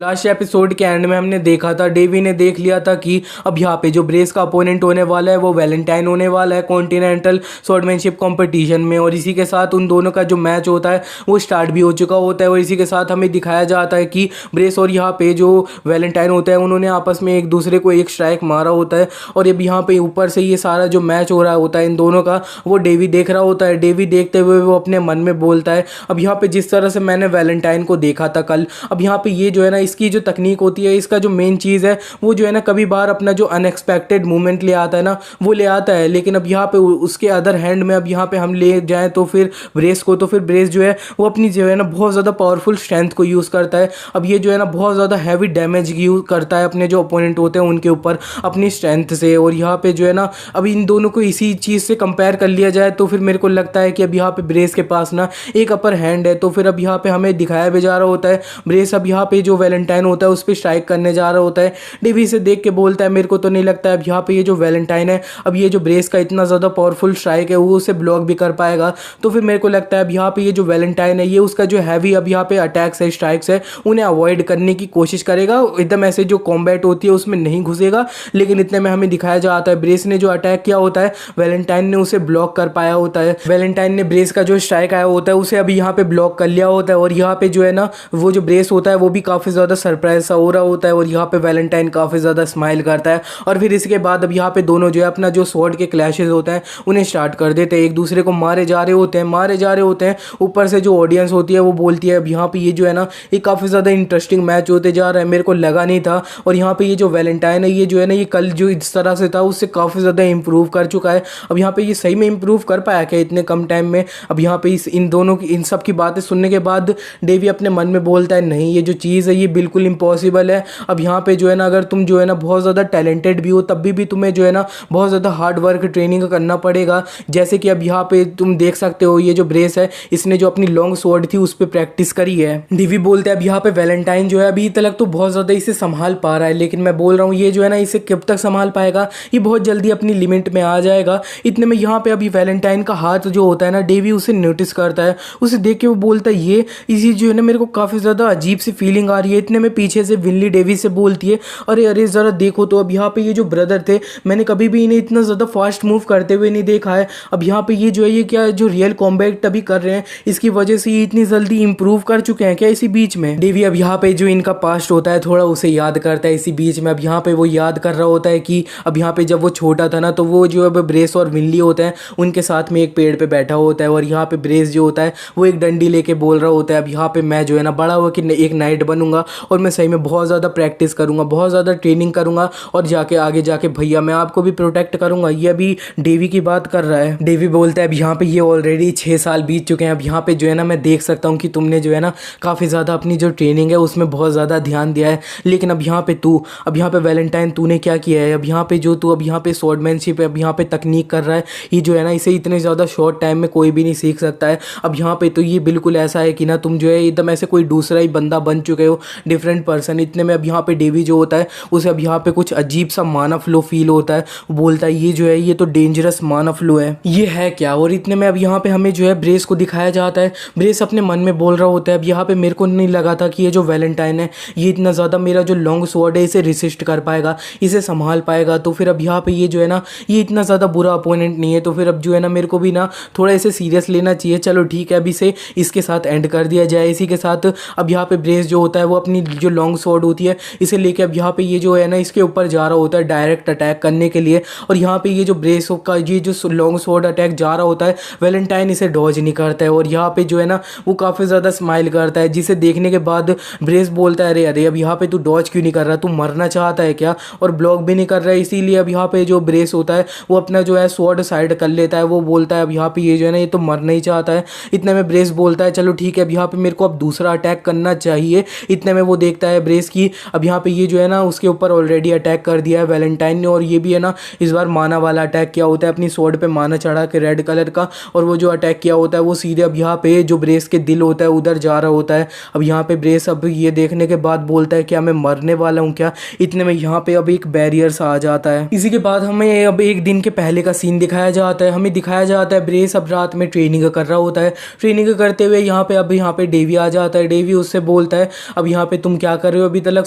Last episode के and में हमने देखा था, डेवी ने देख लिया था कि अब यहाँ पे जो ब्रेस का अपोनेंट होने वाला है वो वैलेंटाइन होने वाला है कॉन्टिनेंटल स्वॉर्डमैनशिप कंपटीशन में। और इसी के साथ उन दोनों का जो मैच होता है वो स्टार्ट भी हो चुका होता है। और इसी के साथ हमें दिखाया जाता है कि ब्रेस और यहाँ पे जो वैलेंटाइन होता है उन्होंने आपस में एक दूसरे को एक स्ट्राइक मारा होता है। और अब यहाँ पे ऊपर से ये सारा जो मैच हो रहा होता है इन दोनों का, वो डेवी देख रहा होता है। डेवी देखते हुए वो अपने मन में बोलता है, अब यहाँ पे जिस तरह से मैंने वैलेंटाइन को देखा था कल, अब यहाँ पे ये जो है ना इसकी जो तकनीक होती है, इसका जो मेन चीज़ है वो जो है ना कभी बार अपना जो अनएक्सपेक्टेड मूवमेंट ले आता है ना वो ले आता है। लेकिन अब यहाँ पे उसके अदर हैंड में अब यहाँ पे हम ले जाएं तो फिर ब्रेस को, तो फिर ब्रेस जो है वो अपनी जो है ना बहुत ज़्यादा पावरफुल स्ट्रेंथ को यूज़ करता है। अब ये जो है ना बहुत ज़्यादा हैवी डैमेज यूज़ करता है अपने जो अपोनेंट होते हैं उनके ऊपर अपनी स्ट्रेंथ से। और यहाँ पे जो है ना अब इन दोनों को इसी चीज़ से कंपेयर कर लिया जाए तो फिर मेरे को लगता है कि अब यहाँ पे ब्रेस के पास ना एक अपर हैंड है। तो फिर अब यहाँ पे हमें दिखाया भी जा रहा होता है, ब्रेस अब यहाँ पे जो वैलेंटाइन होता है उस पर स्ट्राइक करने जा रहा होता है। डेवी से देख के बोलता है, मेरे को तो नहीं लगता है अब यहाँ पे ये जो वैलेंटाइन है, अब ये जो ब्रेस का इतना ज़्यादा पावरफुल स्ट्राइक है वो उसे ब्लॉक भी कर पाएगा। तो फिर मेरे को लगता है अब यहाँ पे ये जो वैलेंटाइन है ये उसका जो हैवी अब यहाँ पे अटैक्स है, स्ट्राइक्स है, उन्हें अवॉइड करने की कोशिश करेगा। एकदम ऐसे जो कॉम्बैट होती है उसमें नहीं घुसेगा। लेकिन इतने में हमें दिखाया जाता है ब्रेस ने जो अटैक किया होता है वैलेंटाइन ने उसे ब्लॉक कर पाया होता है। वैलेंटाइन ने ब्रेस का जो स्ट्राइक आया होता है उसे अभी यहाँ पे ब्लॉक कर लिया होता है। और यहाँ पे जो है ना वो जो ब्रेस होता है वो भी काफ़ी ज़्यादा सरप्राइज सा हो रहा होता है। और यहाँ पे वैलेंटाइन काफ़ी ज़्यादा स्माइल करता है। और फिर इसके बाद अब यहाँ पे दोनों जो है अपना जो स्वॉर्ड के क्लैशेस होते हैं उन्हें स्टार्ट कर देते हैं, एक दूसरे को मारे जा रहे होते हैं। ऊपर से जो ऑडियंस होती है वो बोलती है अब यहाँ पे ये जो है ना ये काफ़ी ज़्यादा इंटरेस्टिंग मैच होते जा रहा है, मेरे को लगा नहीं था। और यहाँ पे ये जो वैलेंटाइन है ये जो है ना ये कल जो इस तरह से था उससे काफ़ी ज़्यादा इंप्रूव कर चुका है। अब यहाँ पे ये सही में इंप्रूव कर पाया क्या इतने कम टाइम में? अब यहाँ पे इन दोनों की इन सब की बातें सुनने के बाद डेवी अपने मन में बोलता है, नहीं ये जो चीज़ है ये बिल्कुल इम्पॉसिबल है। अब यहाँ पे जो है ना अगर तुम जो है ना बहुत ज़्यादा टैलेंटेड भी हो तब भी तुम्हें जो है ना बहुत ज़्यादा हार्ड वर्क ट्रेनिंग करना पड़ेगा। जैसे कि अब यहाँ पे तुम देख सकते हो ये जो ब्रेस है इसने जो अपनी लॉन्ग स्वॉर्ड थी उस पर प्रैक्टिस करी है। डीवी बोलते हैं अब यहाँ पे वैलेंटाइन जो है अभी तक तो बहुत ज़्यादा इसे संभाल पा रहा है, लेकिन मैं बोल रहा हूँ ये जो है ना इसे कब तक संभाल पाएगा, ये बहुत जल्दी अपनी लिमिट में आ जाएगा। इतने में यहाँ पे अभी वैलेंटाइन का हाथ जो होता है ना डेवी उसे नोटिस करता है, उसे देख के वो बोलता है ये इसी जो है ना मेरे को काफ़ी ज़्यादा अजीब सी फीलिंग आ रही है। इतने में पीछे से विनली डेवी से बोलती है, अरे अरे ज़रा देखो तो अब यहाँ पे ये जो ब्रदर थे मैंने कभी भी इन्हें इतना ज़्यादा फास्ट मूव करते हुए नहीं देखा है। अब यहाँ पे ये जो है ये क्या जो रियल कॉम्बैट अभी कर रहे हैं इसकी वजह से ये इतनी जल्दी इंप्रूव कर चुके हैं क्या इसी बीच में? डेवी अब यहाँ पे जो इनका पास्ट होता है थोड़ा उसे याद करता है इसी बीच में। अब यहाँ पे वो याद कर रहा होता है कि अब यहाँ पे जब वो छोटा था ना तो वो जो अब ब्रेस और विनली होते हैं उनके साथ में एक पेड़ पे बैठा होता है। और यहाँ पे ब्रेस जो होता है वो एक डंडी लेके बोल रहा होता है अब यहाँ पे मैं जो है ना बड़ा हुआ कि एक नाइट बनूंगा और मैं सही में बहुत ज़्यादा प्रैक्टिस करूंगा, बहुत ज़्यादा ट्रेनिंग करूंगा और जाके आगे जाके भैया मैं आपको भी प्रोटेक्ट करूंगा। ये अभी डेवी की बात कर रहा है। डेवी बोलता है अब यहाँ पे ये ऑलरेडी 6 साल बीत चुके हैं, अब यहाँ पे जो है ना मैं देख सकता हूँ कि तुमने जो है ना काफ़ी ज़्यादा अपनी जो ट्रेनिंग है उसमें बहुत ज़्यादा ध्यान दिया है। लेकिन अब यहाँ पे अब यहाँ पे वैलेंटाइन तूने क्या किया है? अब यहाँ पे जो तू अब यहाँ पे स्वॉर्डमैनशिप अब यहाँ पे तकनीक कर रहा है ये जो है ना इसे इतने ज़्यादा शॉर्ट टाइम में कोई भी नहीं सीख सकता है। अब यहाँ पे तो ये बिल्कुल ऐसा है कि ना तुम जो है एकदम ऐसे कोई दूसरा ही बंदा बन चुके हो, डिफरेंट पर्सन। इतने में अब यहाँ पे डेवी जो होता है उसे अब यहाँ पे कुछ अजीब सा माना फ्लो फील होता है। वो बोलता है ये जो है ये तो डेंजरस माना फ्लो है, ये है क्या? और इतने में अब यहाँ पे हमें जो है ब्रेस को दिखाया जाता है। ब्रेस अपने मन में बोल रहा होता है अब यहाँ पे मेरे को नहीं लगा था कि ये जो वैलेंटाइन है ये इतना ज़्यादा मेरा जो लॉन्ग स्वॉर्ड है इसे रिसिस्ट कर पाएगा, इसे संभाल पाएगा। तो फिर अब यहाँ पे ये जो है ना ये इतना ज़्यादा बुरा अपोनेंट नहीं है, तो फिर अब जो है ना मेरे को भी ना थोड़ा इसे सीरियस लेना चाहिए। चलो ठीक है अब इसे इसके साथ एंड कर दिया जाए। इसी के साथ अब यहाँ पे ब्रेस जो होता है वो अपनी जो लॉन्ग स्वॉर्ड होती है इसे लेके अब यहाँ पे ये जो है ना इसके ऊपर जा रहा होता है डायरेक्ट अटैक करने के लिए। और यहाँ पे ये जो ब्रेस का ये जो लॉन्ग स्वॉर्ड अटैक जा रहा होता है वैलेंटाइन इसे डॉज नहीं करता है। और यहाँ पे जो है ना वो काफ़ी ज़्यादा स्माइल करता है, जिसे देखने के बाद ब्रेस बोलता है अरे अरे अब यहाँ पे तू डॉज क्यों नहीं कर रहा, तू मरना चाहता है क्या? और ब्लॉक भी नहीं कर रहा है। इसीलिए अब यहाँ पे जो ब्रेस होता है वो अपना जो है स्वॉर्ड साइड कर लेता है। वो बोलता है अब यहाँ पे ये जो है ना ये तो मरना ही चाहता है। इतने में ब्रेस बोलता है चलो ठीक है अब यहाँ पे मेरे को अब दूसरा अटैक करना चाहिए। इतने में वो देखता है ब्रेस की अब यहाँ पे ये जो है ना उसके ऊपर ऑलरेडी अटैक कर दिया है वैलेंटाइन ने। और ये भी है ना इस बार माना वाला अटैक किया होता है, अपनी स्वॉर्ड पे माना चढ़ा के रेड कलर का। और वो जो अटैक किया होता है वो सीधे अब यहाँ पे जो ब्रेस के दिल होता है उधर जा रहा होता है। अब यहाँ पे ब्रेस अब ये देखने के बाद बोलता है क्या मैं मरने वाला हूँ क्या? इतने में यहाँ पे अब एक बैरियर सा आ जाता है। इसी के बाद हमें अब एक दिन के पहले का सीन दिखाया जाता है। हमें दिखाया जाता है ब्रेस अब रात में ट्रेनिंग कर रहा होता है। ट्रेनिंग करते हुए यहाँ पे डेवी आ जाता है। डेवी उससे बोलता है अब यहाँ पे तुम क्या कर रहे हो, अभी तक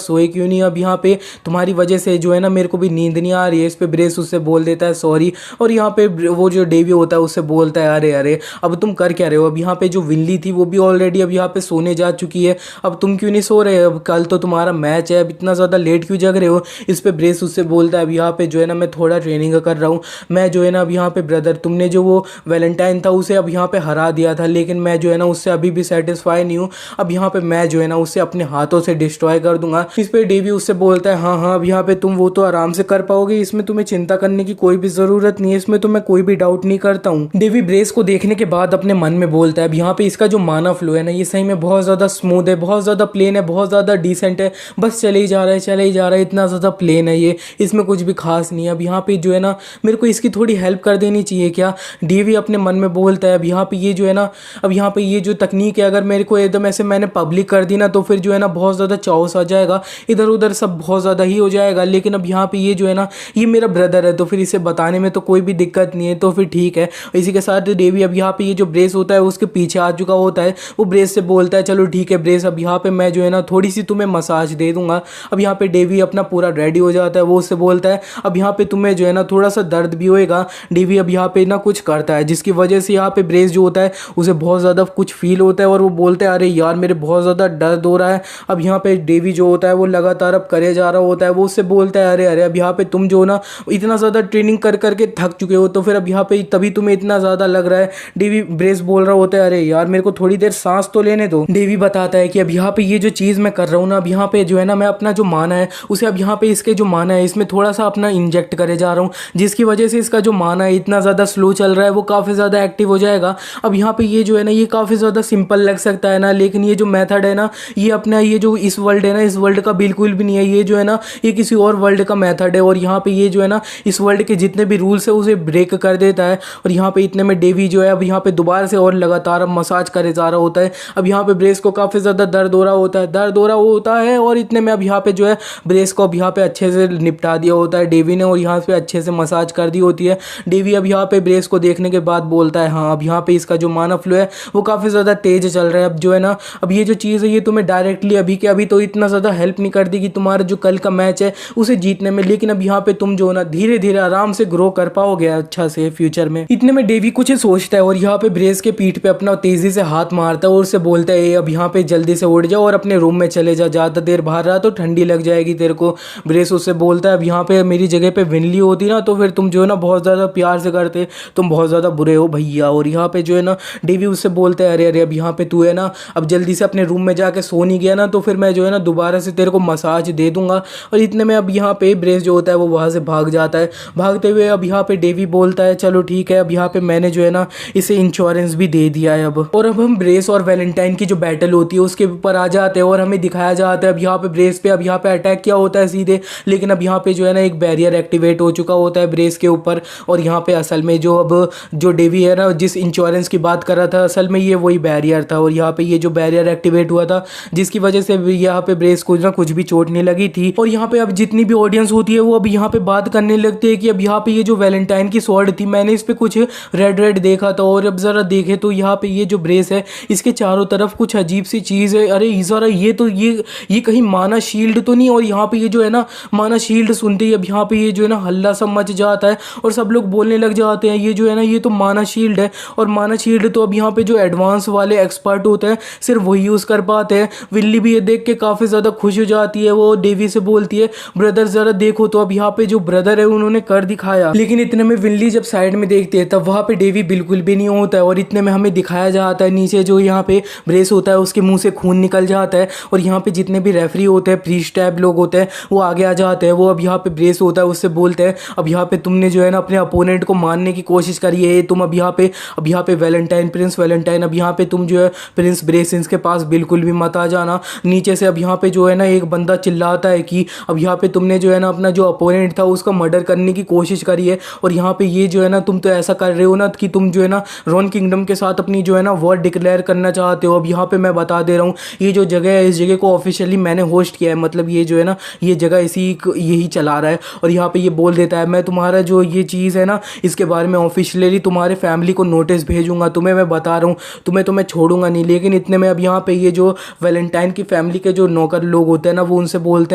सोए क्यों नहीं, अब यहाँ पे तुम्हारी वजह से जो है ना मेरे को भी नींद नहीं आ रही है। इस पे ब्रेस उससे बोल देता है सॉरी, और यहाँ पे वो जो डेवी होता है उससे बोलता है अरे अरे अब तुम कर क्या रहे हो, अब यहाँ पे जो विनली थी वो भी ऑलरेडी अब यहाँ पे सोने जा चुकी है, अब तुम क्यों नहीं सो रहे, अब कल तो तुम्हारा मैच है, अब इतना ज़्यादा लेट क्यों जग रहे हो। इस पे ब्रेस उससे बोलता है अब यहाँ पे जो है ना मैं थोड़ा ट्रेनिंग कर रहा हूँ, मैं जो है ना अब यहाँ पे ब्रदर तुमने जो वो वैलेंटाइन था उसे अब यहाँ पे हरा दिया था, लेकिन मैं जो है ना उससे अभी भी सेटिस्फाई नहीं हूँ, अब यहाँ पे मैं जो है ना उसे अपने हाथों से डिस्ट्रॉय कर दूंगा। इस पे डेवी उससे बोलता है हाँ हाँ अब यहाँ पे तुम वो तो आराम से कर पाओगे, इसमें तुम्हें चिंता करने की कोई भी ज़रूरत नहीं है, इसमें तो मैं कोई भी डाउट नहीं करता हूँ। डेवी ब्रेस को देखने के बाद अपने मन में बोलता है अब यहाँ पे इसका जो माना फ्लो है ना ये सही में बहुत ज़्यादा स्मूथ है, बहुत ज़्यादा प्लेन है, बहुत ज़्यादा डिसेंट है, बस चले ही जा रहा है चले ही जा रहा है, इतना ज़्यादा प्लेन है ये, इसमें कुछ भी खास नहीं है। अब यहाँ पे जो है ना मेरे को इसकी थोड़ी हेल्प कर देनी चाहिए क्या, डेवी अपने मन में बोलता है। अब यहाँ पे ये जो है ना अब यहाँ पे ये जो तकनीक है अगर मेरे को एकदम ऐसे मैंने पब्लिक कर दी ना तो फिर जो है ना बहुत ज़्यादा चाउस आ जाएगा, इधर उधर सब बहुत ज़्यादा ही हो जाएगा, लेकिन अब यहाँ पे ये जो है ना ये मेरा ब्रदर है तो फिर इसे बताने में तो कोई भी दिक्कत नहीं है, तो फिर ठीक है। इसी के साथ डेवी अब यहाँ पे ये जो ब्रेस होता है उसके पीछे आ चुका होता है, वो ब्रेस से बोलता है चलो ठीक है ब्रेस अब यहाँ पे मैं जो है ना थोड़ी सी तुम्हें मसाज दे दूंगा। अब यहाँ पे डेवी अपना पूरा रेडी हो जाता है, वो उससे बोलता है अब यहाँ पे तुम्हें जो है ना थोड़ा सा दर्द भी होएगा। डेवी अब यहाँ पे ना कुछ करता है जिसकी वजह से यहाँ पे ब्रेस जो होता है उसे बहुत ज़्यादा कुछ फील होता है और वो बोलता है अरे यार मेरे बहुत ज़्यादा दर्द हो रहा है। अब यहाँ पे डेवी जो होता है वो लगातार अब करे जा रहा होता है, वो उससे बोलता है अरे अरे अब यहाँ पे तुम जो ना इतना ज़्यादा ट्रेनिंग कर करके थक चुके हो तो फिर अब यहाँ पे तभी तुम्हें इतना ज़्यादा लग रहा है। डेवी ब्रेस बोल रहा होता है अरे यार मेरे को थोड़ी देर सांस तो लेने दो। डेवी बताता है कि अब यहाँ पे ये जो चीज़ मैं कर रहा हूँ ना अब यहाँ पे जो है ना मैं अपना जो माना है उसे अब यहाँ पे इसके जो माना है इसमें थोड़ा सा अपना इंजेक्ट करे जा रहा हूँ, जिसकी वजह से इसका जो माना है इतना ज़्यादा स्लो चल रहा है वो काफ़ी ज़्यादा एक्टिव हो जाएगा। अब यहाँ पे ये जो है ना ये काफ़ी ज़्यादा सिंपल लग सकता है ना, लेकिन ये जो मेथड है ना ये अपना ये जो इस वर्ल्ड है ना इस वर्ल्ड का बिल्कुल भी नहीं है, ये जो है ना ये किसी और वर्ल्ड का मेथड है, और यहाँ पे ये जो है ना इस वर्ल्ड के जितने भी रूल्स है उसे ब्रेक कर देता है। और यहाँ पे इतने में डेवी जो है अब यहाँ पे दोबारा से और लगातार अब मसाज करे जा रहा होता है। अब यहाँ पे ब्रेस को काफ़ी ज़्यादा दर्द हो रहा होता है और इतने में अब यहाँ पे जो है ब्रेस को अब यहाँ पे अच्छे से निपटा दिया होता है डेवी ने, और यहाँ पे अच्छे से मसाज कर दी होती है। डेवी अब यहाँ पे ब्रेस को देखने के बाद बोलता है हाँ अब यहाँ पे इसका जो माना फ्लो है वो काफ़ी ज़्यादा तेज चल रहा है, अब जो है ना अब ये जो चीज़ है ये तुम्हें डायरेक्टली अभी के अभी तो इतना ज़्यादा हेल्प नहीं कर देगी तुम्हारा जो कल का मैच है उसे जीतने में, लेकिन अब यहाँ पे तुम जो ना धीरे धीरे आराम से ग्रो कर पाओगे अच्छा से फ्यूचर में। इतने में डेवी कुछ सोचता है और यहाँ पे ब्रेस के पीठ पे अपना तेजी से हाथ मारता है और उससे बोलता है अब यहाँ पे जल्दी से उठ जाओ और अपने रूम में चले जा, ज़्यादा देर बाहर रहा तो ठंडी लग जाएगी तेरे को। ब्रेस उससे बोलता है अब यहाँ पे मेरी जगह पे विनली होती ना तो फिर तुम जो है ना बहुत ज़्यादा प्यार से करते, तुम बहुत ज़्यादा बुरे हो भैया। और यहाँ पे जो है ना डेवी उससे बोलता है अरे अरे अब यहाँ पे तू है ना अब जल्दी से अपने रूम में जाके सो नहीं गया ना तो फिर मैं जो है ना दोबारा से तेरे को मसाज दे दूंगा। और इतने में अब यहाँ पे ब्रेस जो होता है वो वहाँ से भाग जाता है। भागते हुए अब यहाँ पे डेवी बोलता है चलो ठीक है अब यहाँ पे मैंने जो है ना इसे इंश्योरेंस भी दे दिया है अब। और अब हम ब्रेस और वैलेंटाइन की जो बैटल होती है उसके ऊपर आ जाते हैं और हमें दिखाया जाता है अब यहाँ पे ब्रेस पे अब यहाँ पे अटैक किया होता है सीधे, लेकिन अब यहाँ पे जो है ना एक बैरियर एक्टिवेट हो चुका होता है ब्रेस के ऊपर। और यहाँ पे असल में जो अब जो डेवी है ना जिस इंश्योरेंस की बात कर रहा था असल में ये वही बैरियर था, और यहाँ पे ये जो बैरियर एक्टिवेट हुआ था जिसकी वजह से यहाँ पे ब्रेस को ना कुछ भी चोट नहीं लगी थी। और यहाँ पे अब जितनी भी ऑडियंस होती है वो अब यहाँ पे बात करने लगती है कि अब यहाँ पे ये जो वैलेंटाइन की स्वॉर्ड थी मैंने इस पे कुछ रेड रेड देखा था, और अब जरा देखे तो यहाँ पे ये जो ब्रेस है इसके चारों तरफ कुछ अजीब सी चीज़ है, अरे जरा ये तो ये कहीं माना शील्ड तो नहीं। और यहाँ पे ये जो है ना माना शील्ड सुनते ही अब यहाँ पे ये जो है ना हल्ला सा मच जाता है और सब लोग बोलने लग जाते हैं ये जो है ना ये तो माना शील्ड है, और माना शील्ड तो अब यहाँ पे जो एडवांस वाले एक्सपर्ट होते हैं सिर्फ वही यूज़ कर पाते हैं। विल्ली भी ये देख के काफ़ी ज़्यादा खुश हो जाती है, वो डेवी से बोलती है ब्रदर ज़रा देखो तो अब यहाँ पे जो ब्रदर है उन्होंने कर दिखाया। लेकिन इतने में विल्ली जब साइड में देखती है तब वहाँ पे डेवी बिल्कुल भी नहीं होता है, और इतने में हमें दिखाया जाता है नीचे जो यहाँ पे ब्रेस होता है उसके मुंह से खून निकल जाता है, और यहाँ पे जितने भी रेफरी होते हैं प्रीस्ट टाइप लोग होते हैं वो आगे आ जाते हैं। वो अब यहाँ पे ब्रेस होता है उससे बोलते हैं अब यहाँ पे तुमने जो है ना अपने अपोनेंट को मारने की कोशिश करी है, तुम अब यहाँ पे वैलेंटाइन प्रिंस वैलेंटाइन अब यहाँ पे तुम जो है प्रिंस ब्रेस इनके पास बिल्कुल भी मत आ जाना। नीचे से अब यहाँ पे जो है ना एक बंदा चिल्लाता है कि अब यहाँ पे तुमने जो है ना अपना जो अपोनेंट था उसका मर्डर करने की कोशिश करी है, और यहाँ पे ये जो है ना तुम तो ऐसा कर रहे हो ना कि तुम जो है ना रॉन किंगडम के साथ अपनी जो है ना वॉर डिक्लेयर करना चाहते हो। अब यहाँ पे मैं बता दे रहा हूँ ये जो जगह है इस जगह को ऑफिशियली मैंने होस्ट किया है, मतलब ये जो है ना ये जगह यही चला रहा है। और यहाँ पे ये बोल देता है मैं तुम्हारा जो ये चीज़ है ना इसके बारे में ऑफिशियली तुम्हारे फैमिली को नोटिस भेजूंगा, तुम्हें मैं बता रहा हूँ तुम्हें तो मैं छोड़ूंगा नहीं। लेकिन इतने में अब यहाँ पे ये जो वैलेंटाइन की फैमिली के जो नौकर लोग होते हैं ना वो उनसे बोलते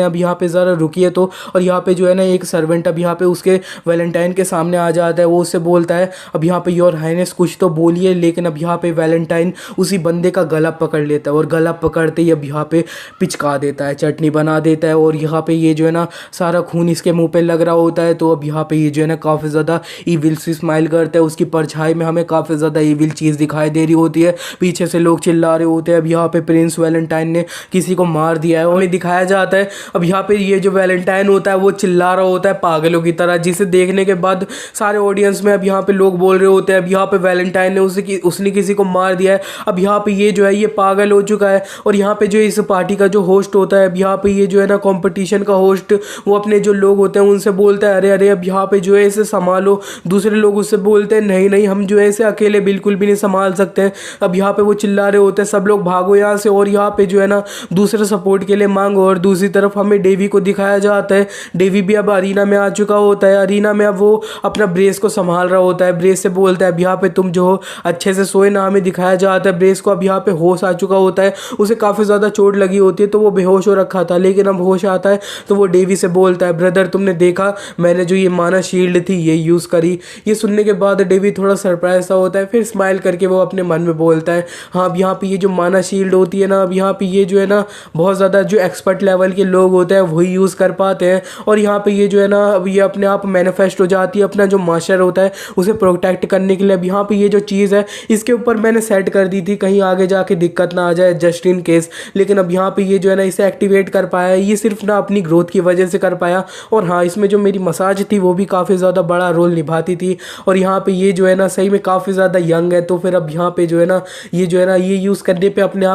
हैं अब यहाँ पे ज़रा रुकिए तो। और यहाँ पे जो है ना एक सर्वेंट अब यहाँ पे उसके वैलेंटाइन के सामने आ जाता है। वो उससे बोलता है अब यहाँ पे योर हाइनेस कुछ तो बोलिए, लेकिन अब यहाँ पे वैलेंटाइन उसी बंदे का गला पकड़ लेता है और गला पकड़ते ही अब यहाँ पे पिचका देता है, चटनी बना देता है। और यहाँ पे ये जो है ना सारा खून इसके मुंह पे लग रहा होता है। तो अब यहाँ पे ये जो है ना काफ़ी ज़्यादा ईविल सी स्माइल करता है। उसकी परछाई में हमें काफ़ी ज़्यादा ईविल चीज़ दिखाई दे रही होती है। पीछे से लोग चिल्ला रहे होते हैं अब यहाँ पे प्रिंस वैलेंटाइन ने किसी को मार दिया है। और हमें दिखाया जाता है अब यहाँ पे ये जो वैलेंटाइन होता है वो चिल्ला रहा होता है पागलों की तरह, जिसे देखने के बाद सारे ऑडियंस में अब यहाँ पे लोग बोल रहे होते हैं अब यहाँ पे वैलेंटाइन ने उसने किसी को मार दिया है। अब यहाँ पे ये जो है ये पागल हो चुका है। और यहाँ पे जो इस पार्टी का जो होस्ट होता है अब यहाँ पे ये जो है ना कंपटीशन का होस्ट, वो अपने जो लोग होते हैं उनसे बोलता है अरे अरे अब यहाँ पे जो है इसे संभालो। दूसरे लोग उससे बोलते हैं नहीं नहीं हम जो है इसे अकेले बिल्कुल भी नहीं संभाल सकते हैं। अब यहाँ पे वो चिल्ला रहे होते हैं सब लोग भागो यहाँ से, और यहाँ पे जो है ना दूसरे सपोर्ट के लिए मांगो। और दूसरी तरफ हमें डेवी को दिखाया जाता है। डेवी भी अब अरीना में आ चुका होता है। अरीना में अब वो अपना ब्रेस को संभाल रहा होता है। ब्रेस से बोलता है अब यहाँ पे तुम जो हो अच्छे से सोए ना। हमें दिखाया जाता है ब्रेस को अब यहाँ पे होश आ चुका होता है। उसे काफ़ी ज़्यादा चोट लगी होती है तो वो बेहोश हो रखा था, लेकिन अब होश आता है तो वो डेवी से बोलता है ब्रदर तुमने देखा मैंने जो ये माना शील्ड थी ये यूज़ करी। ये सुनने के बाद डेवी थोड़ा सरप्राइज सा होता है, फिर स्माइल करके वो अपने मन में बोलता है हाँ अब यहाँ पे ये जो माना शील्ड होती है ना अब यहाँ पे ये जो है ना बहुत ज़्यादा जो एक्सपर्ट लेवल के लोग होते हैं वही यूज़ कर पाते हैं। और यहाँ पे ये जो है ना अब ये अपने आप मैनिफेस्ट हो जाती है। अपना जो मास्टर होता है उसे प्रोटेक्ट करने के लिए अब यहाँ पे ये जो चीज़ है इसके ऊपर मैंने सेट कर दी थी कहीं आगे जाके दिक्कत ना आ जाए जस्ट इन केस। लेकिन अब यहाँ पे ये जो है ना इसे एक्टिवेट कर पाया, ये सिर्फ ना अपनी ग्रोथ की वजह से कर पाया। और हाँ इसमें जो मेरी मसाज थी वो भी काफ़ी ज़्यादा बड़ा रोल निभाती थी। और यहाँ पे ये जो है ना सही में काफ़ी ज़्यादा यंग है, तो फिर अब यहाँ पे जो है ना ये यूज़ करने पे अपने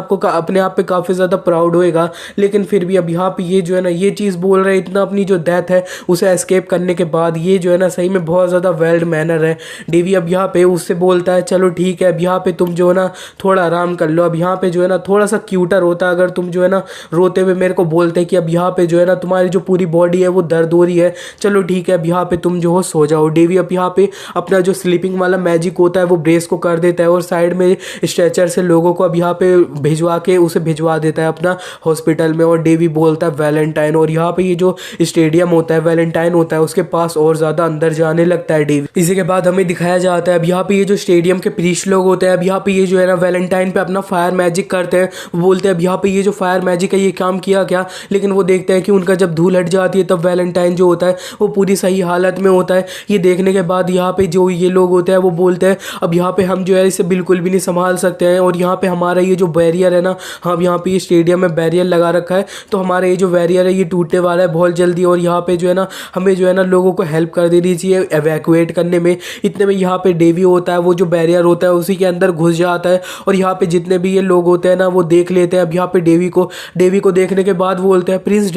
आप पे काफ़ी ज़्यादा प्राउड होएगा। लेकिन फिर भी अब यहाँ पे ये जो है ना ये चीज़ बोल रहे इतना अपनी जो डेथ है उसे एस्केप करने के बाद ये जो है ना सही में बहुत ज़्यादा वेल्ड मैनर है। डेवी अब यहाँ पे उससे बोलता है चलो ठीक है अब यहाँ पे तुम जो है ना थोड़ा आराम कर लो। अब यहाँ पे जो है ना थोड़ा सा क्यूटर होता अगर तुम जो है ना रोते हुए मेरे को बोलते कि अब यहाँ पे जो है ना तुम्हारी जो पूरी बॉडी है वो दर्द हो रही है, चलो ठीक है अब यहाँ पे तुम जो हो सो जाओ। डेवी अब यहाँ पे अपना जो स्लीपिंग वाला मैजिक होता है वो ब्रेस को कर देता है और साइड में स्ट्रेचर से लोगों को अब यहाँ पे भिजवा के उसे भिजवा देता है अपना हॉस्पिटल में। और डेवी बोलता है वैलेंटाइन, और यहाँ पे ये जो स्टेडियम होता है वैलेंटाइन होता है उसके पास और ज़्यादा अंदर जाने लगता है डेवी। इसी के बाद हमें दिखाया जाता है अब यहाँ पे ये जो स्टेडियम के प्रीस्ट लोग होते हैं अब यहाँ पे ये जो है ना वैलेंटाइन पे अपना फायर मैजिक करते हैं। वो बोलते हैं अब यहाँ पे ये जो फायर मैजिक है ये काम किया क्या, लेकिन वो देखते हैं कि उनका जब धूल हट जाती है तब वैलेंटाइन जो होता है वो पूरी सही हालत में होता है। ये देखने के बाद यहाँ पे जो ये लोग होते हैं वो बोलते हैं अब यहाँ पे हम जो है इसे बिल्कुल भी नहीं संभाल सकते हैं। और यहाँ पे हमारा ये जो बैरियर है ना, हम यहाँ पे ये स्टेडियम में बैरियर लगा रखा है तो हमारा ये जो बैरियर है ये टूटने वाला है बहुत जल्दी। और यहाँ पे जो है ना हमें जो है ना लोगों को हेल्प कर देनी चाहिए एवैक्यूएट करने में। इतने में यहाँ पे डेवी होता है, वो जो बैरियर होता है उसी के अंदर घुस जाता है। और यहाँ पे जितने भी ये लोग होते हैं ना वो देख लेते हैं अब यहाँ पे डेवी को देखने के बाद बोलते हैं प्रिंस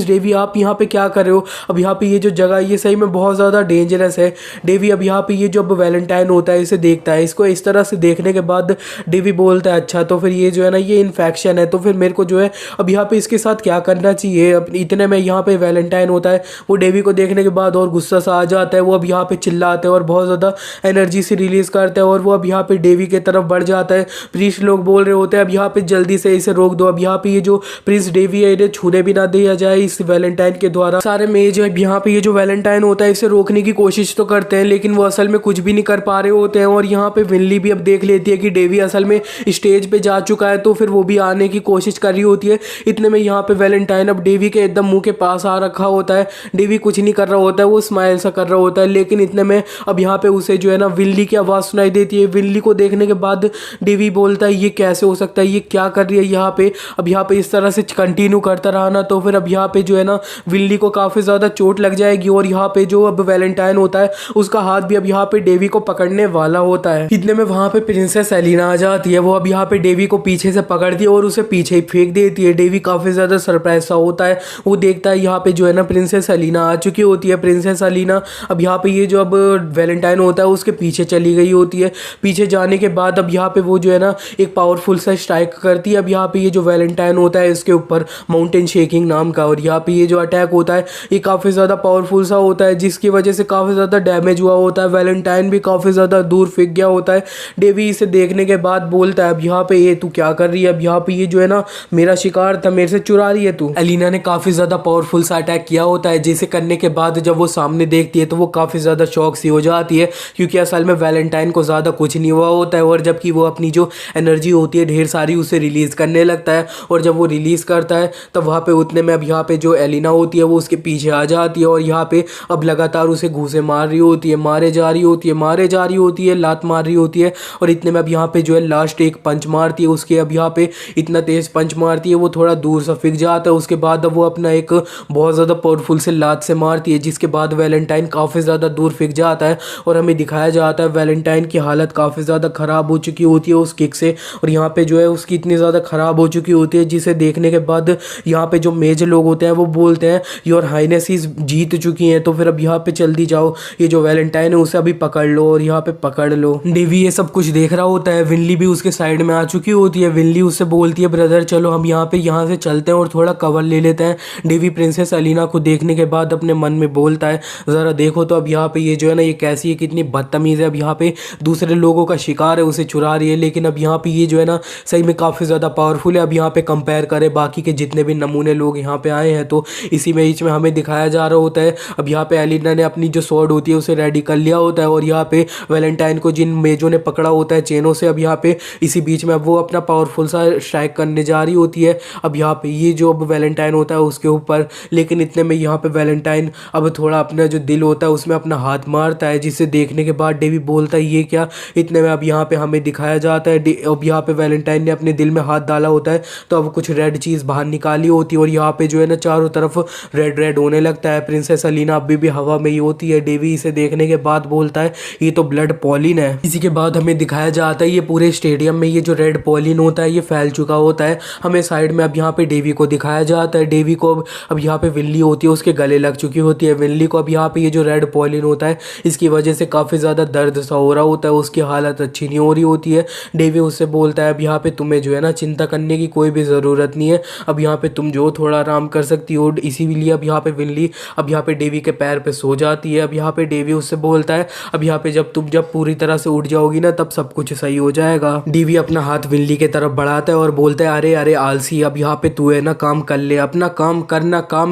डेवी आप यहाँ पे क्या कर रहे हो। अब यहाँ पे ये जो जगह ये सही में बहुत ज़्यादा डेंजरस है। डेवी अब यहाँ पे ये जो अब वैलेंटाइन होता है इसे देखता है, इसको इस तरह से देखने के बाद डेवी बोलता है अच्छा तो फिर ये जो है ना ये इन्फेक्शन है तो फिर मेरे को जो है अब यहाँ पे इसके साथ क्या करना चाहिए। अब इतने में यहाँ पे वैलेंटाइन होता है, वो डेवी को देखने के बाद और गुस्सा सा आ जाता है। वो अब यहाँ पे चिल्लाते हैं और बहुत ज़्यादा एनर्जी से रिलीज करता है और वो अब यहाँ पे डेवी के तरफ बढ़ जाता है। प्रीस्ट लोग बोल रहे होते हैं अब यहाँ पे जल्दी से इसे रोक दो। अब यहाँ पे ये जो प्रिंस डेवी है इन्हें छूने भी ना दिया जाए इस वैलेंटाइन के द्वारा। सारे में जो यहाँ पे ये जो वैलेंटाइन होता है इसे रोकने की कोशिश तो करते हैं लेकिन वो असल में कुछ भी नहीं कर पा रहे होते हैं। और यहाँ पे विनली भी अब देख लेती है कि डेवी असल में स्टेज पे जा चुका है तो फिर वो भी आने की कोशिश कर रही होती है। इतने में यहाँ पे वैलेंटाइन अब डेवी के एकदम मुंह के पास आ रखा होता है। डेवी कुछ नहीं कर रहा होता है, वो स्माइल सा कर रहा होता है। लेकिन इतने में अब यहाँ पे उसे जो है ना विनली की आवाज़ सुनाई देती है। विनली को देखने के बाद डेवी बोलता है ये कैसे हो सकता है, ये क्या कर रही है यहाँ पे। अब यहाँ पे इस तरह से कंटिन्यू करता रहा ना तो फिर अब यहाँ पे जो है ना विनली को काफ़ी ज़्यादा चोट लग जाएगी। और यहाँ पे जो अब वैलेंटाइन होता है उसका हाथ भी अब यहाँ पे डेवी को पकड़ने वाला होता है। इतने में वहाँ पे प्रिंसेस एलिना आ जाती है। वो अब यहाँ पे डेवी को पीछे से पकड़ती है और उसे पीछे ही फेंक देती है। डेवी काफ़ी ज़्यादा सरप्राइज सा होता है, वो देखता है यहाँ पे जो है ना प्रिंसेस एलिना आ चुकी होती है। प्रिंसेस एलिना अब यहाँ पे ये जो अब वैलेंटाइन होता है उसके पीछे चली गई होती है। पीछे जाने के बाद अब यहाँ पे वो जो है ना एक पावरफुल सा स्ट्राइक करती है अब यहाँ पे ये जो वैलेंटाइन होता है इसके ऊपर माउंटेन शेकिंग नाम का। और यहाँ पे ये जो अटैक होता है ये काफ़ी ज़्यादा पावरफुल सा होता है जिसकी वजह से काफ़ी ज़्यादा डैमेज हुआ होता है। वैलेंटाइन भी काफ़ी ज़्यादा दूर फेंक गया होता है। डेवी इसे देखने के बाद बोलता है अब यहाँ पे ये तू क्या कर रही है। अब यहाँ पे ये जो है ना ना मेरा शिकार था, मेरे से चुरा रही है तू। एलिना ने काफी ज्यादा पावरफुल सा अटैक किया होता है, जिसे करने के बाद जब वो सामने देखती है तो वो काफी ज्यादा शॉक सी हो जाती है, क्योंकि असल में वैलेंटाइन को ज्यादा कुछ नहीं हुआ होता है, और जबकि वो अपनी जो एनर्जी होती है ढेर सारी उसे रिलीज करने लगता है, और जब वो रिलीज करता है तब वहाँ पे उतने में अब यहाँ पे जो एलिना होती है वो उसके पीछे आ जाती है, और यहाँ पे अब लगातार उसे घूंसे मार रही होती है, मारे जा रही होती है, मारे जा रही होती है, लात मार रही होती है, और इतने में अब यहाँ पे जो है लास्ट एक पंच मारती है उसके, अब यहाँ पे इतना तेज पंच मारती है वो थोड़ा दूर सा फिक जाता है। उसके बाद अब वो अपना एक बहुत ज़्यादा पावरफुल से लात से मारती है, जिसके बाद वैलेंटाइन काफ़ी ज़्यादा दूर फिक जाता है, और हमें दिखाया जाता है वैलेंटाइन की हालत काफ़ी ज़्यादा ख़राब हो चुकी होती है उस किक से, और यहाँ पे जो है उसकी इतनी ज़्यादा ख़राब हो चुकी होती है, जिसे देखने के बाद यहाँ पे जो मेजर लोग होते हैं वो बोलते हैं योर हाइनेस इज जीत चुकी हैं, तो फिर अब यहाँ पे जल्दी जाओ, ये जो वैलेंटाइन है उसे अभी पकड़ लो, और यहाँ पे पकड़ लो। डेवी ये सब कुछ देख रहा होता है, विनली भी उसके साइड में आ चुकी होती है। विनली उससे बोलती है ब्रदर चलो हम यहाँ से चलते हैं और थोड़ा कवर ले लेते हैं। डेवी प्रिंसेस एलिना को देखने के बाद अपने मन में बोलता है ज़रा देखो तो अब यहाँ पे ये जो है ना ये कैसी है, कितनी बदतमीज़ है, अब यहाँ पे दूसरे लोगों का शिकार है उसे चुरा रही है, लेकिन अब यहाँ पे ये जो है ना सही में काफ़ी ज़्यादा पावरफुल है। अब यहाँ पे कंपेयर करें बाकी के जितने भी नमूने लोग यहाँ पे आए हैं तो इसी बीच में हमें दिखाया जा रहा होता है अब यहाँ पे एलिना ने अपनी जो स्वॉर्ड होती है उसे रेडी कर लिया होता है, और यहाँ पे वैलेंटाइन को जिन मेजों ने पकड़ा होता है चेनों से, अब यहाँ पे इसी बीच में अब वो अपना पावरफुल सा स्ट्राइक करने जा रही होती है अब यहाँ पे ये जो अब वैलेंटाइन होता है उसके ऊपर, लेकिन इतने में यहाँ पे वैलेंटाइन अब थोड़ा अपना जो दिल होता है उसमें अपना हाथ मारता है, जिसे देखने के बाद डेवी बोलता है ये क्या। इतने में अब यहाँ पे हमें दिखाया जाता है अब यहाँ पे वैलेंटाइन ने अपने दिल में हाथ डाला होता है तो अब कुछ रेड चीज़ बाहर निकाली होती है, और यहाँ पे जो है ना चारों तरफ रेड रेड होने लगता है। प्रिंसेस एलिना अभी भी हवा में ही होती है। डेवी इसे देखने के बाद बोलता है ये तो ब्लड पॉलिन है। इसी के बाद हमें दिखाया जाता है ये पूरे स्टेडियम में ये जो रेड पॉलिन होता है ये फैल चुका होता है। हमें साइड में अब यहाँ पे डेवी को दिखाया जाता है। डेवी को अब यहाँ पे विनली होती है उसके गले लग चुकी होती है। विनली को अब यहाँ पे ये जो रेड पॉलिन होता है इसकी वजह से काफ़ी ज़्यादा दर्द सा हो रहा होता है, उसकी हालत अच्छी नहीं हो रही होती है। डेवी उससे बोलता है अब यहाँ पे तुम्हें जो है ना चिंता करने की कोई भी ज़रूरत नहीं है, अब यहाँ पे तुम जो थोड़ा आराम कर सकती हो। इसीलिए अब यहाँ पे विनली अब यहाँ पे डेवी के पैर पे सो जाती है। अब यहाँ पे डेवी उससे बोलता है अब यहाँ पे जब पूरी तरह से उठ जाओगी ना तब सब कुछ सही हो जाएगा। डेवी अपना हाथ विनली के तरफ बढ़ाता है और बोलता है अरे अरे आलसी, अब यहाँ पे तू है ना काम कर ले, अपना काम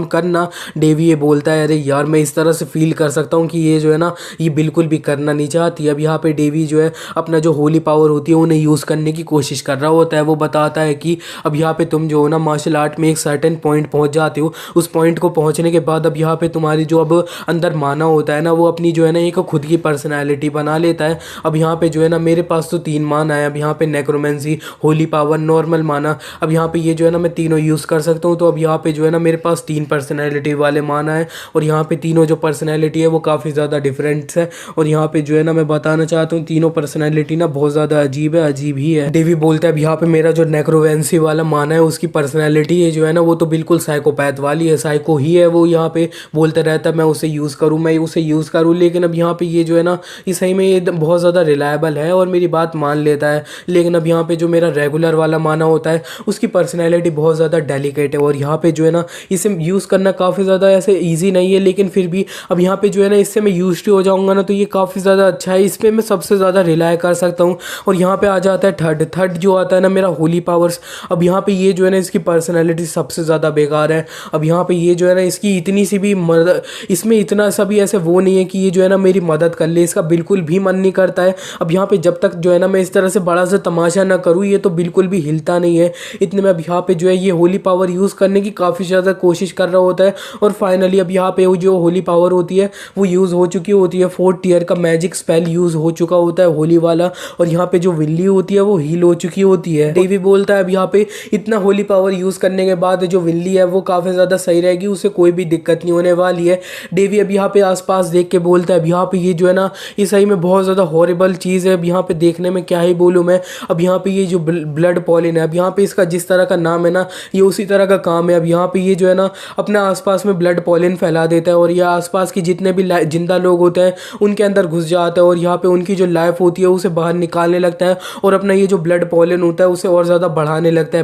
करना। डेवी ये बोलता है अरे यार मैं इस तरह से फील कर सकता हूँ कि ये जो है ना ये बिल्कुल भी करना नहीं चाहती। अब यहाँ पे डेवी जो है अपना जो होली पावर होती है उन्हें यूज़ करने की कोशिश कर रहा होता है। वो बताता है कि अब यहाँ पे तुम जो हो ना मार्शल आर्ट में एक सर्टेन पॉइंट पहुँच जाते हो, उस पॉइंट को पहुँचने के बाद अब यहाँ पे तुम्हारी जो अब अंदर माना होता है ना वो अपनी जो है ना एक खुद की पर्सनैलिटी बना लेता है। अब यहाँ पे जो है ना मेरे पास तो 3 माना है, अब यहाँ पे नेक्रोमेंसी, होली पावर, नॉर्मल माना, अब यहाँ पे ये जो है ना मैं तीनों यूज़ कर सकता हूँ। तो अब यहाँ पे जो है ना मेरे पास 3 पर्सनैलिटी वाले माना है, और यहाँ पे तीनों जो पर्सनैलिटी है वो काफ़ी ज़्यादा डिफरेंट है। और यहाँ पे जो है ना मैं बताना चाहता हूँ तीनों पर्सनैलिटी ना बहुत ज़्यादा अजीब ही है। डेवी बोलता है अब यहाँ पे मेरा जो नेक्रोवेंसी वाला माना है उसकी पर्सनैलिटी है जो है ना वो तो बिल्कुल साइकोपैथ वाली है, साइको ही है। वो यहाँ पे बोलता रहता है मैं उसे यूज़ करूँ, लेकिन अब यहाँ पे ये जो है ना ये सही में ये बहुत ज़्यादा रिलायबल है और मेरी बात मान लेता है। लेकिन अब यहाँ पे जो मेरा रेगुलर वाला माना होता है उसकी पर्सनैलिटी बहुत ज़्यादा डेलिकेट है, और यहाँ पे जो है ना इसे यूज़ करना काफ़ी ज़्यादा ऐसे ईजी नहीं है, लेकिन फिर भी अब यहाँ पे जो है ना इससे मैं यूज टू हो जाऊँगा ना तो ये काफ़ी ज़्यादा अच्छा है, इस पर मैं सबसे ज़्यादा रिलाय कर सकता हूँ। और यहाँ पे आ जाता है थर्ड जो आता है ना मेरा होली पावर्स। अब यहाँ पे ये जो है ना इसकी पर्सनैलिटी सबसे ज़्यादा बेकार है। अब यहाँ पे ये जो है ना इसकी इतनी सी भी मदद, इसमें इतना सा भी ऐसे वो नहीं है कि ये जो है ना मेरी मदद कर ले, इसका बिल्कुल भी मन नहीं करता है। अब यहाँ पे जब तक जो है ना मैं इस तरह से बड़ा सा तमाशा ना करूँ ये तो बिल्कुल भी हिलता नहीं है। इतने में अब यहाँ पे जो है ये होली पावर यूज़ करने की काफ़ी ज़्यादा कोशिश कर रहा होता है, और फाइनली अब यहाँ पे वो जो होली पावर होती है वो यूज़ हो चुकी होती है। 4th टियर का मैजिक स्पेल यूज़ हो चुका होता है होली वाला, और यहाँ पे जो विल्ली होती है वो हील हो चुकी होती है। डेवी बोलता है अब यहाँ पे इतना होली पावर यूज़ करने के बाद जो विल्ली है वो काफ़ी ज़्यादा सही रहेगी, उसे कोई भी दिक्कत नहीं होने वाली है। डेवी अब यहाँ पे आसपास देख के बोलता है अब यहाँ पे ये जो है ना ये सही में बहुत ज़्यादा हॉरिबल चीज़ है। अब यहाँ पे देखने में क्या ही बोलूँ मैं। अब यहाँ पे ये जो ब्लड पॉलिन है अब यहाँ पे इसका जिस तरह का नाम है ना ये उसी तरह का काम है। अब यहाँ पे ये जो है ना अपना आसपास में ब्लड पॉलिन फैला देता है, और ये आसपास के जितने भी जिंदा लोग होते हैं उनके अंदर घुस जाता है, और यहाँ पे उनकी जो लाइफ होती है उसे बाहर निकालने लगता है, और अपना ये जो ब्लड पॉलिन होता है उसे और ज़्यादा बढ़ाने लगता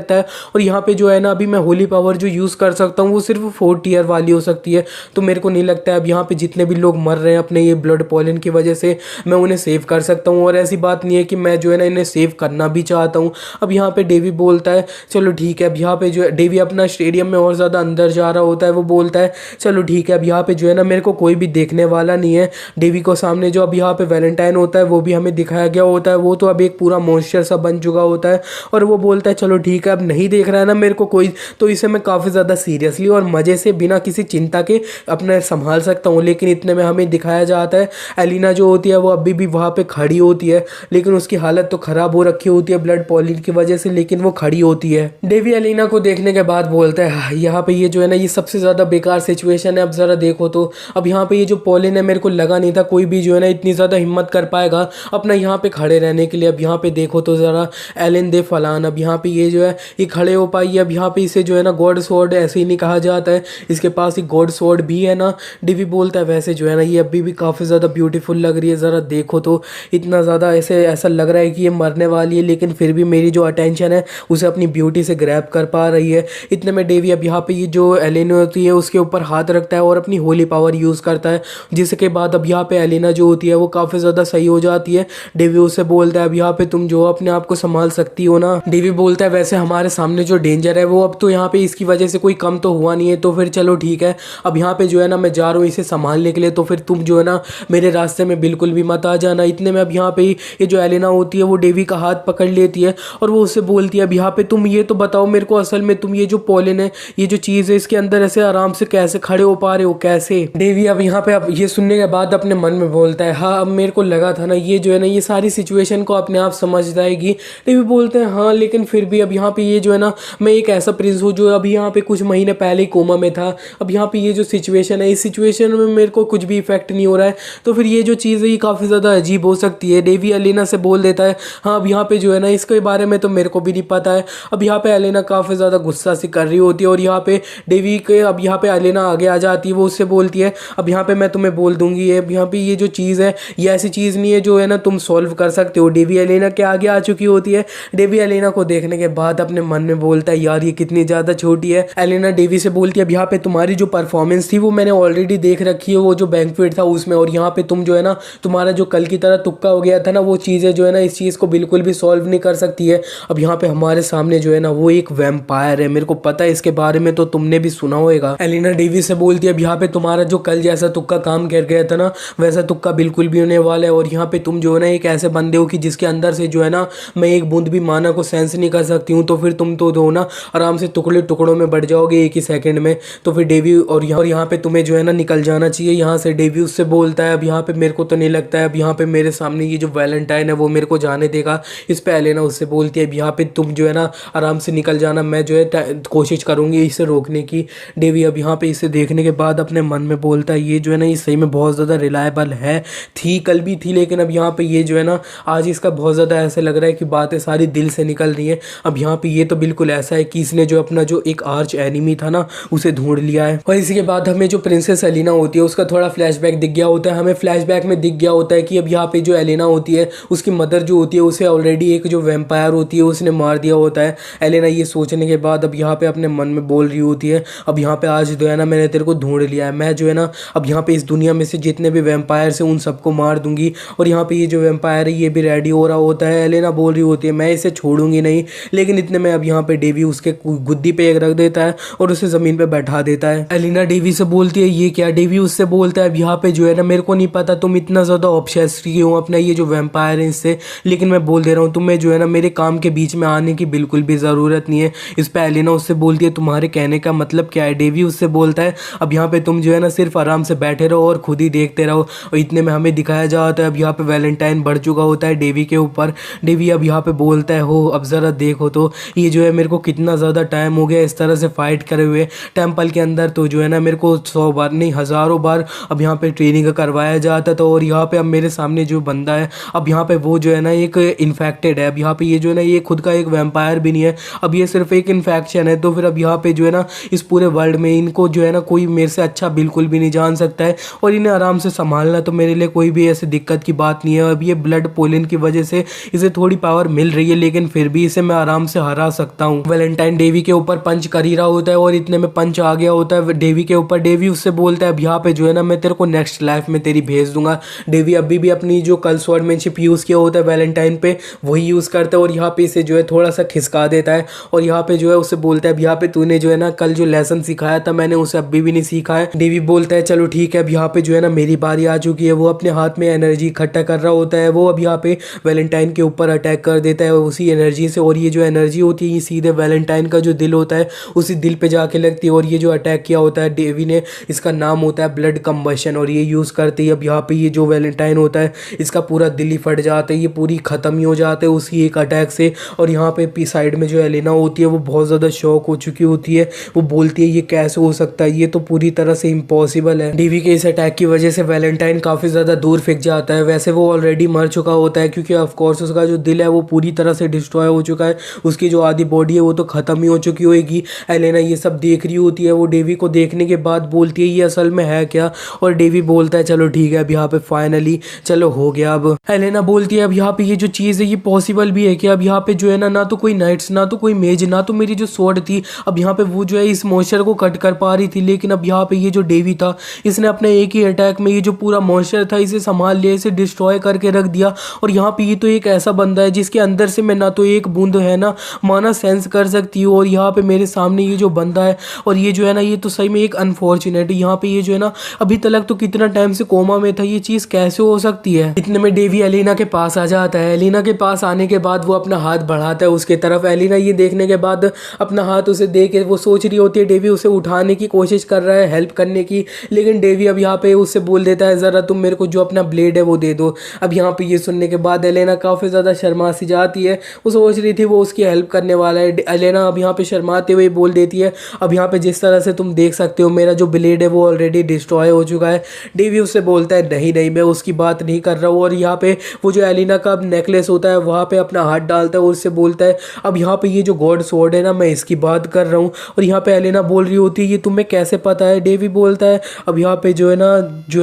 है। और यहाँ पे जो है ना अभी मैं होली पावर जो यूज़ कर सकता हूँ वो सिर्फ 4th टियर वाली हो सकती है। तो मेरे को नहीं लगता है अब यहाँ पे जितने भी लोग मर रहे हैं अपने ये ब्लड पॉलिन की वजह से मैं उन्हें सेव कर सकता हूँ, और ऐसी बात नहीं है कि मैं जो है ना इन्हें सेव करना भी चाहता हूँ। अब यहाँ पे डेवी बोलता है चलो ठीक है। अब यहाँ पे जो है डेवी अपना स्टेडियम में और ज़्यादा अंदर जा रहा होता है। वो बोलता है चलो ठीक है, अब यहाँ पे जो है ना मेरे को कोई भी देखने वाला नहीं है। डेवी को सामने जो अब यहाँ पे वैलेंटाइन होता है वो भी हमें दिखाया गया होता है। वो तो अब एक पूरा मॉन्स्टर सा बन चुका होता है और वो बोलता है चलो ठीक है, अब नहीं देख रहा है ना मेरे को कोई, तो इसे मैं काफ़ी ज़्यादा सीरियसली और मज़े से बिना किसी चिंता के अपने संभाल सकता हूँ। लेकिन इतने में हमें दिखाया जाता है एलिना जो होती है वो अभी भी वहाँ पे खड़ी होती है, लेकिन उसकी हालत तो ख़राब हो रखी होती है ब्लड पॉलिन की वजह से, लेकिन वो खड़ी होती है। डेवी एलिना को देखने के बाद बोलता है "हाँ, यहाँ पे ये जो है ना ये सबसे ज़्यादा बेकार सिचुएशन है। अब ज़रा देखो तो अब यहाँ पे ये जो पॉलिन है मेरे को लगा नहीं था कोई भी जो है ना इतनी ज़्यादा हिम्मत कर पाएगा अपना यहाँ पे खड़े रहने के लिए। अब यहाँ पे देखो तो ज़रा एलिन दे फलान, अब यहाँ पे ये जो है ये खड़े हो पाई है। अब यहाँ पे इसे जो है ना गॉड स्वॉर्ड ऐसे ही नहीं कहा जाता है, इसके पास एक गॉड स्वॉर्ड भी है ना। डेवी बोलता है वैसे जो है ना ये अभी भी काफ़ी ज़्यादा ब्यूटीफुल लग रही है, ज़रा देखो तो इतना ज़्यादा ऐसा लग रहा है कि ये मरने वाली है, लेकिन फिर भी मेरी जो अटेंशन है उसे अपनी ब्यूटी से ग्रैब कर पा रही है। इतने में डेवी अब यहाँ पे ये जो एलिना होती है उसके ऊपर हाथ रखता है और अपनी होली पावर यूज़ करता है, जिसके बाद अब यहाँ पे एलिना जो होती है वो काफ़ी ज़्यादा सही हो जाती है। डेवी उससे बोलता है अब यहाँ पे तुम जो अपने आप को संभाल सकती हो ना। डेवी बोलता है वैसे हमारे सामने जो डेंजर है वो अब तो यहाँ पे इसकी वजह से कोई कम तो हुआ नहीं है, तो फिर चलो ठीक है, अब यहाँ पे जो है ना मैं जा रहा हूँ इसे संभालने के लिए, तो फिर तुम जो है ना मेरे रास्ते में बिल्कुल भी मत आ जाना। इतने में अब यहाँ पे ये जो एलिना होती है वो डेवी का हाथ पकड़ लेती है और वो उससे बोलती है अब यहाँ पे तुम ये तो बताओ मेरे को, असल में तुम ये जो पॉलिन है ये जो चीज़ है इसके अंदर ऐसे आराम से कैसे खड़े हो पा रहे हो, कैसे? डेवी अब यहाँ पे अब ये सुनने के बाद अपने मन में बोलता है हाँ अब मेरे को लगा था ना ये जो है ना ये सारी सिचुएशन को अपने आप समझ जाएगी। डेवी बोलते हैं हाँ लेकिन फिर भी अब यहाँ पे ये जो है ना मैं एक ऐसा प्रिंस हूँ जो अभी यहाँ पे कुछ महीने पहले ही कोमा में था। अब यहाँ पे ये जो सिचुएशन है इस सिचुएशन में मेरे को कुछ भी इफेक्ट नहीं हो रहा है, तो फिर ये जो चीज़ है ये काफ़ी ज़्यादा अजीब हो सकती है। डेवी एलिना से बोल देता है हाँ अब यहाँ पे जो है ना इसके बारे में तो मेरे को भी नहीं पता है। अब यहाँ पे एलिना काफ़ी ज़्यादा गुस्सा सी कर रही होती है और यहाँ पे डेवी के अब यहाँ पे एलिना आगे आ जाती है। वो उससे बोलती है अब यहाँ पे मैं तुम्हें बोल दूंगी अब यहाँ पे ये जो चीज़ है ये ऐसी चीज़ नहीं है जो है ना तुम सॉल्व कर सकते हो। डेवी एलिना के आगे आ चुकी होती है। डेवी एलिना को देखने के बाद अपने मन में बोलता है यार ये कितनी ज़्यादा छोटी है। एलिना डेवी से बोलती है अब यहाँ पे तुम्हारी जो परफॉर्मेंस थी वो मैंने ऑलरेडी देख रखी है, वो जो बैंक्वेट था उसमें, और यहाँ पे तुम जो है ना तुम्हारा जो कल की तरह तुक्का हो गया था ना वो चीज़ें जो है ना इस चीज़ को बिल्कुल भी सॉल्व नहीं कर सकती है। अब यहाँ पे हमारे सामने जो है ना वो एक वैम्पायर है, मेरे को पता है इसके बारे में, तो तुमने भी सुना होगा। एलिना डेवी से बोलती है अब यहाँ पे तुम्हारा जो कल जैसा तुक्का काम कर गया था ना वैसा तुक्का बिल्कुल भी होने वाला है, और यहाँ पे तुम जो है ना एक ऐसे बंदे हो कि जिसके अंदर से जो है ना मैं एक बूंद भी माना को सेंस नहीं कर सकती हूँ, तो फिर तुम तो दो ना आराम से टुकड़े टुकड़ों में बढ़ जाओगे एक ही सेकंड में। तो फिर डेवी और यहाँ पे तुम्हें जो है ना निकल जाना चाहिए यहाँ से। डेवी उससे बोलता है अब यहाँ पे मेरे को तो नहीं लगता है अब यहाँ पे मेरे सामने ये जो वैलेंटाइन है वो मेरे को जाने देगा। इस पे एलिना उससे बोलती है अब यहाँ पे तुम जो है ना आराम से निकल जाना, मैं जो है कोशिश करूँगी इसे रोकने की। डेवी अब यहाँ पे इसे देखने के बाद अपने मन में बोलता है ये जो है ना ये सही में बहुत ज़्यादा रिलायबल है, थी कल भी थी, लेकिन अब यहाँ पे ये जो है ना आज इसका बहुत ज़्यादा ऐसा लग रहा है कि बातें सारी दिल से निकल रही हैं। अब यहाँ पे ये तो बिल्कुल ऐसा है कि इसने जो अपना जो एक आर्च एनिमी था ना उसे ढूंढ लिया है। और इसी के बाद हमें जो प्रिंसेस एलिना होती है उसका थोड़ा फ्लैशबैक दिख गया होता है। हमें फ्लैशबैक में दिख गया होता है कि अब यहाँ पे जो एलिना होती है उसकी मदर जो होती है उसे ऑलरेडी एक जो वैम्पायर होती है उसने मार दिया होता है। एलिना ये सोचने के बाद अब यहाँ पे अपने मन में बोल रही होती है अब यहाँ पे आज जो है ना मैंने तेरे को ढूंढ लिया है, मैं जो है ना अब यहाँ पे इस दुनिया में से जितने भी वैम्पायर से उन सबको मार दूंगी। और यहाँ पे ये जो वैम्पायर है ये भी रेडी हो रहा होता है। एलिना बोल रही होती है मैं इसे छोड़ूंगी नहीं, लेकिन इतने में अब यहाँ पे डेवी उसके गुद्दी पे एक रख देता है और उसे जमीन पे बैठा देता है। एलिना डेवी से बोलती है ये क्या? डेवी उससे बोलता है अब यहाँ पे जो है ना मेरे को नहीं पता तुम इतना ज़्यादा ऑब्सेस्ड क्यों अपना ये जो वैम्पायर है इससे, लेकिन मैं बोल दे रहा हूँ तुम्हें जो है ना मेरे काम के बीच में आने की बिल्कुल भी ज़रूरत नहीं है। इस पर एलिना उससे बोलती है तुम्हारे कहने का मतलब क्या है? डेवी उससे बोलता है अब यहाँ पे तुम जो है ना सिर्फ आराम से बैठे रहो और खुद ही देखते रहो। और इतने में हमें दिखाया जाता है अब यहाँ पे वैलेंटाइन बढ़ चुका होता है डेवी के ऊपर। डेवी अब यहाँ पे बोलता है हो अब ज़रा देखो तो ये जो है मेरे को कितना ज़्यादा टाइम हो गया इस तरह से फाइट करे हुए टेम्पल के अंदर, तो जो है ना मेरे को 100 बार नहीं हज़ारों बार अब यहाँ पे ट्रेनिंग करवाया जाता था। और यहाँ पे अब मेरे सामने जो बंदा है अब यहाँ पे वो जो है ना एक इन्फेक्टेड है। अब यहाँ पे ये जो है ना ये खुद का एक वैम्पायर भी नहीं है, अब ये सिर्फ एक इन्फेक्शन है। तो फिर अब यहाँ पे जो है ना इस पूरे वर्ल्ड में इनको जो है ना कोई मेरे से अच्छा बिल्कुल भी नहीं जान सकता है, और इन्हें आराम से संभालना तो मेरे लिए कोई भी ऐसी दिक्कत की बात नहीं है। अब ये ब्लड पोलिन की वजह से इसे थोड़ी पावर मिल रही है, लेकिन फिर भी इसे मैं आराम से हरा सकता हूँ। वैलेंटाइन डेवी के ऊपर पंच कर ही रहा होता है और इतने में पंच आ गया होता है डेवी के ऊपर। डेवी उससे बोलता है अब यहाँ पे जो है ना मैं तेरे को नेक्स्ट लाइफ में तेरी भेज दूंगा। डेवी अभी भी अपनी जो कल स्वॉर्डमैनशिप यूज़ किया होता है वैलेंटाइन पे वही यूज़ करता है, और यहाँ पे इसे जो है थोड़ा सा खिसका देता है और यहाँ पे जो है उससे बोलता है अब यहाँ पे तूने जो है ना कल जो लेसन सिखाया था मैंने उसे अभी भी नहीं सीखा है। डेवी बोलता है चलो ठीक है, अब यहाँ पे जो है ना मेरी बारी आ चुकी है। वो अपने हाथ में एनर्जी इकट्ठा कर रहा होता है, वो अब यहाँ पे वैलेंटाइन के ऊपर अटैक कर देता है उसी एनर्जी से, और ये जो एनर्जी होती है ये सीधे वैलेंटाइन का जो दिल होता है उसी दिल पे जाके लगती है। और ये जो अटैक किया होता है डेवी ने, इसका नाम होता है ब्लड कंबशन, और ये यूज़ करते ही अब यहाँ पे ये जो वैलेंटाइन होता है इसका पूरा दिल ही फट जाता है, ये पूरी ख़त्म ही हो जाते हैं उसी एक अटैक से। और यहाँ पे पी साइड में जो एलेना होती है वो बहुत ज़्यादा शॉक हो चुकी होती है, वो बोलती है ये कैसे हो सकता है, ये तो पूरी तरह से इम्पॉसिबल है। डेवी के इस अटैक की वजह से वैलेंटाइन काफ़ी ज़्यादा दूर फेंक जाता है। वैसे वो ऑलरेडी मर चुका होता है क्योंकि ऑफकोर्स उसका जो दिल है वो पूरी तरह से डिस्ट्रॉय हो चुका है, उसकी जो आधी बॉडी है वो तो ख़त्म ही हो चुकी होगी। एलेना ये सब देख रही होती है, वो डेवी को देखने के बाद बोलती है ये असल में है क्या, और डेवी बोलता है चलो ठीक है अब यहाँ पे फाइनली चलो हो गया। अब एलेना बोलती है अब यहाँ पे ये जो चीज़ है ये पॉसिबल भी है कि अब यहाँ पे जो है ना तो कोई नाइट्स, ना तो कोई मेज, ना तो मेरी जो स्वॉर्ड थी अब यहाँ पे वो जो है इस मॉन्स्टर को कट कर पा रही थी, लेकिन अब यहाँ पे ये जो डेवी था इसने अपने एक ही अटैक में ये जो पूरा मॉन्स्टर था इसे संभाल लिया, इसे डिस्ट्रॉय करके रख दिया। और यहाँ पे ये तो एक ऐसा बंदा है जिसके अंदर से मैं ना तो एक बूंद है ना माना सेंस कर सकती हूँ, और यहाँ पे मेरे सामने ये जो बंदा है और ये जो है ना ये तो सही में एक अनफॉर्चुनेट, यहाँ पे ये जो है ना अभी तक तो कितना टाइम से कोमा में था, ये चीज़ कैसे हो सकती है। इतने में डेवी एलिना के पास आ जाता है। एलिना के पास आने के बाद वो अपना हाथ बढ़ाता है उसके तरफ। एलिना ये देखने के बाद अपना हाथ उसे दे के वो सोच रही होती है, डेवी उसे उठाने की कोशिश कर रहा है हेल्प करने की, लेकिन डेवी अब यहाँ पे उससे बोल देता है ज़रा तुम मेरे को जो अपना ब्लेड है वो दे दो। अब यहाँ पे ये सुनने के बाद एलेना काफ़ी ज़्यादा शर्मा सी जाती है, वो सोच रही थी वो उसकी हेल्प करने वाला है। एलेना अब यहाँ पे शर्माते हुए बोल देती है अब यहाँ पे जिस तरह से तुम देख सकते हो मेरा जो ब्लेड है वो ऑलरेडी डिस्ट्रॉय हो चुका है। डेवी उससे बोलता है नहीं नहीं मैं उसकी बात नहीं कर रहा हूँ, और यहाँ पे वो जो एलिना का नेकलेस होता है वहाँ पे अपना हाथ डालता है और उससे बोलता है अब यहाँ पे ये जो गॉड स्वॉर्ड है ना मैं इसकी बात कर रहा हूँ। और यहाँ पे एलिना बोल रही होती है ये तुम्हें कैसे पता है। डेवी बोलता है अब यहाँ पे जो है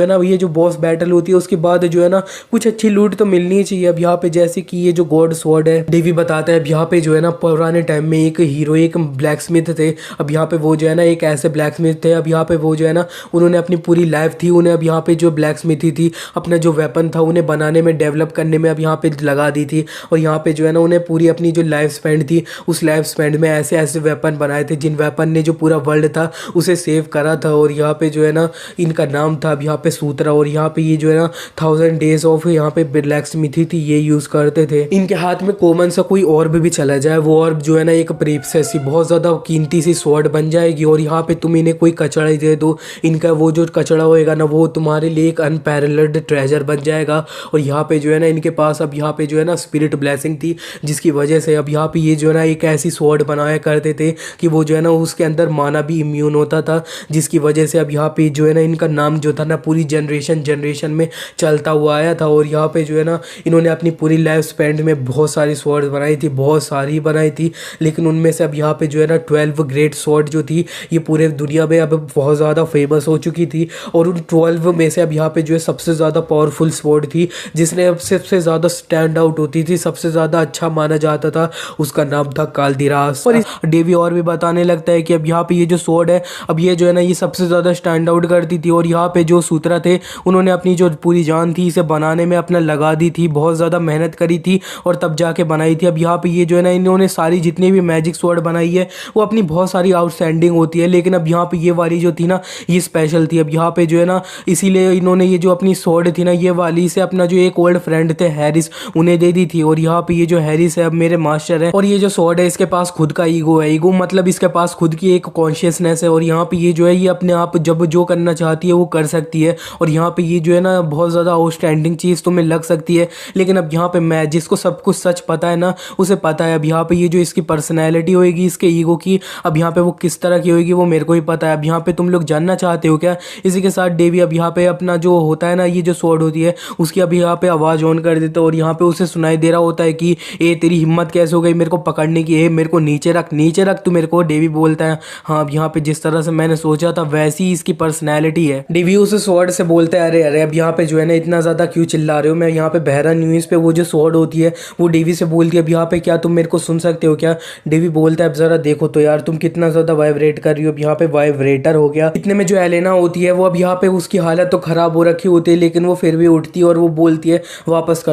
ना ये जो बॉस बैटल होती है उसके बाद जो है ना कुछ अच्छी लूट तो मिलनी चाहिए, अब यहाँ पे जैसे कि ये जो गॉड स्वॉर्ड है। डेवी बताता है अब यहाँ पे जो है ना पुराने टाइम में एक हीरो एक ब्लैक स्मिथ थे, अब यहाँ पे वो जो है ना एक ऐसे ब्लैक स्मिथ थे, अब यहाँ पे वो जो है ना उन्होंने अपनी पूरी लाइफ थी उन्हें अब यहाँ पे जो ब्लैक स्मिथी थी अपना जो वेपन था उन्हें बनाने में डेवलप करने में अब यहाँ पे लगा दी थी, और यहाँ पे जो है ना उन्हें पूरी अपनी जो लाइफ स्पेंड थी उस लाइफ स्पेंड में ऐसे ऐसे वेपन बनाए थे जिन वेपन ने जो पूरा वर्ल्ड था उसे सेव करा था। और यहाँ पे जो है ना इनका नाम था अब यहाँ पे सूत्रा, और यहाँ पे ये जो है ना 1000 डेज ऑफ यहाँ पे ब्लैक स्मिथी थी ये यूज़ करते थे। इनके हाथ में कॉमन सा कोई ऑर्ब भी चला जाए वो ऑर्ब जो है ना एक प्रीप्सेस सी बहुत ज़्यादा कीमती सी स्वॉर्ड बन जाएगी, और यहाँ पे तुम इन्हें कोई कचड़ा ही दे दो इनका वो जो कचड़ा होएगा ना वो तुम्हारे लिए एक अनपैरेलल्ड ट्रेजर बन जाएगा। और यहाँ पे जो है ना इनके पास अब यहाँ पे जो है ना स्पिरिट ब्लेसिंग थी जिसकी वजह से अब यहाँ पे ये जो है ना एक ऐसी स्वॉर्ड बनाया करते थे कि वो जो है ना उसके अंदर माना भी इम्यून होता था, जिसकी वजह से अब यहाँ पे जो है ना इनका नाम जो था ना पूरी जनरेशन में चलता हुआ आया था। और यहाँ पे जो है ना इन्होंने अपनी पूरी लाइफ स्पेंड में बहुत सारी स्वॉर्ड बनाई थी, बहुत सारी बनाई थी, लेकिन उनमें से अब यहाँ पे जो है ना 12 ग्रेट स्वॉर्ड जो थी ये पूरे दुनिया में अब बहुत ज़्यादा फेमस हो चुकी थी, और उन 12 में से अब यहाँ पे जो है सबसे ज़्यादा पावरफुल स्वॉर्ड थी जिसने अब सबसे ज़्यादा स्टैंड आउट होती थी, सबसे ज़्यादा अच्छा माना जाता था, उसका नाम था कालदिरास। और डेवी और भी बताने लगता है कि अब यहाँ पे ये जो स्वॉर्ड है अब ये जो है ना ये सबसे ज़्यादा स्टैंड आउट करती थी, और यहाँ पे जो सूत्रा थे उन्होंने अपनी जो पूरी जान थी इसे बनाने में अपना लगा दी थी, बहुत ज़्यादा मेहनत करी थी और तब जाके बनाई थी। अब यहाँ पे ये जो है ना इन्होंने सारी जितनी भी मैजिक स्वॉर्ड बनाई है वो अपनी बहुत सारी आउटस्टैंडिंग होती है, लेकिन अब यहाँ पे ये वाली जो थी ना ये स्पेशल थी। अब यहाँ पे जो है ना इसीलिए इन्होंने ये जो अपनी स्वॉर्ड थी ना ये वाली से अपना जो एक ओल्ड फ्रेंड थे हैरिस उन्हें दे दी थी, और यहाँ पे ये जो हैरिस है अब मेरे मास्टर है, और ये जो स्वॉर्ड है इसके पास खुद का ईगो है, ईगो मतलब इसके पास खुद की एक कॉन्शियसनेस है, और यहाँ पे ये जो है ये अपने आप जब जो करना चाहती है वो कर सकती है। और यहाँ पे ये जो है ना बहुत ज़्यादा आउटस्टैंडिंग चीज़ तुम्हें लग सकती है, लेकिन अब यहाँ पे मैं जिसको सब कुछ सच पता है ना उसे पता है। अब यहाँ पे ये जो इसकी पर्सनैलिटी होएगी इसके ईगो की अब यहाँ पे वो किस तरह की होएगी वो मेरे को ही पता है। अब यहाँ पे तुम लोग जानना चाहते हो क्या? इसी के साथ डेवी अब यहाँ पे अपना जो होता है ना ये जो स्वॉर्ड होती है उसकी अब यहाँ पे आवाज़ ऑन कर देता है, और यहाँ पे उसे सुनाई दे रहा होता है कि ए तेरी हिम्मत कैसे हो गई मेरे को पकड़ने की, ए मेरे को नीचे रख तू मेरे को। डेवी बोलता है हाँ अब यहाँ पे जिस तरह से मैंने सोचा था वैसी ही इसकी पर्सनैलिटी है। डेवी उस स्वॉर्ड से बोलता है अरे अरे अब यहाँ पे जो है ना इतना ज़्यादा क्यों चिल्ला रहे हो, मैं यहाँ पे बहरा न्यूज़ पे वो जो स्वॉर्ड होती है वो डेवी से बोलती है अब यहाँ पे क्या तुम मेरे को सुन सकते हो क्या? डेवी बोलता है अब ज़रा देखो तो यार तुम कितना ज़्यादा वाइब्रेट कर रही हो, अब यहाँ पे वाइब्रेटर हो गया। इतने में जो एलेना होती है वो अब यहाँ पे उसकी हालत तो ख़राब हो रखी होती है, लेकिन वो फिर भी उठती है और वो बोलती है वापस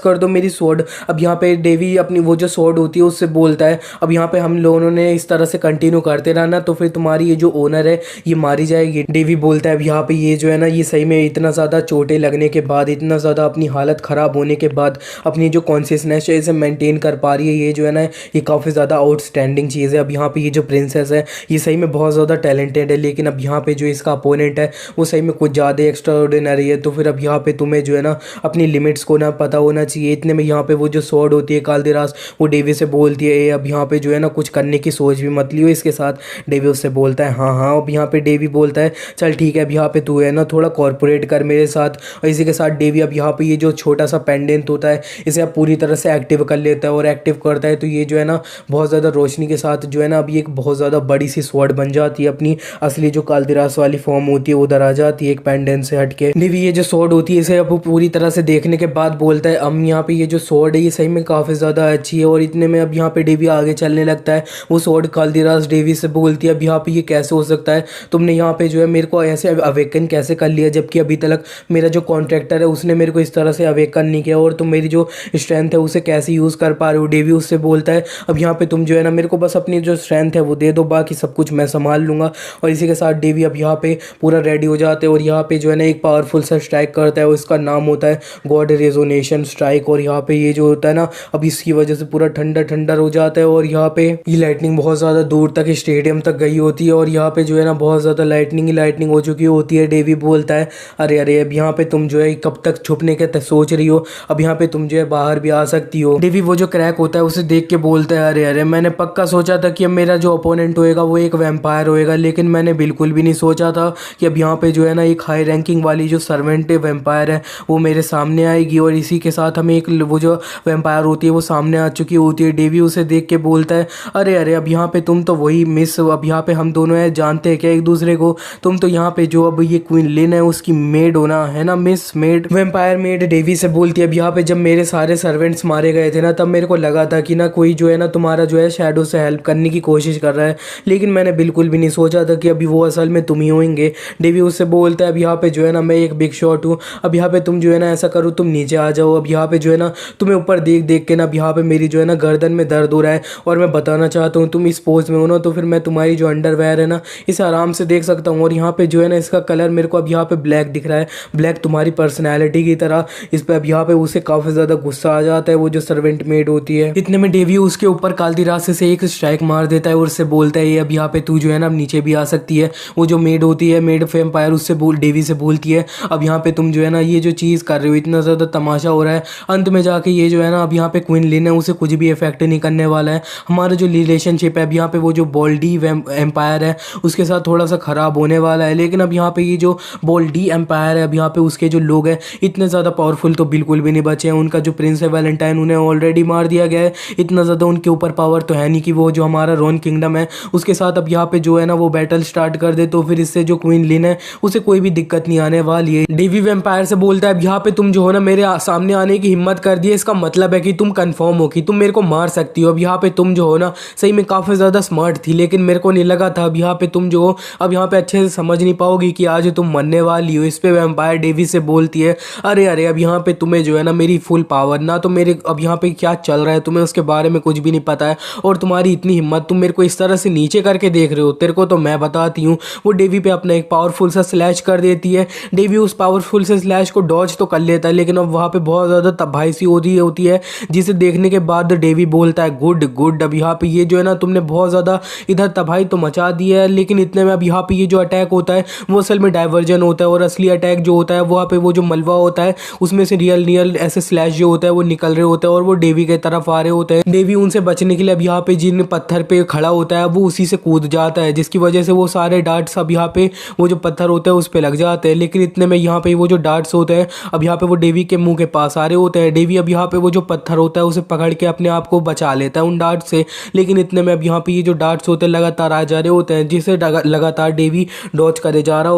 कर दो मेरी स्वॉर्ड। अब यहाँ पे डेवी अपनी अपनी वो जो स्वॉर्ड होती है उससे बोलता है अब यहाँ पे हम लोगों ने इस तरह से कंटिन्यू करते रहना तो फिर तुम्हारी ये जो ओनर है ये मारी जाएगी। डेवी बोलता है अब यहाँ पे ये जो है ना ये सही में इतना ज़्यादा चोटें लगने के बाद, इतना ज़्यादा अपनी हालत ख़राब होने के बाद अपनी जो कॉन्शियसनेस है इसे मेंटेन कर पा रही है, ये जो है ना ये काफ़ी ज़्यादा आउटस्टैंडिंग चीज़ है। अब यहाँ पे ये जो प्रिंसेस है ये सही में बहुत ज़्यादा टैलेंटेड है, लेकिन अब यहाँ पे जो इसका अपोनेंट है वो सही में कुछ ज़्यादा एक्स्ट्रा ऑर्डिनरी है। तो फिर अब यहाँ पे तुम्हें जो है ना अपनी लिमिट्स को ना पता होना चाहिए। इतने में यहाँ पे वो जो स्वॉर्ड होती है कालदेरास वो डेवी से बोलती है अब यहाँ पे जो है ना कुछ करने की सोच भी मत लियो इसके साथ। डेवी उससे बोलता है हाँ हाँ। अब यहाँ पे डेवी बोलता है चल ठीक है अब यहाँ पे तू है ना थोड़ा कॉर्पोरेट कर मेरे साथ। और इसी के साथ डेवी अब यहाँ पे ये जो छोटा सा पेंडेंट होता है इसे अब पूरी तरह से एक्टिव कर लेता है और एक्टिव करता है तो ये जो है ना बहुत ज़्यादा रोशनी के साथ जो है ना अभी एक बहुत ज़्यादा बड़ी सी स्वॉर्ड बन जाती है, अपनी असली जो कालदिरास वाली फॉर्म होती है उधर आ जाती है एक पेंडेंट से हटके। डेवी ये जो स्वॉर्ड होती है इसे अब पूरी तरह से देखने के बाद बोलता है अब यहाँ पे ये जो स्वॉर्ड है ये सही में काफ़ी ज़्यादा अच्छी है। और इतने में अब यहाँ पे डेवी आगे चलने लगता है। वो स्वॉर्ड कालदिरास डेवी से बोलती है अब यहाँ पे ये कैसे हो सकता है, तुमने यहाँ पे जो है मेरे को ऐसे अवेकन कैसे कर लिया जबकि अभी तक मेरा जो कॉन्ट्रैक्टर है उसने मेरे को इस तरह से अवेकन नहीं किया और तुम मेरी जो स्ट्रेंथ है उसे कैसे यूज़ कर पा रहे हो। डेवी उससे बोलता है अब यहाँ पे तुम जो है ना मेरे को बस अपनी जो स्ट्रेंथ है वो दे दो, बाकी सब कुछ मैं संभाल लूँगा। और इसी के साथ डेवी अब यहाँ पे पूरा रेडी हो जाते हैं और यहाँ पे जो है ना एक पावरफुल सा स्ट्राइक करता है और इसका नाम होता है गॉड रेजोनेशन स्ट्राइक। और यहाँ पे ये जो होता है ना अब इसकी वजह से पूरा ठंडा ठंडा हो जाता है और यहाँ पे ये लाइटनिंग बहुत ज़्यादा दूर तक स्टेडियम तक गई होती है और यहाँ पे जो है ना बहुत ज़्यादा लाइटनिंग ही लाइटनिंग हो चुकी होती है। डेवी बोलता है अरे अरे अब यहाँ पे तुम जो है कब तक छुपने के सोच रही हो, अब यहाँ पे तुम जो है बाहर भी आ सकती हो। डेवी वो जो क्रैक होता है उसे देख के बोलता है अरे अरे मैंने पक्का सोचा था कि अब मेरा जो अपोनेंट होएगा वो एक वैम्पायर होएगा, लेकिन मैंने बिल्कुल भी नहीं सोचा था कि अब यहाँ पे जो है ना एक हाई रैंकिंग वाली जो सर्वेंट वैम्पायर है वो मेरे सामने आएगी। और इसी के साथ हमें एक वो जो वैम्पायर होती है वो सामने आ चुकी होती है। डेवी उसे देख के बोलता है अरे अरे अब यहाँ पे तुम तो वही मिस, अब यहाँ पे हम दोनों है जानते हैं क्या एक दूसरे को, तुम तो यहाँ पे जो अब ये क्वीन लिन है उसकी मेड होना है ना, मिस मेड वैम्पायर मेड। डेवी से बोलती है अब यहाँ पे जब मेरे सारे सर्वेंट्स मारे गए थे ना तब मेरे को लगा था कि ना कोई जो है ना तुम्हारा जो है शैडो से हेल्प करने की कोशिश कर रहा है, लेकिन मैंने बिल्कुल भी नहीं सोचा था कि अभी वो असल में तुम ही होंगे। डेवी उससे बोलता है अब यहाँ पे जो है ना मैं एक बिग शॉट हूँ, अब यहाँ पे तुम जो है ना ऐसा करो तुम नीचे आ जाओ। अब यहाँ पे जो है ना तुम्हें ऊपर देख देख के ना अब यहाँ पे मेरी जो है ना गर्दन में दर्द हो रहा है और मैं बताना चाहता हूँ तुम इस पोज में हो ना तो फिर मैं तुम्हारी जो अंडरवेयर है ना इसे आराम से देख सकता हूँ। और यहाँ पे जो है ना इसका कलर मेरे को अब यहाँ पे ब्लैक दिख रहा है, ब्लैक तुम्हारी पर्सनैलिटी की तरह। इस पर अब यहाँ पे उसे काफ़ी ज़्यादा गुस्सा आ जाता है वो जो सर्वेंट मेड होती है। इतने में डेवी उसके ऊपर कालदिरास से एक स्ट्राइक मार देता है और उससे बोलता है अब यहाँ पे तू जो है ना अब नीचे भी आ सकती है। वो जो मेड होती है मेड वैम्पायर उससे डेवी से बोलती है अब यहाँ पे तुम जो है ना ये जो चीज़ कर रहे हो इतना ज़्यादा तमाशा हो रहा है, अंत में जाके ये जो है ना अब यहाँ पे क्वीन लिन है उसे कुछ भी इफेक्ट नहीं करने वाला है। हमारा जो रिलेशनशिप है अब यहाँ पे वो जो बोल्डी एम्पायर है उसके साथ थोड़ा सा ख़राब होने वाला है, लेकिन अब यहाँ पे ये जो बोल्डी एम्पायर है अब यहाँ पे उसके जो लोग हैं इतने ज़्यादा पावरफुल तो बिल्कुल भी नहीं बचे हैं। उनका जो प्रिंस है वैलेंटाइन उन्हें ऑलरेडी मार दिया गया है, इतना ज़्यादा उनके ऊपर पावर तो है नहीं कि वो जो हमारा रोन किंगडम है उसके साथ अब यहाँ पे जो है ना वो बैटल स्टार्ट कर दे तो फिर इससे जो क्वीन लिन है उसे कोई भी दिक्कत नहीं आने वाली है। डेवी वैम्पायर से बोलता है अब यहाँ पे तुम जो हो ना मेरे सामने आने की हिम्मत कर दी है, इसका मतलब है कि तुम कंफर्म हो कि तुम मेरे को मार सकती हो। अब यहाँ पे तुम जो हो ना सही में काफ़ी ज़्यादा स्मार्ट थी, लेकिन मेरे को नहीं लगा था अब यहाँ पे तुम जो हो अब यहाँ पे अच्छे से समझ नहीं पाओगी कि आज तुम मरने वाली हो। इस पे वैम्पायर डेवी से बोलती है अरे अरे अब यहाँ पे तुम्हें जो है ना मेरी फुल पावर ना तो मेरे अब यहाँ पे क्या चल रहा है तुम्हें उसके बारे में कुछ भी नहीं पता है, और तुम्हारी इतनी हिम्मत तुम मेरे को इस तरह से नीचे करके देख रहे हो, तेरे को तो मैं बताती हूँ। वो डेवी पे अपना एक पावरफुल सा स्लैश कर देती है। डेवी उस पावरफुल से स्लैश को डॉज तो कर लेता है, लेकिन अब वहाँ पे बहुत ज़्यादा तबाही सी होती है जिसे देखने के बाद डेवी बोलता है गुड गुड। अब यहाँ पे ये जो है ना तुमने बहुत ज़्यादा इधर तबाही तो मचा दी है, लेकिन इतने में अब यहाँ पे ये जो अटैक होता है वो असल में डाइवर्जन होता है और असली अटैक जो होता है वहाँ पे वो जो मलबा होता है उसमें से रियल ऐसे स्लैश जो होता है वो निकल रहे होते हैं और वो डेवी की तरफ आ रहे होते हैं। डेवी उनसे बचने के लिए अब यहाँ पे जिन पत्थर पे खड़ा होता है वो उसी से कूद जाता है, जिसकी वजह से वो सारे डार्ट्स अब यहाँ पे वो जो पत्थर होता है उस पे लग जाते हैं। लेकिन इतने में यहाँ पे वो जो डार्ट्स होते हैं अब यहाँ पे वो डेवी के मुंह के पास आ रहे होते हैं। डेवी अब यहाँ पे वो जो पत्थर होता है उसे पकड़ के अपने आप को बचा लेता है उन डार्ट से, लेकिन इतने में अब यहाँ पे ये जो डार्ट्स होते हैं लगातार आ जा रहे होते हैं, जिसे लगातार डेवी डॉज करे जा रहा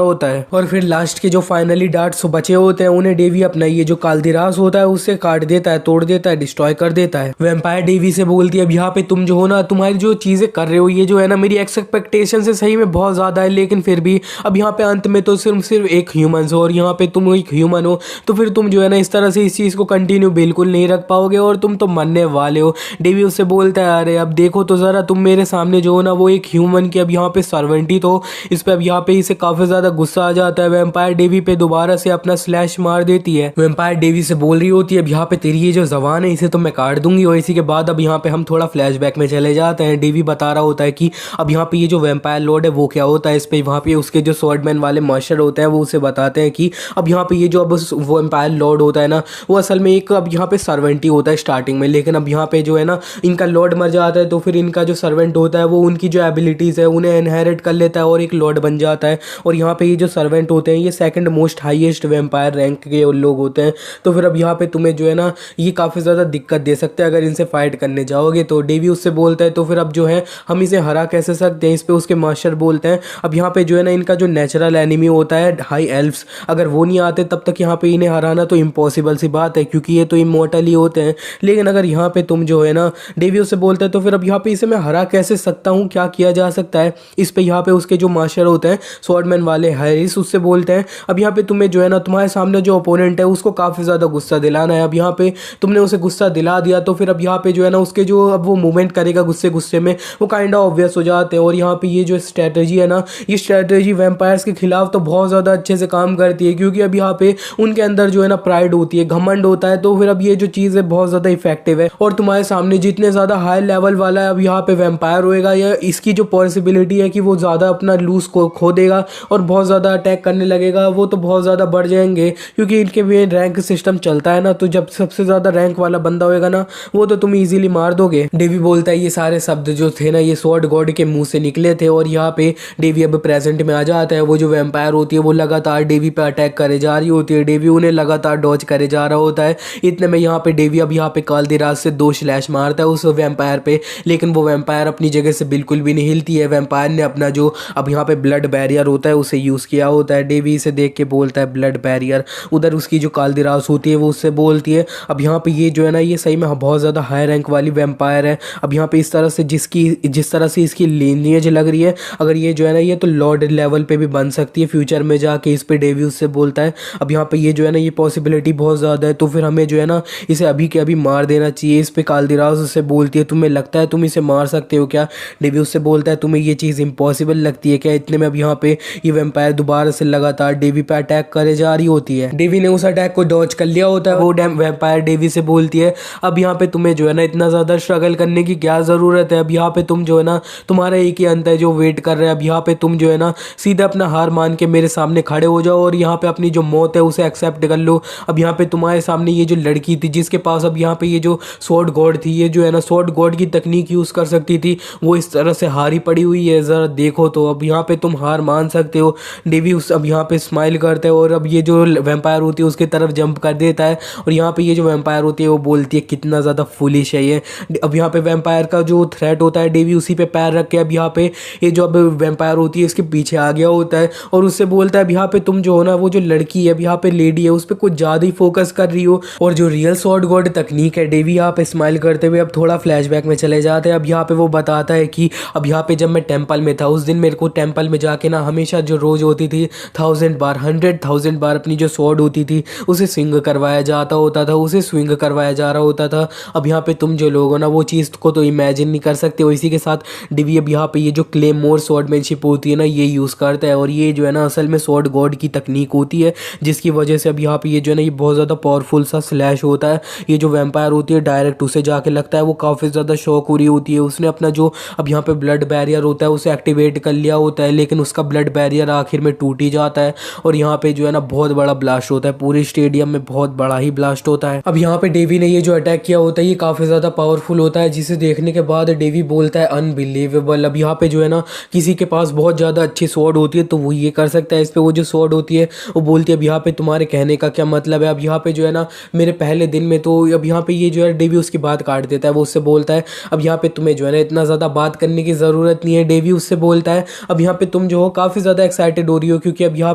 होता है और फिर लास्ट के जो फाइनली डार्ट्स बचे होते हैं उन्हें डेवी अपना ये जो कालदिरास होता है उससे काट देता है, तोड़ देता है, डिस्ट्रॉय कर देता है। वैम्पायर डेवी से बोलती है अब यहाँ पे तुम जो हो ना तुम्हारी जो चीजें कर रहे हो ये जो है ना मेरी एक्सपेक्टेशन से सही में बहुत ज्यादा है, लेकिन फिर भी अब यहाँ पे अंत में तो सिर्फ एक ह्यूमन हो और यहाँ पे तुम एक ह्यूमन हो, तो फिर तुम जो है ना इस तरह से इस चीज को कंटिन्यू बिल्कुल नहीं रख पाओगे और तुम तो मरने वाले हो। डेवी उससे बोलता है अरे अब देखो तो ज़रा, तुम मेरे सामने जो हो ना वो एक ह्यूमन की अब यहाँ पे सर्वेंट ही तो। इस पे अब यहाँ पे इसे काफ़ी ज़्यादा गुस्सा आ जाता है। वैम्पायर डेवी पे दोबारा से अपना स्लैश मार देती है। वैम्पायर डेवी से बोल रही होती है अब यहाँ पे तेरी ये जो जबान है इसे तो मैं काट दूंगी। और इसी के बाद अब यहाँ पे हम थोड़ा फ्लैशबैक में चले जाते हैं। डेवी बता रहा होता है कि अब यहाँ पे ये जो वैम्पायर लॉर्ड है वो क्या होता है। इस पे वहाँ पे उसके जो स्वॉर्डमैन वाले मास्टर होते हैं वो उसे बताते हैं कि अब यहाँ पे ये जो अब वैम्पायर लॉर्ड होता है ना वो असल में एक अब यहाँ पे सर्वेंट ही होता है स्टार्टिंग में, लेकिन अब यहाँ पे जो है ना इनका लॉर्ड मर जाता है तो फिर इनका जो सर्वेंट होता है वो उनकी जो एबिलिटीज़ है उन्हें इनहेरिट कर लेता है और एक लॉर्ड बन जाता है। और यहाँ पे ये जो सर्वेंट होते हैं ये second most highest vampire rank के लोग होते हैं। तो फिर अब यहाँ पे तुम्हें जो है ना ये काफ़ी ज़्यादा दिक्कत दे सकते हैं अगर इनसे फाइट करने जाओगे। तो डेवी उससे बोलता है तो फिर अब जो है हम इसे हरा कैसे सकते हैं। इस पे उसके मास्टर बोलते हैं अब यहाँ पे जो है ना इनका जो नेचुरल एनिमी होता है हाई एल्फ्स, अगर वो नहीं आते तब तक यहाँ पे इन्हें हराना तो इम्पॉसिबल सी बात है क्योंकि ये तो इमोर्टल ही होते हैं। लेकिन अगर यहाँ पे तुम जो है ना, डेवी उससे बोलता है तो फिर अब यहाँ पे इसे मैं हरा कैसे सकता हूँ, क्या किया जा सकता है। इस पे यहाँ पे उसके जो मास्टर होते हैं स्वॉर्डमैन वाले हैरिस उससे बोलते हैं अब यहाँ पे तुम्हें जो है ना तुम्हारे सामने जो ओपोनेंट है उसको काफ़ी ज़्यादा गुस्सा दिलाना है। अब यहाँ पे तुमने उसे गुस्सा दिला दिया तो फिर अब यहाँ पे जो है ना उसके जो अब वो मूवमेंट करेगा गुस्से गुस्से में वो काइंड ऑफ ऑब्वियस हो जाते हैं। और यहाँ पे ये जो स्ट्रैटेजी है ना ये स्ट्रैटेजी वैम्पायर्स के खिलाफ तो बहुत ज़्यादा अच्छे से काम करती है क्योंकि अब यहाँ पे उनके अंदर जो है ना प्राइड होती है, घमंड होता है। तो फिर अब ये जो चीज़ है बहुत ज़्यादा इफेक्टिव है और तुम्हारे सामने जितने ज़्यादा हाई लेवल वाला है अब यहाँ पे वैम्पायर होएगा या इसकी जो पॉसिबिलिटी है कि वो ज़्यादा अपना लूज को खो देगा और बहुत ज़्यादा अटैक करने लगेगा वो तो बहुत ज़्यादा बढ़ जाएंगे क्योंकि इनके भी रैंक सिस्टम चलता है ना। तो जब सबसे ज़्यादा रैंक वाला बंदा होएगा ना वो तो तुम इजीली मार दोगे। डेवी बोलता है ये सारे शब्द जो थे ना ये स्वॉर्ड गॉड के मुंह से निकले थे। और यहाँ पे डेवी अब प्रेजेंट में आ जाता है। वो जो वैम्पायर होती है वो लगातार डेवी पे अटैक करे जा रही होती है। डेवी उन्हें लगातार डॉज करे जा रहा होता है। इतने में यहाँ पे डेवी अब यहाँ पे कालदिराज से 2 स्लैश मारता है उस वैम्पायर पे, लेकिन वो वैम्पायर अपनी जगह से बिल्कुल भी नहीं हिलती है। वैम्पायर ने अपना जो अब यहाँ पे ब्लड बैरियर होता है उसे यूज़ किया होता है। डेवी इसे देख के बोलता है ब्लड बैरियर। उधर उसकी जो कालदिराज होती है वो उससे बोलती है अब यहाँ पे ये जो है ना ये सही में बहुत ज़्यादा हाई रैंक वाली वैम्पायर है। अब यहाँ पे इस तरह से जिस तरह से इसकी लीनियज लग रही है अगर ये जो है ना ये तो लॉर्ड लेवल पे भी बन सकती है फ्यूचर में जाके। इस पे डेवी उससे बोलता है अब यहाँ पे ये जो है ना ये पॉसिबिलिटी बहुत ज़्यादा है तो फिर हमें जो है ना इसे अभी के अभी मार देना चाहिए। इस पे कालदिराज उससे बोलती है तुम्हें लगता है तुम इसे मार सकते हो क्या। डेवी उससे बोलता है तुम्हें ये चीज़ इम्पॉसिबल लगती है क्या। इतने में अब यहाँ पे ये वैम्पायर दोबारा से लगातार डेवी पे अटैक करे जा रही होती है। डेवी ने उस अटैक को डॉज कर लिया होता है। वो वैम्पायर डेवी से बोलती है अब यहाँ पे तुम्हें जो है ना इतना ज़्यादा स्ट्रगल करने की क्या ज़रूरत है। अब यहाँ पे तुम जो है ना तुम्हारा एक ही अंत है जो वेट कर रहे हैं। अब यहाँ पे तुम जो है ना सीधा अपना हार मान के मेरे सामने खड़े हो जाओ और यहाँ पे अपनी जो मौत है उसे एक्सेप्ट कर लो। अब यहाँ पे तुम्हारे सामने ये जो लड़की थी जिसके पास अब यहाँ पे ये जो स्वॉर्ड गॉड थी ये जो है ना स्वॉर्ड गॉड की तकनीक यूज़ कर सकती थी वो इस तरह से हारी पड़ी हुई है। ज़रा देखो तो अब यहाँ पे तुम हार मान सकते हो। डेवी उस अब यहाँ पे स्माइल करते हैं और अब ये जो वैम्पायर होती है उसकी तरफ जंप कर देता है। और यहाँ पे ये जो वैम्पायर होती है वो बोलती है कितना ज़्यादा फुलिश है ये। अब यहाँ पे वैम्पायर का जो थ्रेट होता है डेवी उसी पे पैर रख के अब यहाँ पे ये जो अब वैम्पायर होती है इसके पीछे आ गया होता है और उससे बोलता है अब यहाँ पे तुम जो हो ना वो जो लड़की है अब यहाँ पे लेडी है उस पर कुछ ज़्यादा ही फोकस कर रही हो। और जो रियल स्वॉर्ड गॉड तकनीक है डेवी यहाँ पे स्माइल करते हुए अब थोड़ा फ्लैशबैक में चले जाते हैं। अब यहाँ पे वो बताता है कि अब यहाँ पे जब मैं टेम्पल में था उस दिन मेरे को टेम्पल में जाके ना हमेशा जो रोज़ होती थी 1000 बार 100,000 बार अपनी जो स्वॉर्ड होती थी उसे स्विंग करवाया जाता होता था, उसे स्विंग करवाया जा रहा होता था। अब यहाँ पे तुम जो लोग हो ना वो चीज़ को तो इमेजिन नहीं कर सकते हो। इसी के साथ डेवी अब यहाँ पे ये जो क्लेमोर स्वॉर्डमैनशिप होती है ना ये यूज़ करता है और ये जो है ना असल में स्वॉर्ड गॉड की तकनीक होती है जिसकी वजह से अब यहाँ पे ये जो है ना ये बहुत ज़्यादा पावरफुल सा स्लैश होता है। ये जो वैम्पायर होती है डायरेक्ट उसे जाके लगता है वो काफ़ी ज़्यादा शॉक हो रही होती है। उसने अपना जो अब यहाँ पे ब्लड बैरियर होता है उसे एक्टिवेट कर लिया होता है लेकिन उसका ब्लड बैरियर आखिर में टूट ही जाता है और यहाँ पे जो है ना बहुत बड़ा ब्लास्ट होता है। पूरे स्टेडियम में बहुत बड़ा ही ब्लास्ट होता है। अब यहाँ पे डेवी ने ये जो अटैक किया होता है ये काफ़ी ज़्यादा पावरफुल होता है जिसे देखने के बाद डेवी बोलता है अनबिलीवेबल। अब यहाँ पे जो है ना किसी के पास बहुत ज़्यादा अच्छी स्वॉर्ड होती है तो वो ये कर सकता है। इस पर वो जो स्वॉर्ड होती है वो बोलती है अब यहाँ पे तुम्हारे कहने का क्या मतलब है। अब यहाँ पे जो है ना मेरे पहले दिन में तो अब यहाँ पे ये जो है डेवी उसकी बात काट देता है। वो उससे बोलता है अब यहाँ पे तुम्हें जो है ना इतना ज़्यादा बात करने की ज़रूरत नहीं है। डेवी उससे बोलता है अब यहाँ पे तुम जो हो काफ़ी ज़्यादा एक्साइटेड हो रही हो क्योंकि अब यहाँ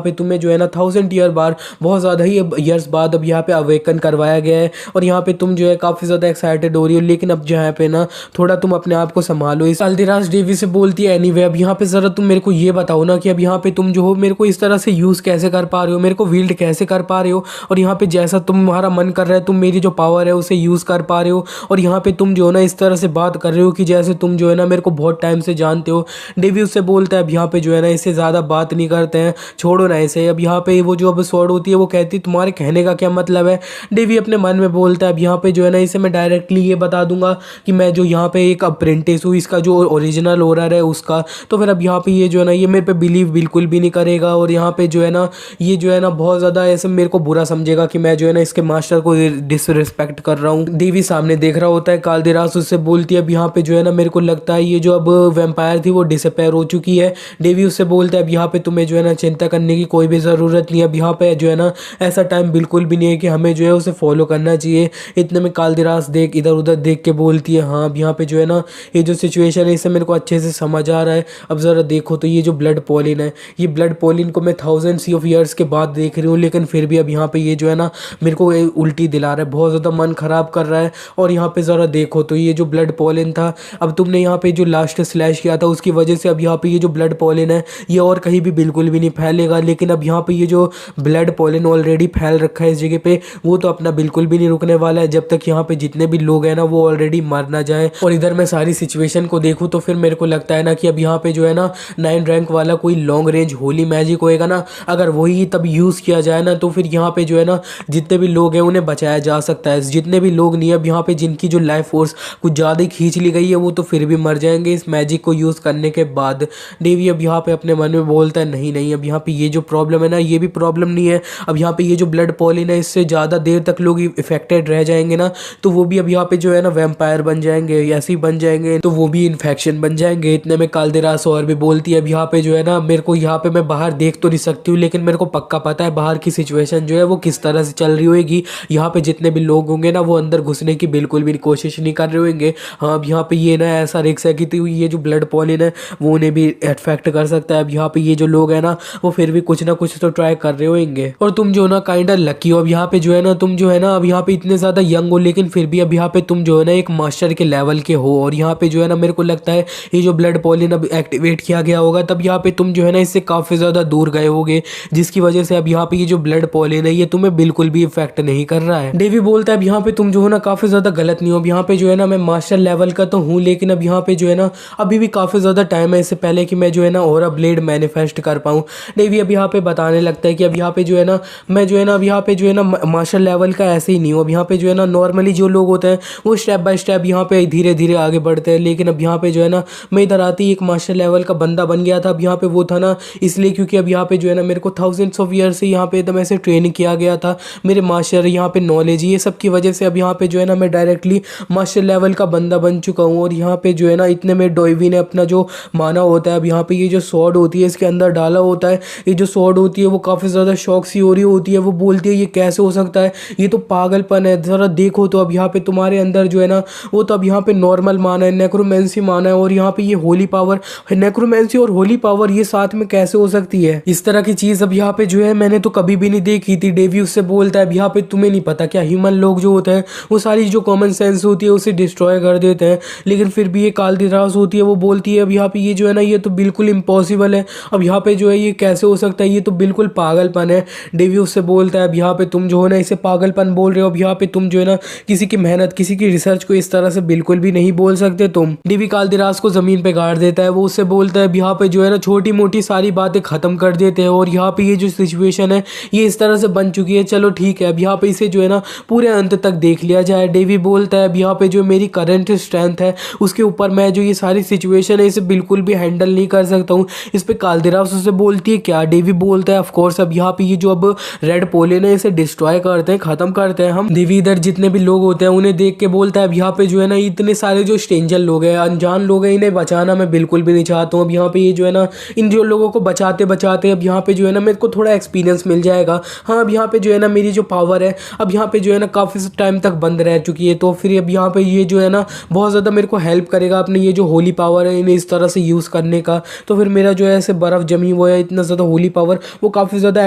पे तुम्हें जो है ना 1000 ईयर बाद बहुत ज़्यादा ही ईयर्स बाद अब यहाँ पे अवेकन करवाया गया है और यहाँ पे तुम जो है काफ़ी ज़्यादा एक्साइटेड हो रही हो। लेकिन अब यहाँ पे ना थोड़ा तुम अपने आप को संभालो। इस कालदिराज डेवी से बोलती है एनीवे अब यहाँ पे ज़रा तुम मेरे को ये बताओ ना कि अब यहाँ पे तुम जो हो मेरे को इस तरह से यूज़ कैसे कर पा रहे हो, मेरे को वील्ड कैसे कर पा रहे हो और यहाँ पे जैसा तुम्हारा मन कर रहा है तुम मेरी जो पावर है उसे यूज़ कर पा रहे हो, और यहाँ पे तुम जो है ना इस तरह से बात कर रहे हो कि जैसे तुम जो है ना मेरे को बहुत टाइम से जानते हो। डेवी उससे बोलता है अब यहाँ पे जो है ना इससे ज़्यादा बात नहीं करते हैं, छोड़ो ना इसे। अब यहाँ पे वो जो अब स्वॉर्ड होती है वो कहती है तुम्हारे कहने का क्या मतलब है। डेवी अपने मन में बोलता है अब यहाँ पे जो है ना इसे मैं डायरेक्टली ये बता दूंगा कि मैं जो यहाँ पे एक अप्रेंटिस हूँ, इसका जो ओरिजिनल ओनर है उसका। तो फिर अब यहाँ पे ये जो है ना ये मेरे पे बिलीव बिल्कुल भी नहीं करेगा, और यहाँ पे जो है ना ये जो है ना बहुत ज़्यादा ऐसे मेरे को बुरा समझेगा कि मैं जो है ना इसके मास्टर को डिसरिस्पेक्ट कर रहा हूँ। देवी सामने देख रहा होता है, कालदेरास उससे बोलती है अब यहाँ पे जो है ना मेरे को लगता है ये जो अब वैम्पायर थी वो डिसअपेयर हो चुकी है। देवी उससे बोलता है अब यहाँ पे तुम्हें जो है ना चिंता करने की कोई भी ज़रूरत नहीं है। अब यहाँ पे जो है ना ऐसा टाइम बिल्कुल भी नहीं है कि हमें जो है उसे फॉलो करना चाहिए। इतने में कालदेरास देख इधर उधर देख के बोलती है हाँ अब यहाँ पे जो है ना ये जो सिचुएशन है इसे मेरे को अच्छे से समझ आ रहा है। अब ज़रा देखो तो ये जो ब्लड पॉलिन है, ये ब्लड पॉलिन को मैं थाउजेंड्स ऑफ ईयर्स के बाद देख रही हूँ, लेकिन फिर भी अब यहाँ पे ये जो है ना मेरे को उल्टी दिला रहा है, बहुत ज़्यादा मन ख़राब कर रहा है। और यहाँ पे ज़रा देखो तो ये जो ब्लड पॉलिन था, अब तुमने यहाँ पे जो लास्ट स्लैश किया था उसकी वजह से अब यहाँ पे ये जो ब्लड पॉलिन है ये और कहीं भी बिल्कुल भी नहीं फैलेगा। लेकिन अब यहाँ पे ये जो ब्लड पॉलिन ऑलरेडी फैल रखा है इस जगह पे, वो तो अपना बिल्कुल भी नहीं रुकने वाला है जब तक यहाँ पे जितने भी लोग हैं ना वो ऑलरेडी मर ना जाए। और इधर मैं सारी सिचुएशन को देखूँ तो फिर मेरे को लगता है ना कि अब यहाँ पे जो है ना 9 रैंक वाला कोई लॉन्ग रेंज होली मैजिक होएगा ना, अगर वही तब यूज़ किया जाए ना तो फिर यहाँ पे जो है ना जितने भी लोग हैं उन्हें बचाया जा सकता है। जितने भी लोग नहीं अब यहाँ पे जिनकी जो लाइफ फोर्स कुछ ज़्यादा ही खींच ली गई है वो तो फिर भी मर जाएंगे इस मैजिक को यूज़ करने के बाद। डेवी अब यहाँ पे अपने मन में बोलता है नहीं नहीं अब यहाँ पे ये जो प्रॉब्लम है ना ये भी प्रॉब्लम नहीं है। अब यहाँ पे ये जो ब्लड पॉलिन है इससे ज़्यादा देर तक लोग इफेक्टेड रह जाएंगे ना तो वो भी अब यहाँ पे जो है ना वैम्पायर बन जाएंगे, ऐसे ही बन जाएंगे तो वो भी इन्फेक्शन बन जाएंगे। इतने में कालदेरास और भी बोलती है अब यहाँ पे जो है ना मेरे को यहाँ पे मैं बाहर देख तो नहीं सकती हूँ, लेकिन मेरे को पक्का पता है बाहर की सिचुएशन जो है वो किस तरह से चल रही होगी। यहाँ पे जितने भी लोग होंगे ना वो अंदर घुसने की बिल्कुल भी कोशिश नहीं कर रहे होंगे। हाँ अब यहाँ पे ये ना ऐसा रिक्स है कि तो ये जो ब्लड पॉलिन है वो उन्हें भी अफेक्ट कर सकता है। अब यहाँ पे ये जो लोग हैं ना वो फिर भी कुछ ना कुछ तो ट्राई कर रहे होंगे। और तुम जो ना काइंड ऑफ लकी हो अब यहाँ पे जो है ना तुम जो है ना अब यहाँ पे इतने ज़्यादा यंग हो, लेकिन फिर भी अब यहाँ पे तुम जो है ना एक मास्टर के लेवल के हो। और यहाँ पे जो है ना मेरे को लगता है ये जो ब्लड पॉलिन अब एक्टिवेट किया गया होगा तब यहाँ पे तुम जो है ना इससे काफ़ी ज़्यादा दूर गए होगे, जिसकी वजह से अब यहाँ पे ये जो ब्लड पॉलिन है ये तुम्हें बिल्कुल भी इफेक्ट नहीं कर रहा है। डेवी बोलता है अब यहाँ पे तुम जो हो ना काफ़ी ज़्यादा गलत नहीं हो। अब यहाँ पे जो है ना मैं मास्टर लेवल का तो हूँ, लेकिन अब यहाँ पे जो है ना अभी भी काफ़ी ज़्यादा टाइम है इससे पहले कि मैं जो है ना और ब्लेड मैनिफेस्ट कर पाऊँ। डेवी अब यहाँ पे बताने लगता है कि अब यहाँ पे जो है ना मैं जो है ना अब यहाँ पे जो है ना मास्टर लेवल का ऐसे ही नहीं हूँ। अब यहाँ पे जो है ना नॉर्मली जो लोग होते हैं वो स्टेप बाय स्टेप यहाँ पे धीरे धीरे आगे बढ़ते हैं, लेकिन अब यहाँ पे जो है ना मैं इधर आती एक मास्टर लेवल का बंदा बन गया था। अब यहाँ पे वो था ना इसलिए क्योंकि अब यहाँ पे जो है ना मेरे को थाउजेंड्स ऑफ ईयर से यहाँ पे एकदम ऐसे ट्रेन किया गया था। मेरे मास्टर यहाँ पे नॉलेज ये सब की वजह से अब यहाँ पे जो है ना मैं डायरेक्टली मास्टर लेवल का बंदा बन चुका हूँ। और यहाँ पे जो है ना इतने में डोइवी ने अपना जो माना होता है अब यहाँ पे ये जो स्वॉर्ड होती है इसके अंदर डाला होता है। ये जो स्वॉर्ड होती है वो काफ़ी ज़्यादा शौक सी हो रही होती है, वो बोलती है ये कैसे हो सकता है, ये तो पागलपन है, ज़रा देखो तो अब यहाँ पे तुम्हारे अंदर जो है ना वो तो अब यहाँ पे नॉर्मल माना है, नेक्रोमेंसी माना है, और यहाँ पे ये होली पावर, नेक्रोमेंसी और होली पावर ये साथ में कैसे हो सकती है। इस तरह की चीज़ अब यहाँ पे जो है मैंने तो कभी भी नहीं देखी थी। डेवी उससे बोलता है अब यहाँ पे तुम्हें नहीं पता क्या ह्यूमन लोग जो होते हैं वो सारी जो कॉमन सेंस होती है उसे डिस्ट्रॉय कर देते हैं, लेकिन फिर भी ये कालदेरास होती है वो बोलती है अब यहाँ पे ये जो है ना ये तो बिल्कुल इम्पॉसिबल है। अब यहाँ पे जो है ये कैसे हो सकता है, ये तो बिल्कुल पागलपन है। डेवी उससे बोलता है अब यहाँ पे तुम जो है ना इसे पागलपन बोल रहे हो, अब यहाँ पे तुम जो है ना किसी की मेहनत किसी की रिसर्च को इस तरह से बिल्कुल भी नहीं बोल सकते तुम। डेवी कालदेरास को जमीन पे गाड़ देता है, वो उससे बोलता है अब यहाँ पे जो है ना छोटी मोटी सारी बातें खत्म कर देते हैं, और यहाँ पे ये जो सिचुएशन है ये इस तरह से बन चुकी है, चलो ठीक है अब यहाँ पे इसे जो है ना पूरे अंत तक देख लिया जाए। डेवी बोलता है अब यहाँ पे जो मेरी करंट स्ट्रेंथ है उसके ऊपर मैं जो ये सारी सिचुएशन है इसे बिल्कुल भी हैंडल नहीं कर सकता हूँ। इस पे कालदेरास उससे बोलती है क्या। डेवी बोलता है ऑफ कोर्स अब यहाँ पे ये जो अब रेड पोलिन है इसे डिस्ट्रॉय करते हैं, खत्म करते हैं हम। देवी इधर जितने भी लोग होते हैं उन्हें देख के बोलता है अब यहाँ पे जो है ना इतने सारे जो स्ट्रेंजर लोग हैं, अनजान लोग हैं, इन्हें बचाना मैं बिल्कुल भी नहीं चाहता हूँ। अब यहाँ पे ये जो है ना इन जो लोगों को बचाते बचाते अब यहाँ पे जो है ना मेरे को थोड़ा एक्सपीरियंस मिल जाएगा। हाँ अब यहाँ पे जो है ना मेरी जो पावर है अब यहाँ पे जो है ना काफ़ी टाइम तक बंद रह चुकी है, तो फिर अब यहाँ पे ये जो है ना बहुत ज़्यादा मेरे को हेल्प करेगा अपने ये जो होली पावर है इन्हें इस तरह से यूज़ करने का। तो फिर मेरा जो है ऐसे बर्फ़ जमी हुआ है इतना ज़्यादा होली पावर वो काफ़ी ज़्यादा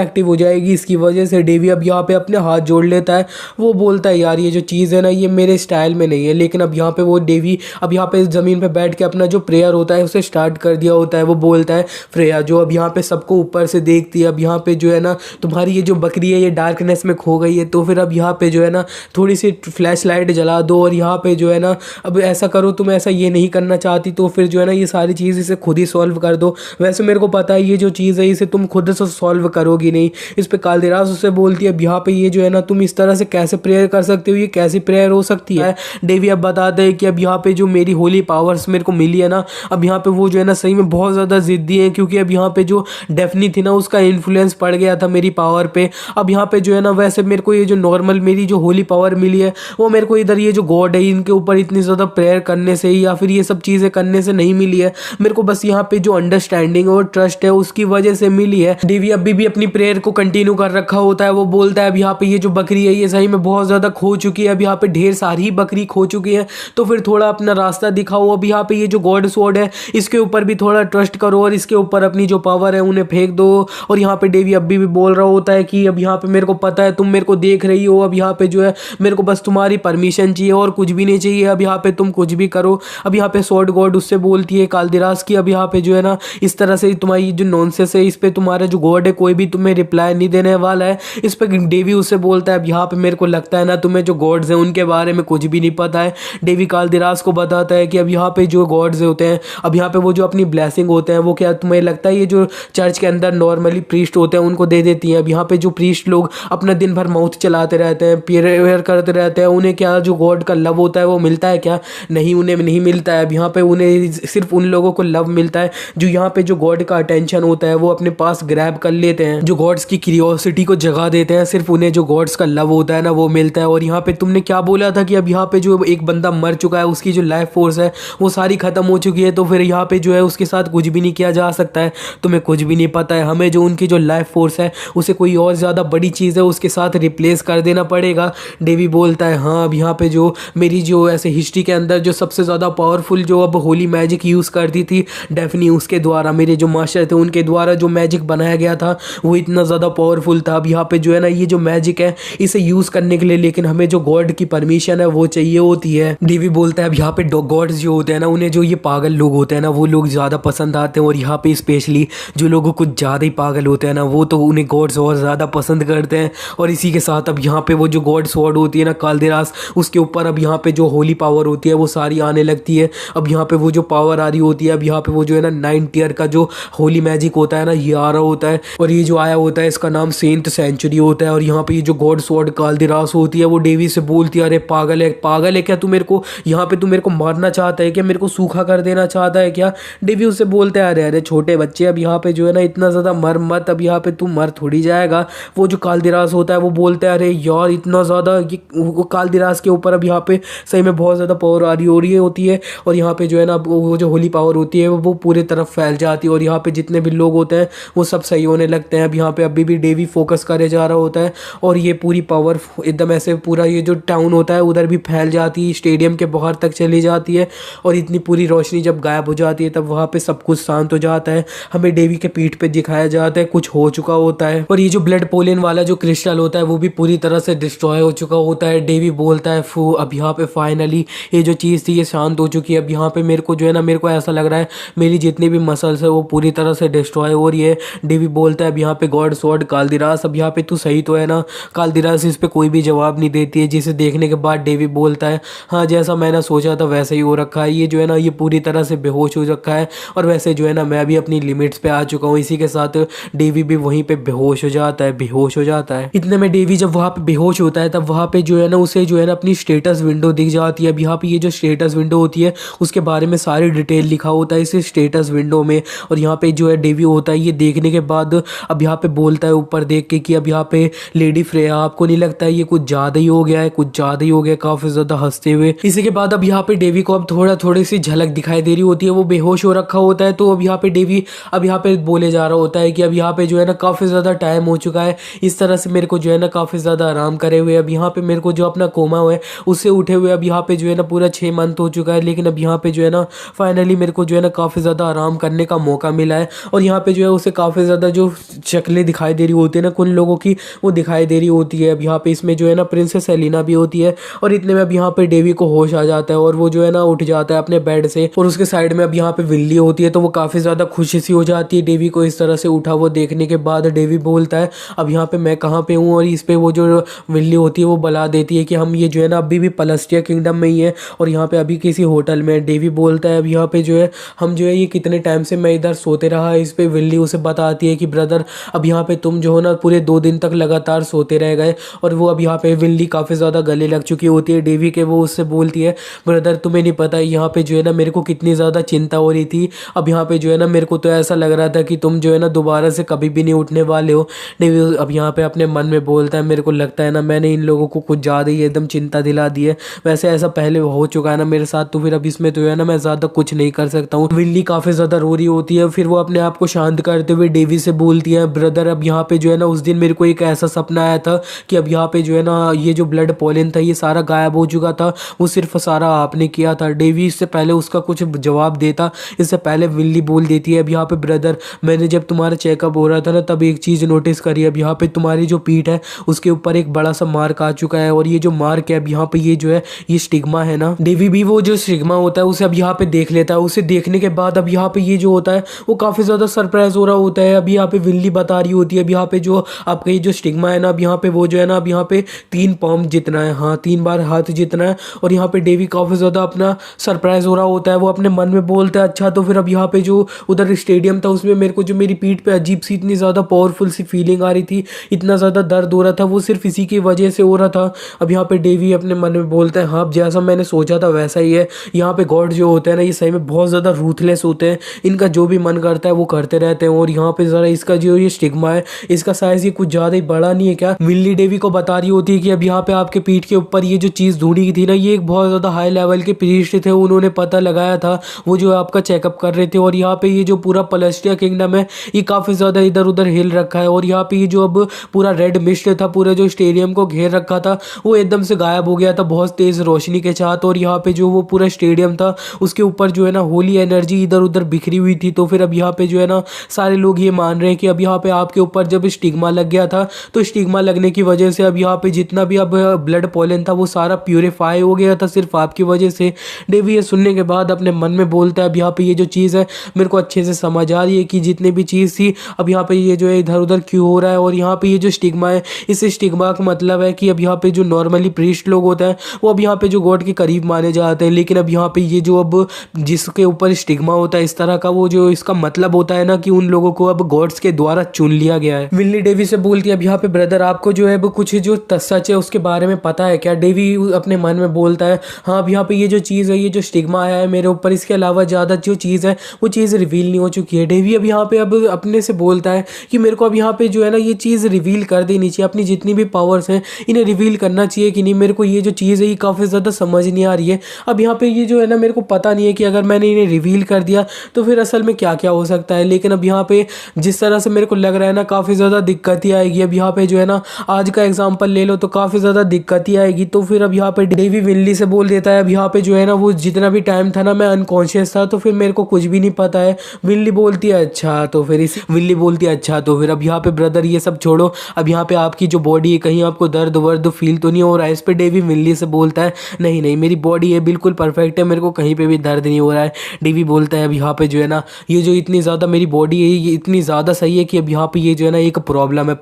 एक्टिव हो जाएगी। इसकी वजह से डेवी अब यहाँ पे अपने हाथ जोड़ लेता है, वो बोलता है यार ये जो चीज़ है ना ये मेरे स्टाइल में नहीं है। लेकिन अब यहाँ पे वो डेवी अब यहाँ पे ज़मीन पे बैठ के अपना जो प्रेयर होता है उसे स्टार्ट कर दिया होता है। वो बोलता है फ्रेया जो अब यहाँ पे सबको ऊपर से देखती है, अब यहाँ पे जो है ना तुम्हारी ये जो बकरी है ये डार्कनेस में खो गई है, तो फिर अब यहाँ पे जो है ना थोड़ी सी फ्लैश लाइट जला दो और यहाँ पे जो है ना अब ऐसा करो, तुम ऐसा ये नहीं करना चाहती तो फिर जो है ना ये सारी चीज़ इसे खुद ही सॉल्व कर दो। वैसे मेरे को पता है ये जो चीज़ है इसे तुम खुद से सॉल्व करोगी नहीं। इस पे कालदिरास उससे बोलती है अब यहाँ पे ये जो है ना तुम इस तरह से कैसे प्रेयर कर सकते हो, ये कैसी प्रेयर हो सकती है। डेवी अब बताते हैं कि अब यहाँ पे जो मेरी होली पावर्स मेरे को मिली है ना, अब यहाँ पे वो जो है ना सही में बहुत ज़्यादा ज़िद्दी है, क्योंकि अब यहाँ पे जो डेफनी थी ना उसका इन्फ्लुएंस पड़ गया था मेरी पावर पे। अब यहाँ पे जो है ना वैसे मेरे को ये जो नॉर्मल मेरी जो होली पावर मिली है वो मेरे को इधर ये जो गॉड है इनके ऊपर इतनी ज़्यादा प्रेयर करने से या फिर ये सब चीज़ें करने से नहीं मिली है, मेरे को बस यहाँ पे जो अंडरस्टैंडिंग और ट्रस्ट है उसकी वजह से मिली है। डेवी अभी भी अपनी प्रेयर को कंटिन्यू कर रखा होता है। वो बोलता है अब यहाँ पे ये जो बकरी है ये सही में बहुत ज़्यादा खो चुकी है, अब यहाँ पे ढेर सारी बकरी खो चुकी है, तो फिर थोड़ा अपना रास्ता दिखाओ। अब यहाँ पे ये जो गॉड स्वॉर्ड है इसके ऊपर भी थोड़ा ट्रस्ट करो और इसके ऊपर अपनी जो पावर है उन्हें फेंक दो। और यहाँ पे डेवी अभी भी बोल रहा होता है कि अब यहाँ पे मेरे को पता है तुम मेरे को देख रही हो, अब यहाँ पे जो है मेरे को बस तुम्हारी परमिशन चाहिए और कुछ भी नहीं चाहिए, अब यहाँ पे तुम कुछ भी करो। अब यहाँ पे स्वॉर्ड गॉड उससे बोलती है कालदिरास की अब यहाँ पे जो है ना इस तरह से तुम्हारी जो नॉनसेंस है इस पे तुम्हारा जो गॉड है कोई भी तुम्हें रिप्लाई नहीं देने वाला है। इस पे डेवी उससे बोलता है अब यहाँ पे मेरे को लगता है ना तुम्हें जो गॉड्स हैं उनके बारे में कुछ भी नहीं पता है। डेवी कालदिरास को बताता है कि अब यहाँ पे जो गॉड्स होते हैं अब यहाँ पे वो जो अपनी ब्लेसिंग होते हैं वो क्या तुम्हें लगता है ये जो चर्च के अंदर नॉर्मली प्रीस्ट होते हैं उनको दे देती हैं। अब यहाँ पे जो प्रीस्ट लोग अपना दिन भर माउथ चलाते रहते हैं, प्रेयर करते रहते हैं, उन्हें क्या जो गॉड का लव होता है वो मिलता है क्या? नहीं, उन्हें नहीं मिलता है। अब यहाँ पे उन्हें सिर्फ उन लोगों को लव मिलता है जो यहाँ पे जो गॉड का अटेंशन होता है वो अपने पास ग्रैब कर लेते हैं, जो गॉड्स की क्यूरियोसिटी को जगा देते हैं, सिर्फ उन्हें जो गॉड्स का लव होता है ना वो मिलता है। और यहाँ पे तुमने क्या बोला था कि अब यहाँ पे जो एक बंदा मर चुका है उसकी जो लाइफ फोर्स है वो सारी खत्म हो चुकी है, तो फिर यहाँ पे जो है उसके साथ कुछ भी नहीं किया जा सकता है। तुम्हें कुछ भी नहीं पता है, हमें जो उनकी जो लाइफ फोर्स है उसे कोई और ज़्यादा बड़ी चीज़ है उसके साथ रिप्लेस कर देना पड़ेगा। डेवी बोलता है हाँ, अब यहाँ पे जो मेरी जो ऐसे हिस्ट्री के अंदर जो सबसे ज़्यादा पावरफुल जो अब होली मैजिक यूज़ करती थी डेफनी, उसके द्वारा मेरे जो मास्टर थे उनके द्वारा जो मैजिक बनाया गया था वो इतना ज़्यादा पावरफुल था। अब यहाँ पे जो है ना ये जो मैजिक है इसे यूज़ करने के लिए लेकिन हमें जो गॉड की परमिशन है वो चाहिए होती है। डेवी बोलता है अब यहाँ पे गॉड्स जो होते हैं ना उन्हें जो ये पागल लोग होते हैं ना वो लोग ज़्यादा पसंद आते हैं, और यहाँ पे स्पेशली जो लोग कुछ ज़्यादा ही पागल होते हैं ना वो तो उन्हें गॉड्स और ज़्यादा पसंद करते हैं। और इसी के साथ अब यहाँ पे वो जो गॉड स्वॉर्ड होती है ना कालदिरास, उसके ऊपर अब यहाँ पे जो होली पावर होती है वो सारी आने लगती है। अब यहाँ पे वो जो पावर आ रही होती है, अब यहाँ पे वो जो है ना 9 टियर का जो होली मैजिक होता है ना ये आ रहा होता है, और ये जो आया होता है इसका नाम सेंट सेंचुरी होता है। और यहाँ पे ये जो गॉड स्वॉर्ड कालदिरास होती है वो डेवी से बोलती है अरे पागल है क्या तू मेरे को यहाँ पे तू मेरे को मारना चाहता है क्या, मेरे को सूखा कर देना चाहता है क्या? डेवी उससे बोलते हैं अरे छोटे बच्चे अब यहाँ पे जो है ना इतना ज़्यादा मर मत, अब यहाँ पे तू मर थोड़ी जाएगा। वो जो कालदिरास होता है वो बोलता है अरे यार इतना ज़्यादा ये कालदिरास के ऊपर अब यहाँ पे सही में बहुत ज़्यादा पावर आ रही हो रही होती है, और यहाँ पे जो है ना वो जो होली पावर होती है वो पूरे तरफ फैल जाती है, और यहाँ पे जितने भी लोग होते हैं वो सब सही होने लगते हैं। अब यहाँ पे अभी भी डेवी फोकस करे जा रहा होता है और ये पूरी पावर एकदम ऐसे पूरा ये जो टाउन होता है उधर भी फैल जाती है, स्टेडियम के बाहर तक चली जाती है, और इतनी पूरी रोशनी जब गायब हो जाती है तब वहाँ पे सब कुछ शांत हो जाता है। हमें डेवी के पीठ पे दिखाया जाता है कुछ हो चुका होता है, और ये जो ब्लड पोलिन वाला जो क्रिस्टल होता है वो भी पूरी तरह से डिस्ट्रॉय हो चुका होता है। डेवी बोलता है फू, अब यहाँ पे फाइनली ये जो चीज़ थी ये शांत हो चुकी है। अब यहाँ पे मेरे को जो है ना मेरे को ऐसा लग रहा है मेरी जितनी भी मसल्स है वो पूरी तरह से डिस्ट्रॉय हो रही है। डेवी बोलता है अब यहाँ पे गॉड स्वॉर्ड कालदिरास, अब यहाँ पे तू सही तो है ना? कालदिरास इस पे कोई भी जवाब नहीं देती है, जिसे देखने के बाद डेवी बोलता है हाँ, जैसा मैंने सोचा था वैसे ही हो रखा है, ये जो है ना ये पूरी तरह से बेहोश हो रखा है, और वैसे जो है ना मैं भी अपनी लिमिट्स पे आ चुका हूँ। इसी के साथ डेवी भी वहीं पे बेहोश हो जाता है। इतने में डेवी जब वहाँ पे बेहोश होता है तब वहाँ पे जो है ना उसे जो है ना अपनी स्टेटस विंडो दिख जाती है। अब यहाँ पे ये जो स्टेटस विंडो होती है उसके बारे में सारी डिटेल लिखा होता है इस स्टेटस विंडो में, और यहाँ पे जो है डेवी होता है ये देखने के बाद अब यहाँ पे बोलता है ऊपर देख के कि अब यहाँ पे लेडी फ्रेया आपको नहीं लगता है ये कुछ ज़्यादा ही हो गया है, काफ़ी ज़्यादा हंसते हुए। इसी के बाद अब यहाँ पे डेवी को अब थोड़ी सी झलक दिखाई दे रही होती है, वो बेहोश हो रखा होता है। तो अब यहाँ पे डेवी अब यहाँ पे बोले जा रहा होता है कि अब यहाँ पे जो है ना काफ़ी ज़्यादा टाइम हो चुका है, इस तरह से मेरे को जो है ना काफ़ी ज़्यादा आराम करे हुए अब यहाँ पे मेरे को जो अपना कोमा हुआ है उससे उठे हुए अब यहाँ पे जो है ना पूरा 6 मंथ हो चुका है, लेकिन अब यहाँ पे जो है ना फाइनली मेरे को जो है ना काफ़ी ज़्यादा आराम करने का मौका मिला है, और यहाँ पे जो है उसे काफ़ी ज़्यादा जो शक्लें दिखाई दे रही होती है ना कुछ लोगों की, वो दिखाई दे रही होती है। अब यहाँ पे इसमें जो है ना प्रिंसेस सेलिना भी होती है और इतने में अब यहाँ पे डेवी को होश आ जाता है और वो जो है ना उठ जाता है अपने बेड से और उसके साइड में अब यहाँ पे विल्ली होती है, तो वो काफ़ी ज़्यादा खुशी सी हो जाती है डेवी को इस तरह से उठा वो देखने के बाद। डेवी बोलता है अब यहाँ पे मैं कहाँ पे हूँ, और इस पे वो जो विल्ली होती है वो बता देती है कि हम ये जो है ना अभी भी पलस्टिया किंगडम में ही है और यहाँ पे अभी किसी होटल में। डेवी बोलता है अब यहाँ पे जो है हम जो है ये कितने टाइम से मैं इधर सोते रहा है। इस पे विल्ली उसे बताती है कि ब्रदर अब यहाँ पे तुम जो हो ना पूरे 2 दिन तक लगातार सोते रह गए, और वो अब यहाँ पे विल्ली काफ़ी ज़्यादा गले लग चुकी होती है डेवी के। वो उससे बोलती है ब्रदर तुम्हें नहीं पता यहाँ पे जो है ना मेरे को कितनी ज़्यादा चिंता हो रही थी, अब यहाँ पे जो है ना मेरे को तो ऐसा लग रहा था कि तुम जो है ना दोबारा से कभी भी नहीं उठने वाले हो। डेवी अब यहाँ पे अपने मन में बोलता है मेरे को लगता है ना मैंने इन लोगों को कुछ ज़्यादा ही एकदम चिंता दिला दी है, वैसे ऐसा पहले हो चुका है ना मेरे साथ, तो फिर अब इसमें तो है ना मैं ज़्यादा कुछ नहीं कर सकता हूँ। विल्ली काफ़ी ज़्यादा रो रही होती है, फिर वो अपने आप को शांत करते हुए डेवी से बोलती है ब्रदर अब यहाँ पे जो है ना उस दिन मेरे को एक ऐसा सपना आया था कि अब यहाँ पे जो है ना ये जो ब्लड पॉलन था ये सारा गायब हो चुका था, वो सिर्फ सारा आपने किया था। डेवी इससे पहले उसका कुछ जवाब देता, इससे पहले विल्ली बोल देती है अब यहाँ पे ब्रदर मैंने जब तुम्हारा चेकअप हो रहा था ना तब एक चीज़ नोटिस करी, अब यहाँ पे तुम्हारी जो पीठ है उसके ऊपर एक बड़ा सा मार्क आ चुका है, और ये जो मार्क है अब यहाँ पे ये जो है ये स्टिग्मा है ना। डेवी भी वो जो स्टिग्मा होता है उसे अब यहाँ पे देख लेता है, उसे देखने के बाद अब यहाँ पे ये जो होता है वो काफ़ी ज़्यादा सरप्राइज हो रहा होता है। अब यहाँ पे विल्ली बता रही होती है अब यहाँ पे जो आपका ये जो स्टिग्मा है ना अब यहाँ पे वो जो है ना अब यहाँ पे 3 पाम जितना है, हाँ 3 बार हाथ जितना है, और यहाँ पे डेवी काफ़ी ज़्यादा अपना सरप्राइज हो रहा होता है। वो अपने मन में बोलता है अच्छा तो फिर अब यहाँ पे जो उधर स्टेडियम था उसमें मेरे को जो मेरी पीठ पे अजीब सी इतनी ज़्यादा पावरफुल सी फीलिंग आ रही थी, इतना ज़्यादा दर्द हो रहा था, वो सिर्फ इसी की वजह से हो रहा था। अब यहाँ पे डेवी अपने मन में बोलता है हाँ जैसा मैंने सोचा था वैसा ही है, यहाँ पे गॉड जो होते हैं ना ये सही में बहुत ज़्यादा रूथलेस होते हैं, इनका जो भी मन करता है वो करते रहते हैं, और यहाँ पे ज़रा इसका जो ये स्टिग्मा है इसका साइज़ ये कुछ ज़्यादा ही बड़ा नहीं है क्या। विल्ली डेवी को बता रही होती है कि अब यहाँ पे आपके पीठ के ऊपर ये जो चीज़ ढूंढी थी ना ये एक बहुत ज़्यादा हाई लेवल के प्रीस्ट थे, उन्होंने पता लगाया था, वो जो आपका चेकअप कर रहे थे, और यहाँ पे ये जो पूरा पलस्टिया किंगडम है ये काफ़ी ज़्यादा इधर उधर हिल रखा है, और यहाँ पे ये जो अब पूरा रेड मिस्ट था पूरे जो स्टेडियम को घेर रखा था वो एकदम से गायब हो गया था बहुत तेज़ रोशनी के साथ, और यहाँ पे जो वो पूरा स्टेडियम था उसके ऊपर जो है ना होली एनर्जी इधर उधर बिखरी हुई थी। तो फिर अब यहाँ पे जो है ना सारे लोग ये मान रहे हैं कि अब यहाँ पे आपके ऊपर जब स्टिग्मा लग गया था तो स्टिग्मा लगने की वजह से अब यहाँ पे जितना भी अब ब्लड पॉलन था वो सारा प्यूरिफाई हो गया था सिर्फ आपकी वजह से। डेवी ये सुनने के बाद अपने मन में बोलता है अब यहाँ पे ये जो चीज़ है मेरे को अच्छे से समझ आ रही है कि जितनी भी चीज़ थी अब यहाँ पे ये जो है इधर उधर क्यों हो रहा है, और यहाँ पे ये जो स्टिग्मा है इस स्टिग्मा का मतलब है कि अब यहाँ पे जो नॉर्मली प्रीस्ट लोग होते हैं वो अब यहाँ पे जो गॉड के करीब माने जाते हैं, लेकिन अब यहाँ पे ये जो अब जिसके ऊपर स्टिग्मा होता है इस तरह का वो जो इसका मतलब होता है ना कि उन लोगों को अब गॉड्स के द्वारा चुन लिया गया है। विल्ली डेवी से बोलती है अब यहाँ पे ब्रदर आपको जो है अब कुछ जो सच है उसके बारे में पता है क्या। डेवी अपने मन में बोलता है हाँ अब यहाँ पे ये जो चीज़ है ये जो स्टिग्मा आया है मेरे ऊपर इसके अलावा ज़्यादा जो चीज़ है वो चीज़ रिवील नहीं हो चुकी है। डेवी अब यहाँ पे अब अपने से बोलता है कि मेरे को अब यहाँ पे जो है ना ये चीज़ रिवील कर देनी चाहिए, अपनी जितनी भी पावर्स हैं इन्हें रिवील करना चाहिए कि नहीं, मेरे को ये जो चीज़ है ये काफ़ी ज़्यादा समझ नहीं आ रही है। अब यहाँ पे ये जो है ना मेरे को पता नहीं है कि अगर मैंने इन्हें रिवील कर दिया तो फिर असल में क्या क्या हो सकता है, लेकिन अब यहाँ पे जिस तरह से मेरे को लग रहा है ना काफ़ी ज़्यादा दिक्कत ही आएगी। अब यहाँ पे जो है ना आज का एग्जाम्पल ले लो तो काफ़ी ज़्यादा दिक्कत ही आएगी। तो फिर अब यहाँ पे डेवी विल्ली से बोल देता है अब यहाँ पे जो है ना वो जितना भी टाइम था ना मैं अनकॉन्शियस था तो फिर मेरे को कुछ भी नहीं पता है। विल्ली बोलती है अच्छा तो फिर अब यहाँ पे ब्रदर ये सब छोड़ो, अब यहाँ पे आपकी जो बॉडी है कहीं आपको दर्द वर्द फील तो नहीं हो रहा है। इस पे डेवी विल्ली से बोलता है नहीं नहीं मेरी बॉडी है बिल्कुल परफेक्ट है, मेरे को कहीं पे भी दर्द नहीं हो रहा है। डेवी बोलता है अब यहाँ पे जो है ना ये जो इतनी ज़्यादा मेरी बॉडी है ये इतनी ज़्यादा सही है कि अब यहाँ पे ये जो है ना एक प्रॉब्लम है।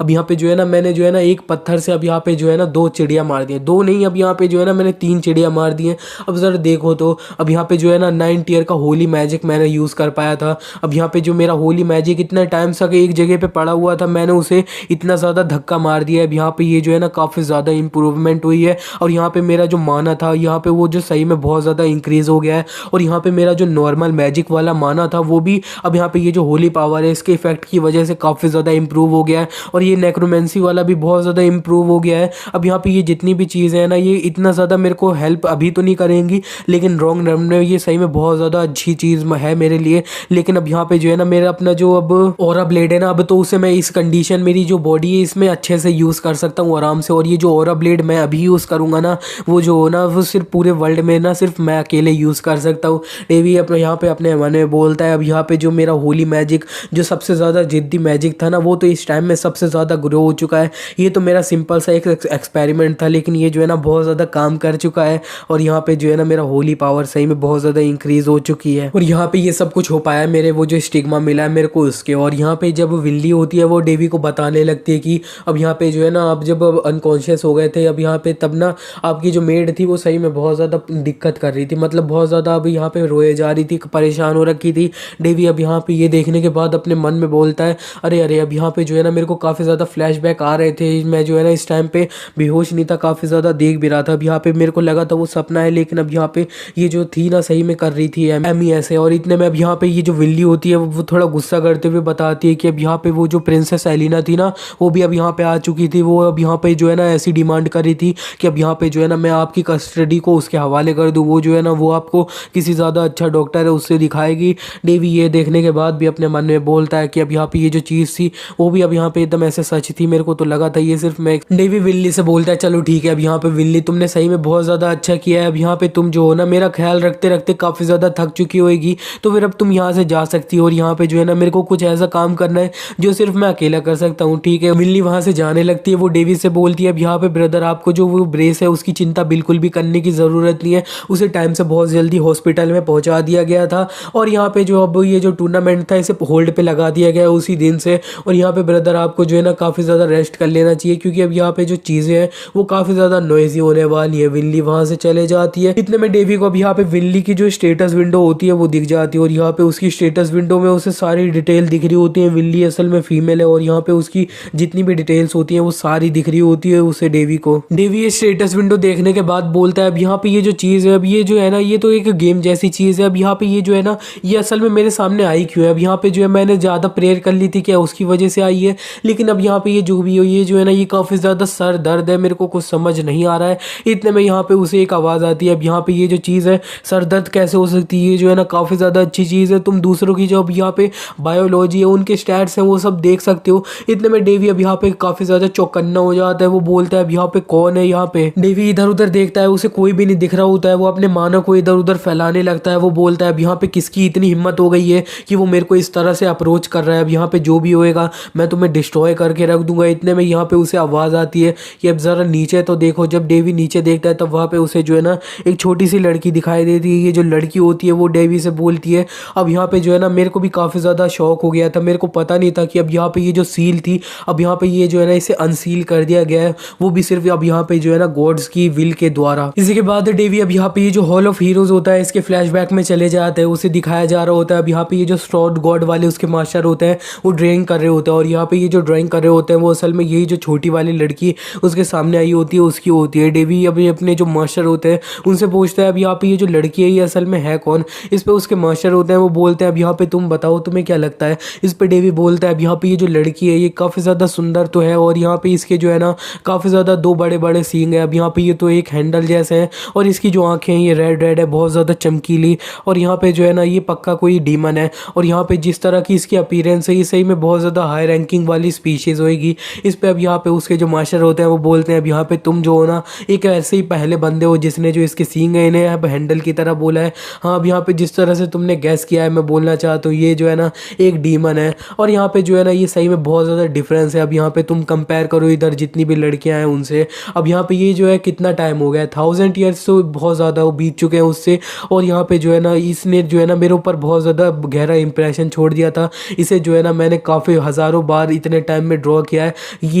अब यहाँ पे जो है ना मैंने जो है ना एक पत्थर से अब यहाँ पे जो है ना 2 चिड़िया मार दी हैं, 2 नहीं अब यहाँ पे जो है ना मैंने 3 चिड़िया मार दी हैं। अब ज़रा देखो तो अब यहाँ पे जो है ना 9 टियर का होली मैजिक मैंने यूज़ कर पाया था। अब यहाँ पे जो मेरा होली मैजिक इतना टाइम तक एक जगह पे पड़ा हुआ था मैंने उसे इतना ज़्यादा धक्का मार दिया है। अब यहाँ पे ये जो है ना काफ़ी ज़्यादा इंप्रूवमेंट हुई है, और यहाँ पे मेरा जो माना था यहाँ पे वो जो सही में बहुत ज़्यादा इंक्रीज़ हो गया है, और यहाँ पे मेरा जो नॉर्मल मैजिक वाला माना था वो भी अब यहाँ पे ये जो होली पावर है इसके इफेक्ट की वजह से काफ़ी ज़्यादा इंप्रूव हो गया है, और ये नेक्रोमेंसी वाला भी बहुत ज़्यादा इंप्रूव हो गया है। अब यहाँ पे ये जितनी भी चीज़ें हैं ना ये इतना ज़्यादा मेरे को हेल्प अभी तो नहीं करेंगी, लेकिन लॉन्ग रन में ये सही में बहुत ज़्यादा अच्छी चीज़ है मेरे लिए। लेकिन अब यहाँ पे जो है ना मेरा अपना जो अब ऑरा ब्लेड है ना अब तो उसे मैं इस कंडीशन मेरी जो बॉडी है इसमें अच्छे से यूज़ कर सकता हूँ आराम से, और ये जो ऑरा ब्लेड मैं अभी यूज़ करूँगा ना वो जो हो ना वो सिर्फ पूरे वर्ल्ड में ना सिर्फ मैं अकेले यूज़ कर सकता हूँ। डेवी अपने यहाँ पे अपने मन में बोलता है अब यहाँ पे जो मेरा होली मैजिक जो सबसे ज़्यादा जिद्दी मैजिक था ना, वो तो इस टाइम में सबसे ज़्यादा ग्रो हो चुका है। ये तो मेरा सिंपल सा एक एक्सपेरिमेंट था, लेकिन ये जो है ना बहुत ज़्यादा काम कर चुका है और यहाँ पे जो है ना मेरा होली पावर सही में बहुत ज़्यादा इंक्रीज हो चुकी है। और यहाँ पे ये सब कुछ हो पाया मेरे वो जो स्टिग्मा मिला है मेरे को उसके। और यहाँ पे जब विल्ली होती है वो डेवी को बताने लगती है कि अब यहाँ पे जो है ना आप जब अनकॉन्शियस हो गए थे, अब यहाँ पे तब ना आपकी जो मेड थी वो सही में बहुत ज़्यादा दिक्कत कर रही थी, मतलब बहुत ज़्यादा अब यहाँ पे रोए जा रही थी, परेशान हो रखी थी डेवी। अब यहाँ पे ये देखने के बाद अपने मन में बोलता है अरे अरे अब यहाँ पे जो है ना मेरे को काफ़ी ज़्यादा फ्लैशबैक आ रहे थे, मैं जो है ना इस टाइम पे बेहोश नहीं था, काफ़ी ज़्यादा देख भी रहा था। अब यहाँ पे मेरे को लगा था वो सपना है, लेकिन अब यहाँ पे ये जो थी ना सही में कर रही थी MES है। और इतने में अब यहाँ पे ये जो विल्ली होती है वो थोड़ा गुस्सा करते हुए बताती है कि अब यहाँ पे वो जो प्रिंसेस एलिना थी ना वो भी अब यहाँ पे आ चुकी थी। वो अब यहाँ पे जो है ना ऐसी डिमांड कर रही थी कि अब यहाँ पे जो है ना मैं आपकी कस्टडी को उसके हवाले कर दूँ, वो जो है ना वो आपको किसी ज़्यादा अच्छा डॉक्टर है उससे दिखाएगी। डेवी ये देखने के बाद भी अपने मन में बोलता है कि अब यहाँ पे ये जो चीज़ थी वो भी अब यहाँ पे एकदम ऐसे सच थी, मेरे को तो लगा था ये सिर्फ मैं। डेवी विल्ली से बोलता है चलो ठीक है, अब यहाँ पे विल्ली तुमने सही में बहुत ज़्यादा अच्छा किया है, अब यहाँ पे तुम जो हो ना मेरा ख्याल रखते रखते काफ़ी ज़्यादा थक चुकी होगी, तो फिर अब तुम यहाँ से जा सकती हो। और यहाँ पे जो है ना मेरे को कुछ ऐसा काम करना है जो सिर्फ मैं अकेला कर सकता हूँ, ठीक है। विल्ली वहाँ से जाने लगती है। वो डेवी से बोलती है अब यहाँ पे ब्रदर आपको जो वो ब्रेस है उसकी चिंता बिल्कुल भी करने की ज़रूरत नहीं है, उसे टाइम से बहुत जल्दी हॉस्पिटल में पहुँचा दिया गया था और यहाँ पे जो अब ये जो टूर्नामेंट था इसे होल्ड पे लगा दिया गया उसी दिन से। और यहाँ पे ब्रदर आपको जो है ना काफ़ी ज़्यादा रेस्ट कर लेना चाहिए, क्योंकि अब यहाँ पे जो चीज़ें हैं वो काफ़ी ज़्यादा नॉइजी होने वाली है। विल्ली वहाँ से चले जाती है। इतने में डेवी को अब यहाँ पे विल्ली की जो स्टेटस विंडो होती है वो दिख जाती है और यहाँ पे उसकी स्टेटस विंडो में उसे सारी डिटेल दिख रही होती है। विल्ली असल में फीमेल है और यहाँ पे उसकी जितनी भी डिटेल्स होती हैं वो सारी दिख रही होती है उसे डेवी को। डेवी ये स्टेटस विंडो देखने के बाद बोलता है अब यहाँ पे ये जो चीज़ है अब ये जो है ना ये तो एक गेम जैसी चीज़ है, अब यहाँ पे ये जो है ना ये असल में मेरे सामने आई क्यों है। अब यहाँ पे जो है मैंने ज़्यादा प्रेयर कर ली थी क्या उसकी वजह से आई है, लेकिन अब यहाँ पे ये जो भी हो ये जो है ना ये काफ़ी ज़्यादा सर दर्द है, मेरे को कुछ समझ नहीं आ रहा है। इतने में यहाँ पे उसे एक आवाज़ आती है अब यहाँ पे ये जो चीज़ है सर दर्द कैसे हो सकती है, ये जो है ना काफ़ी ज़्यादा अच्छी चीज़ है, तुम दूसरों की जो अब यहाँ पे बायोलॉजी है उनके स्टैट्स हैं वो सब देख सकते हो। इतने में डेवी अब यहाँ पे काफ़ी ज़्यादा चौकन्ना हो जाता है। वो बोलता है अब यहाँ पे कौन है। यहाँ पे डेवी इधर उधर देखता है, उसे कोई भी नहीं दिख रहा होता है। वो अपने मानव को इधर उधर फैलाने लगता है। वो बोलता है अब यहाँ पे किसकी इतनी हिम्मत हो गई है कि वो मेरे को इस तरह से अप्रोच कर रहा है, अब यहाँ पे जो भी होएगा मैं तुम्हें डिस्ट्रॉय करके रख दूंगा। इतने में यहाँ पे उसे आवाज़ आती है कि अब ज़रा नीचे तो देखो। जब डेवी नीचे देखता है तब वहाँ पे उसे जो है ना एक छोटी सी लड़की दिखाई देती है। ये जो लड़की होती है वो डेवी से बोलती है अब यहाँ पे जो है ना मेरे को भी काफ़ी ज़्यादा शौक हो गया था, मेरे को पता नहीं था कि अब यहाँ पे ये जो सील थी अब यहाँ पे ये जो है ना इसे अनसील कर दिया गया है, वो भी सिर्फ अब यहाँ पे जो है ना गॉड्स की विल के द्वारा। इसी के बाद डेवी अब यहाँ पे ये जो हॉल ऑफ हीरोज होता है इसके फ्लैशबैक में चले जाते हैं, उसे दिखाया जा रहा होता है। अब यहाँ पे ये जो स्ट्रॉड गॉड वाले उसके मास्टर होते हैं वो ड्राइंग कर रहे होते हैं और यहाँ पे ये जो ड्राइंग कर रहे होते हैं वो असल में यही जो छोटी वाली लड़की उसके सामने आई होती है उसकी होती है। डेवी अभी अपने जो मास्टर होते हैं उनसे पूछता है अब यहाँ पे ये जो लड़की है ये असल में है कौन। इस पे उसके मास्टर होते हैं वो बोलते हैं अब यहाँ पे तुम बताओ तुम्हें क्या लगता है। इस पे डेवी बोलता है अब यहाँ पे ये जो लड़की है ये काफ़ी ज़्यादा सुंदर तो है और यहाँ पे इसके जो है ना काफ़ी ज़्यादा दो बड़े बड़े सींग है, अब यहाँ पे ये तो एक हैंडल जैसे हैं और इसकी जो आंखें हैं ये रेड रेड है बहुत ज़्यादा चमकीली और यहाँ पे जो है ना ये पक्का कोई डीमन है। और यहाँ पे जिस तरह की इसकी अपीयरेंस है ये सही में बहुत ज़्यादा हाई रैंकिंग वाली स्पीशीज़ होएगी। इस पे अब यहाँ पे उसके जो मास्टर होते हैं वो बोलते हैं अब यहाँ पे तुम जो हो ना एक ऐसे ही पहले बंदे हो जिसने जो इसके सींग है इन्हें अब हैंडल की तरह बोला है। हाँ अब यहाँ पे जिस तरह से तुमने गैस किया है मैं बोलना चाहता हूँ ये जो है ना एक डीमन है और यहाँ पे जो है ना ये सही में बहुत ज़्यादा डिफरेंस है। अब यहाँ पे तुम कंपेयर करो इधर जितनी भी लड़कियाँ हैं उनसे। अब यहाँ पे ये जो है कितना टाइम हो गया 1000 ईयर्स तो बहुत ज़्यादा वो बीत चुके हैं उससे और यहाँ पे जो है ना इसने जो है ना मेरे ऊपर बहुत ज़्यादा गहरा इंप्रेशन छोड़ दिया था। इसे जो है ना मैंने काफ़ी हज़ारों बार इतने टाइम में ड्रॉ किया है कि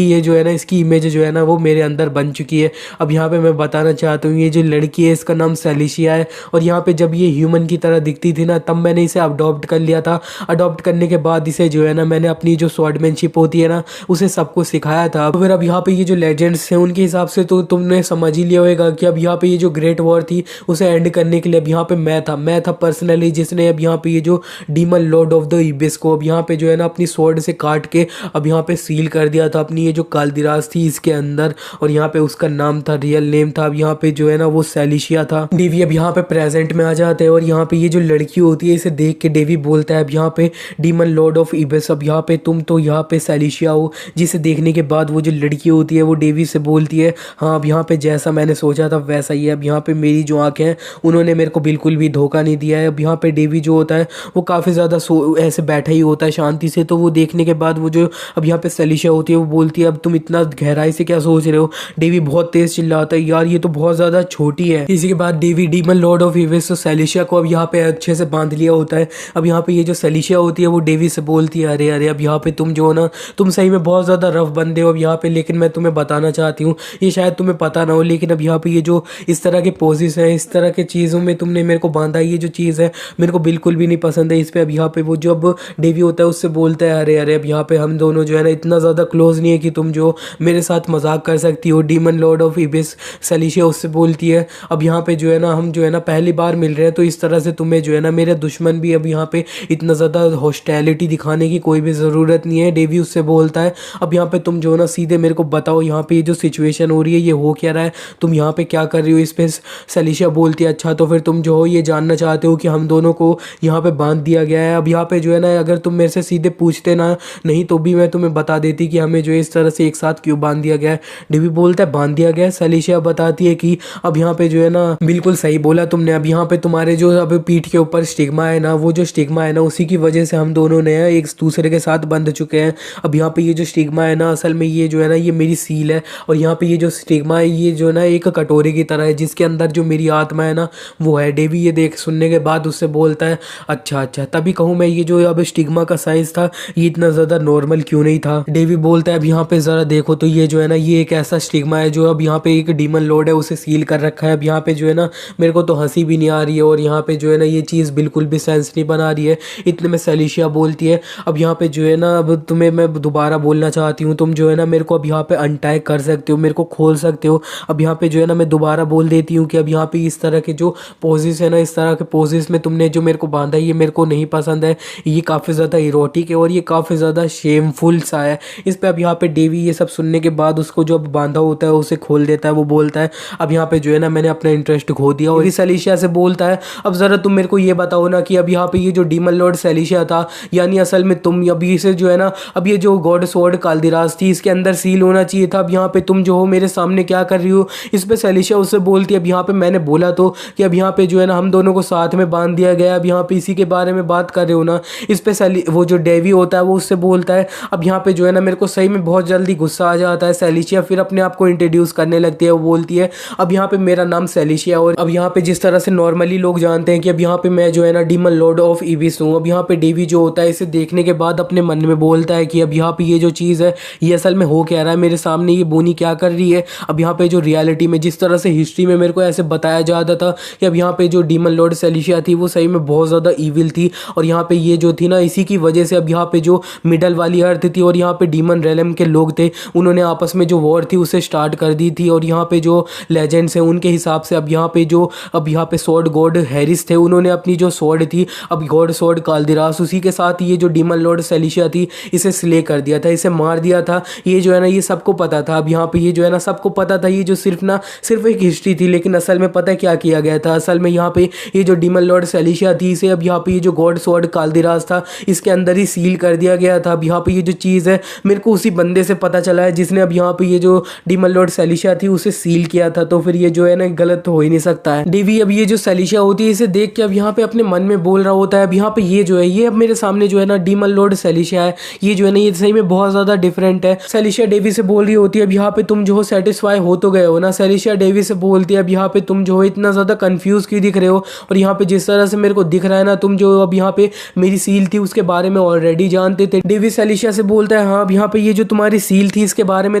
ये जो है ना इसकी इमेज जो है ना वो मेरे अंदर बन चुकी है। अब यहाँ पे मैं बताना चाहता हूँ ये जो लड़की है इसका नाम सेलिशिया है और यहाँ पे जब ये ह्यूमन की तरह दिखती थी ना तब मैंने इसे अडॉप्ट कर लिया था। अडॉप्ट करने के बाद इसे जो है ना मैंने अपनी जो स्वॉर्डमैनशिप होती है ना उसे सबको सिखाया था। फिर अब यहाँ पे ये जो लेजेंड्स हैं उनके हिसाब से तो तुमने समझ ही लिया होगा कि अब यहाँ पे ये जो ग्रेट वॉर थी उसे एंड करने के लिए अब यहाँ पे मैं था पर्सनली जिसने अब यहाँ पे ये जो demon Lord of the ibis को अब यहाँ पे जो है ना अपनी स्वॉर्ड से काट के अब यहाँ पे सील कर दिया था अपनी ये जो कालदिराज थी इसके अंदर और यहाँ पे उसका नाम था रियल नेम था अब यहाँ पे जो है ना वो सेलिशिया था। डेवी अब यहाँ पे प्रेजेंट में आ जाते हैं और यहाँ पे ये जो लड़की होती है इसे देख के डेवी बोलता है अब यहाँ पे डीमन लॉर्ड ऑफ इबिस अब यहाँ पे तुम तो यहाँ पे सेलिशिया हो। जिसे देखने के बाद वो जो लड़की होती है वो डेवी से बोलती है हाँ अब यहाँ पे जैसा मैंने सोचा था वैसा ही है। अब यहाँ पे मेरी जो आंखें हैं उन्होंने मेरे को बिल्कुल भी धोखा नहीं दिया है। अब यहाँ पे डेवी जो होता है वो काफ़ी ज़्यादा ऐसे बैठा ही होता है शांति से। तो वो देखने के बाद वो जो अब यहाँ पे सेलिशा होती है वो बोलती है अब तुम इतना गहराई से क्या सोच रहे हो। डेवी बहुत तेज चिल्लाता है यार ये तो बहुत ज्यादा छोटी है। इसी के बाद डेवी डीमन लॉर्ड ऑफ इविस तो सेलिशा को अब यहाँ पे अच्छे से बांध लिया होता है। अब यहाँ पे ये जो सेलिशा होती है वो डेवी से बोलती है अरे अरे अब यहाँ पे तुम जो हो ना तुम सही में बहुत ज़्यादा रफ बंदे हो अब यहाँ पे, लेकिन मैं तुम्हें बताना चाहती हूँ ये शायद तुम्हें पता ना हो, लेकिन अब यहाँ पे ये जो इस तरह के पोजेस हैं, इस तरह के चीज़ों में तुमने मेरे को बांधा, ये जो चीज़ है मेरे को बिल्कुल भी नहीं पसंद है। इस पर अब यहाँ पे वो जो अब डेवी होता है उससे बोलता है अरे अरे अब यहाँ पे हम दोनों जो है ना इतना ज़्यादा क्लोज नहीं है कि तुम जो मेरे साथ मजाक कर सकती हो। डीमन लॉर्ड ऑफ इबिस सेलिशा उससे बोलती है अब यहाँ पे जो है ना हम जो है ना पहली बार मिल रहे हैं, तो इस तरह से तुम्हें जो है ना मेरे दुश्मन भी अब यहाँ पे इतना ज़्यादा हॉस्टैलिटी दिखाने की कोई भी ज़रूरत नहीं है। डेवी उससे बोलता है अब यहाँ पे तुम जो है ना सीधे मेरे को बताओ यहाँ पे ये जो सिचुएशन हो रही है ये हो क्या रहा है, तुम यहाँ पे क्या कर रही हो। इस पे सेलिशा बोलती है अच्छा तो फिर तुम जो हो ये जानना चाहते हो कि हम दोनों को यहाँ पे बांध दिया गया है। अब यहाँ पे जो है ना अगर तुम मेरे से सीधे पूछते ना नहीं तो भी मैं तुम्हें बता देती कि हमें जो है इस तरह से एक साथ क्यों बांध दिया गया है। डेवी बोलता है बांध दिया गया है। सेलिशा बताती है कि अब यहाँ पे जो है ना बिल्कुल सही बोला तुमने, अब यहाँ पे तुम्हारे जो अब पीठ के ऊपर स्टिग्मा है ना, वो जो स्टिग्मा है ना उसी की वजह से हम दोनों ने एक दूसरे के साथ बंध चुके हैं। अब यहाँ पे ये जो स्टिग्मा है ना असल में ये जो है ना ये मेरी सील है, और यहाँ पे ये जो स्टिग्मा है ये जो है ना एक कटोरे की तरह है जिसके अंदर जो मेरी आत्मा है ना वो है। डेवी ये देख सुनने के बाद उससे बोलता है अच्छा अच्छा तभी कहूँ मैं ये जो अब स्टिग्मा का साइज था ये इतना ज़्यादा नॉर्मल क्यों नहीं था। डेवी बोलता है अब यहाँ पे ज़रा देखो तो ये जो है ना ये एक ऐसा स्टिग्मा है जो अब यहाँ पे एक डीमन लॉर्ड है उसे सील कर रखा है। अब यहाँ पे जो है ना मेरे को तो हंसी भी नहीं आ रही है और यहाँ पे जो है ना ये चीज़ बिल्कुल भी सेंस नहीं बना रही है। इतने में सेलिशा बोलती है अब यहाँ पे जो है ना अब तुम्हें मैं दोबारा बोलना चाहती हूँ, तुम जो है ना मेरे को अब यहाँ पे अनटाई कर सकते हो, मेरे को खोल सकते हो। अब यहाँ पे जो है ना मैं दोबारा बोल देती हूँ कि अब यहाँ पे इस तरह के जो पोजेस है ना इस तरह के पोजेस में तुमने जो मेरे को बांधा है ये मेरे को नहीं पसंद है, ये काफ़ी ज़्यादा इरोटिक है और ये काफ़ी ज़्यादा शेमफुल सा है। इस पर अब यहाँ पे डेवी ये सब सुनने के बाद उसको जो अब बांधा होता है उसे खोल देता है। वो बोलता है अब यहाँ पे जो है ना मैंने अपना इंटरेस्ट खो दिया, और इस सेलिशा से बोलता है अब ज़रा तुम मेरे को ये बताओ ना कि अब यहाँ पे ये जो डीमन लॉर्ड सेलिशा था यानी असल में तुम अभी इसे जो है ना अब ये जो गॉड स्वॉर्ड काल्दिरास थी इसके अंदर सील होना चाहिए था, अब यहाँ पे तुम जो हो मेरे सामने क्या कर रही हो। इस पे सेलिशा उससे बोलती है अब यहाँ पे मैंने बोला तो कि अब यहाँ पे जो है ना हम दोनों को साथ में बांध दिया गया, अब यहाँ पे इसी के बारे में बात कर रहे हो ना। इस पे वो जो डेवी होता है वो उससे बोलता है अब यहाँ पे जो है ना मेरे को सही में बहुत जल्दी गुस्सा आ जाता है। सेलिशा फिर अपने आप को इंट्रोड्यूस करने लगती है, वो बोलती है अब यहाँ पे मेरा नाम सेलिशा, और अब यहाँ पे जिस तरह से नॉर्मली लोग जानते हैं कि अब यहाँ पे मैं जो है ना डीमन लॉर्ड ऑफ इविस हूँ। अब यहाँ पे डेवी जो होता है इसे देखने के बाद अपने मन में बोलता है कि अब यहाँ पे ये जो चीज़ है ये असल में हो क्या रहा है, मेरे सामने ये बोनी क्या कर रही है। अब यहाँ पे जो रियलिटी में जिस तरह से हिस्ट्री में मेरे को ऐसे बताया जाता था कि अब यहाँ पे जो डीमन लॉर्ड सेलिशा थी वो सही में बहुत ज़्यादा ईविल थी, और यहाँ पे ये जो थी ना इसी की वजह से अब यहाँ पे जो मिडल वाली अर्थ थी और यहाँ पे डीमन रेलम के लोग थे उन्होंने आपस में जो वॉर थी उसे स्टार्ट कर दी थी। और यहाँ पे जो लेजेंड्स हैं उनके हिसाब से अब यहाँ पे स्वॉर्ड गॉड हैरिस थे, उन्होंने अपनी जो स्वॉर्ड थी अब गॉड स्वॉर्ड काल्दिरास उसी के साथ ये जो डीमन लॉर्ड सेलिशा थी इसे स्ले कर दिया था, इसे मार दिया था। ये जो है ना ये सबको पता था। अब यहाँ पे ये जो है ना सबको पता था, ये जो सिर्फ एक हिस्ट्री थी, लेकिन असल में पता है क्या किया गया था। असल में यहाँ पे ये जो डीमन लॉर्ड सेलिशा थी इसे अब यहाँ पे ये जो गॉड स्वॉर्ड काल्दिरास था इसके अंदर ही सील कर दिया गया था। अब यहाँ पे ये जो चीज़ है मेरे को उसी बंदे से पता चला है जिसने अब यहाँ पे ये जो डीमन लॉर्ड सेलिशा थी उसे सील किया था, तो फिर ये जो है ना गलत हो ही नहीं सकता है। डेवी अब ये जो सेलिशा होती है इसे देख के अब यहाँ पे अपने मन में बोल रहा होता है अब यहाँ पे ये जो है ये अब मेरे सामने जो है ना डीमन लॉर्ड सेलिशा है, ये जो है ना ये सही में बहुत ज़्यादा डिफरेंट है। सेलिशा डेवी से बोल रही होती है अब यहाँ पे तुम जो हो सेटिस्फाई हो तो गए हो ना। सेलिशा डेवी से बोलती है अब यहाँ पे तुम जो हो इतना ज़्यादा कंफ्यूज क्यों दिख रहे हो, और यहाँ पे जिस तरह से मेरे को दिख रहा है ना तुम जो अब यहाँ पे मेरी सील थी उसके बारे में ऑलरेडी जानते थे। डेवी सेलिशा से बोलता है हाँ अब यहाँ पे ये जो तुम्हारी सील थी इसके बारे में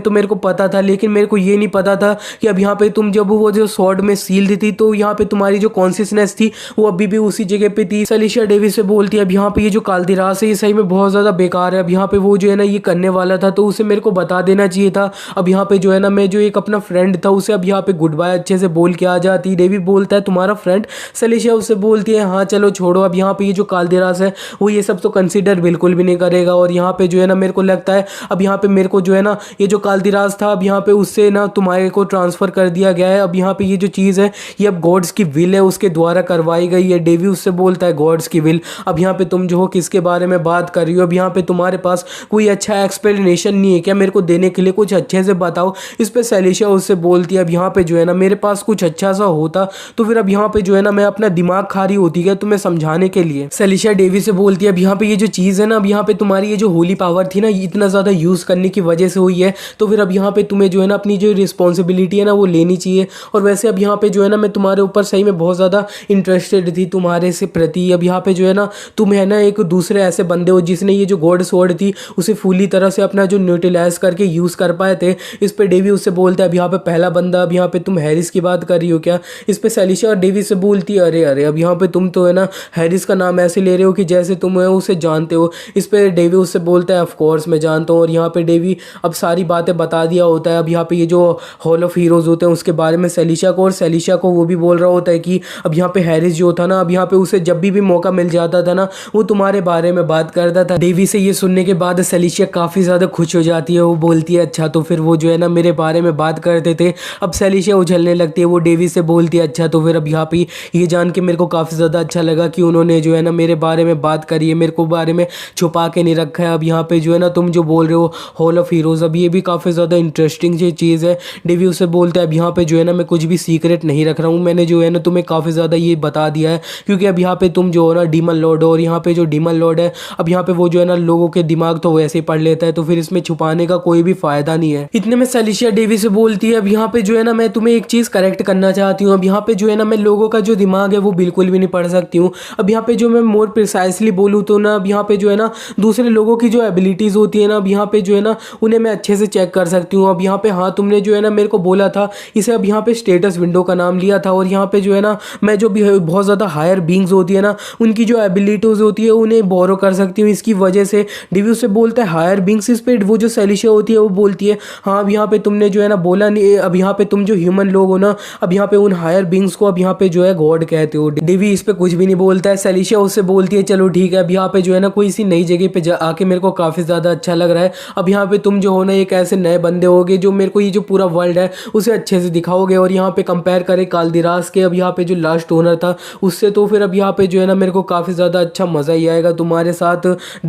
तो मेरे को पता था, लेकिन मेरे को ये नहीं पता था कि अब यहाँ पे तुम जब वो जो स्वॉर्ड में सील्ड थी तो यहाँ पे तुम्हारी जो कॉन्शियसनेस थी वो अभी भी उसी जगह पे थी। सेलिशा डेवी से बोलती है अब यहाँ पे ये जो काल्दिरास है ये सही में बहुत ज़्यादा बेकार है, अब यहाँ पे वो जो है ना ये करने वाला था तो उसे मेरे को बता देना चाहिए था। अब यहाँ पे जो है ना मैं जो एक अपना फ्रेंड था उसे अब यहाँ पे गुड बाय अच्छे से बोल के आ जाती। डेवी बोलता है तुम्हारा फ्रेंड। सेलिशा उससे बोलती है हाँ चलो छोड़ो, अब यहाँ पे ये जो काल्दिरास है वो ये सब तो कंसिडर बिल्कुल भी नहीं करेगा, और यहाँ पे जो है ना मेरे को लगता है अब यहाँ पे मेरे को जो है ना ये जो काल्दिरास था अब यहाँ पे उससे ना तुम्हारे को ट्रांसफर कर दिया गया है। अब यहाँ पे ये जो चीज़ है ये अब गॉड्स की विल है उसके द्वारा करवाई गई है। डेवी उससे बोलता है गॉड्स की विल, अब यहाँ पे तुम जो हो किसके बारे में बात कर रही हो, अब यहाँ पे तुम्हारे पास कोई अच्छा एक्सप्लेनेशन नहीं है क्या मेरे को देने के लिए, कुछ अच्छे से बताओ। इस पे सेलिशा उससे बोलती है अब यहाँ पे जो है ना मेरे पास कुछ अच्छा सा होता तो फिर अब यहाँ पे जो है ना मैं अपना दिमाग खा रही होती है तुम्हें समझाने के लिए। सेलिशा डेवी से बोलती है अब यहाँ पे ये जो चीज़ है ना, अब यहाँ पे तुम्हारी ये जो होली पावर थी ना, इतना ज़्यादा यूज़ करने की वजह से हुई है, तो फिर अब यहाँ पे तुम्हें जो है ना अपनी जो रिस्पॉन्सिबिलिटी है ना वो लेनी चाहिए। और वैसे अब यहाँ पे जो है ना मैं तुम्हारे ऊपर सही में बहुत ज़्यादा इंटरेस्टेड थी तुम्हारे से प्रति। अब यहाँ पे जो है ना तुम है ना एक दूसरे ऐसे बंदे हो जिसने ये जो गॉड स्वॉर्ड थी उसे फुली तरह से अपना जो न्यूट्रलाइज करके यूज़ कर पाए थे। इस पे डेवी उससे बोलता है अब यहाँ पे पहला बंदा, अब यहाँ पे तुम हैरिस की बात कर रही हो क्या? इस पे सेलिशा और डेवी से बोलती है अरे अरे अब यहाँ पे तुम तो है ना हैरिस का नाम ऐसे ले रहे हो कि जैसे तुम है उसे जानते हो। इस पे डेवी उससे बोलता है ऑफ कोर्स मैं जानता हूँ। और यहाँ पे डेवी अब सारी बातें बता दिया होता है। अब यहाँ पे ये जो हॉल ऑफ हीरोज होते हैं उसके बारे में सेलिशा को, और सेलिशा को वो भी बोल रहा होता है कि अब यहाँ पे हैरिस जो था ना, अब यहाँ पे उसे जब भी मौका मिल जाता था ना वो तुम्हारे बारे में बात करता था। डेवी से ये सुनने के बाद सेलिशा काफ़ी ज़्यादा खुश हो जाती है। वो बोलती है अच्छा तो फिर वो जो है ना मेरे बारे में बात करते थे। अब सेलिशा उछलने लगती है। वो डेवी से बोलती है अच्छा तो फिर अब यहाँ पे ये जान के मेरे को काफ़ी ज़्यादा अच्छा लगा कि उन्होंने जो है ना मेरे बारे में बात करी है, मेरे को बारे में छुपा के नहीं रखा है। अब यहाँ पे जो है ना तुम जो बोल रहे हो हॉल ऑफ हीरोज़, अब ये भी काफ़ी ज़्यादा इंटरेस्टिंग चीज़ है। डेवी उससे बोलता है अब यहाँ पे जो है ना मैं कुछ भी सीक्रेट नहीं रख रहा हूँ, मैंने जो है ना तुम्हें काफ़ी ज़्यादा ये बता दिया है क्योंकि अब यहाँ पे तुम जो हो ना डीमन लॉर्ड हो। और यहाँ पे जो डीमन लॉर्ड है अब यहाँ पे वो जो है ना लोगों के दिमाग तो वैसे ही पढ़ लेता है, तो फिर इसमें छुपाने का कोई भी फायदा नहीं है। इतने में सेलिशा डेवी से बोलती है अब यहाँ पे जो है ना मैं तुम्हें एक चीज़ करेक्ट करना चाहती हूँ। अब यहाँ पे जो है ना मैं लोगों का जो दिमाग है वो बिल्कुल भी नहीं पढ़ सकती हूँ। अब यहाँ पे जो मैं मोर प्रिसाइसली बोलूँ तो ना अब यहाँ पे जो है ना दूसरे लोगों की जो एबिलिटीज़ होती है ना अब यहाँ पे जो है ना उन्हें मैं अच्छे से चेक कर सकती हूँ। अब यहाँ पे हाँ तुमने जो है ना मेरे को बोला था इसे अब यहाँ पे स्टेटस विंडो का नाम लिया था। और यहाँ पे जो है ना मैं जो भी बहुत ज़्यादा हायर बींग्स होती है ना उनकी जो एबिलिटीज़ होती है उन्हें बोरो कर सकती हूँ। इसकी वजह से डिव्यू से बोलता है हायर बींग्स। इस पे वो जो सेलिशा होती है वो बोलती है हाँ अब यहाँ पे तुमने जो है ना बोला नहीं, अब यहाँ पे तुम जो ह्यूमन लोग हो ना अब यहाँ पे उन हायर बींग्स को अब यहाँ पे जो है गॉड कहते हो। डिवी इस पे कुछ भी नहीं बोलता है। सेलिशा उससे बोलती है चलो ठीक है अब यहाँ पे जो है ना कोई सी नई जगह पे आके मेरे को काफ़ी ज़्यादा अच्छा लग रहा है। अब यहाँ पे तुम जो हो ना एक ऐसे नए बंदे होगे जो मेरे को ये जो पूरा वर्ल्ड है उसे अच्छे से दिखाओगे। और यहाँ पे कंपेयर करें कालदिरास के अब यहाँ पे जो लास्ट ओनर था उससे, तो फिर अब यहाँ पे जो है ना मेरे को काफ़ी ज़्यादा अच्छा मज़ा ही आएगा तुम्हारे साथ।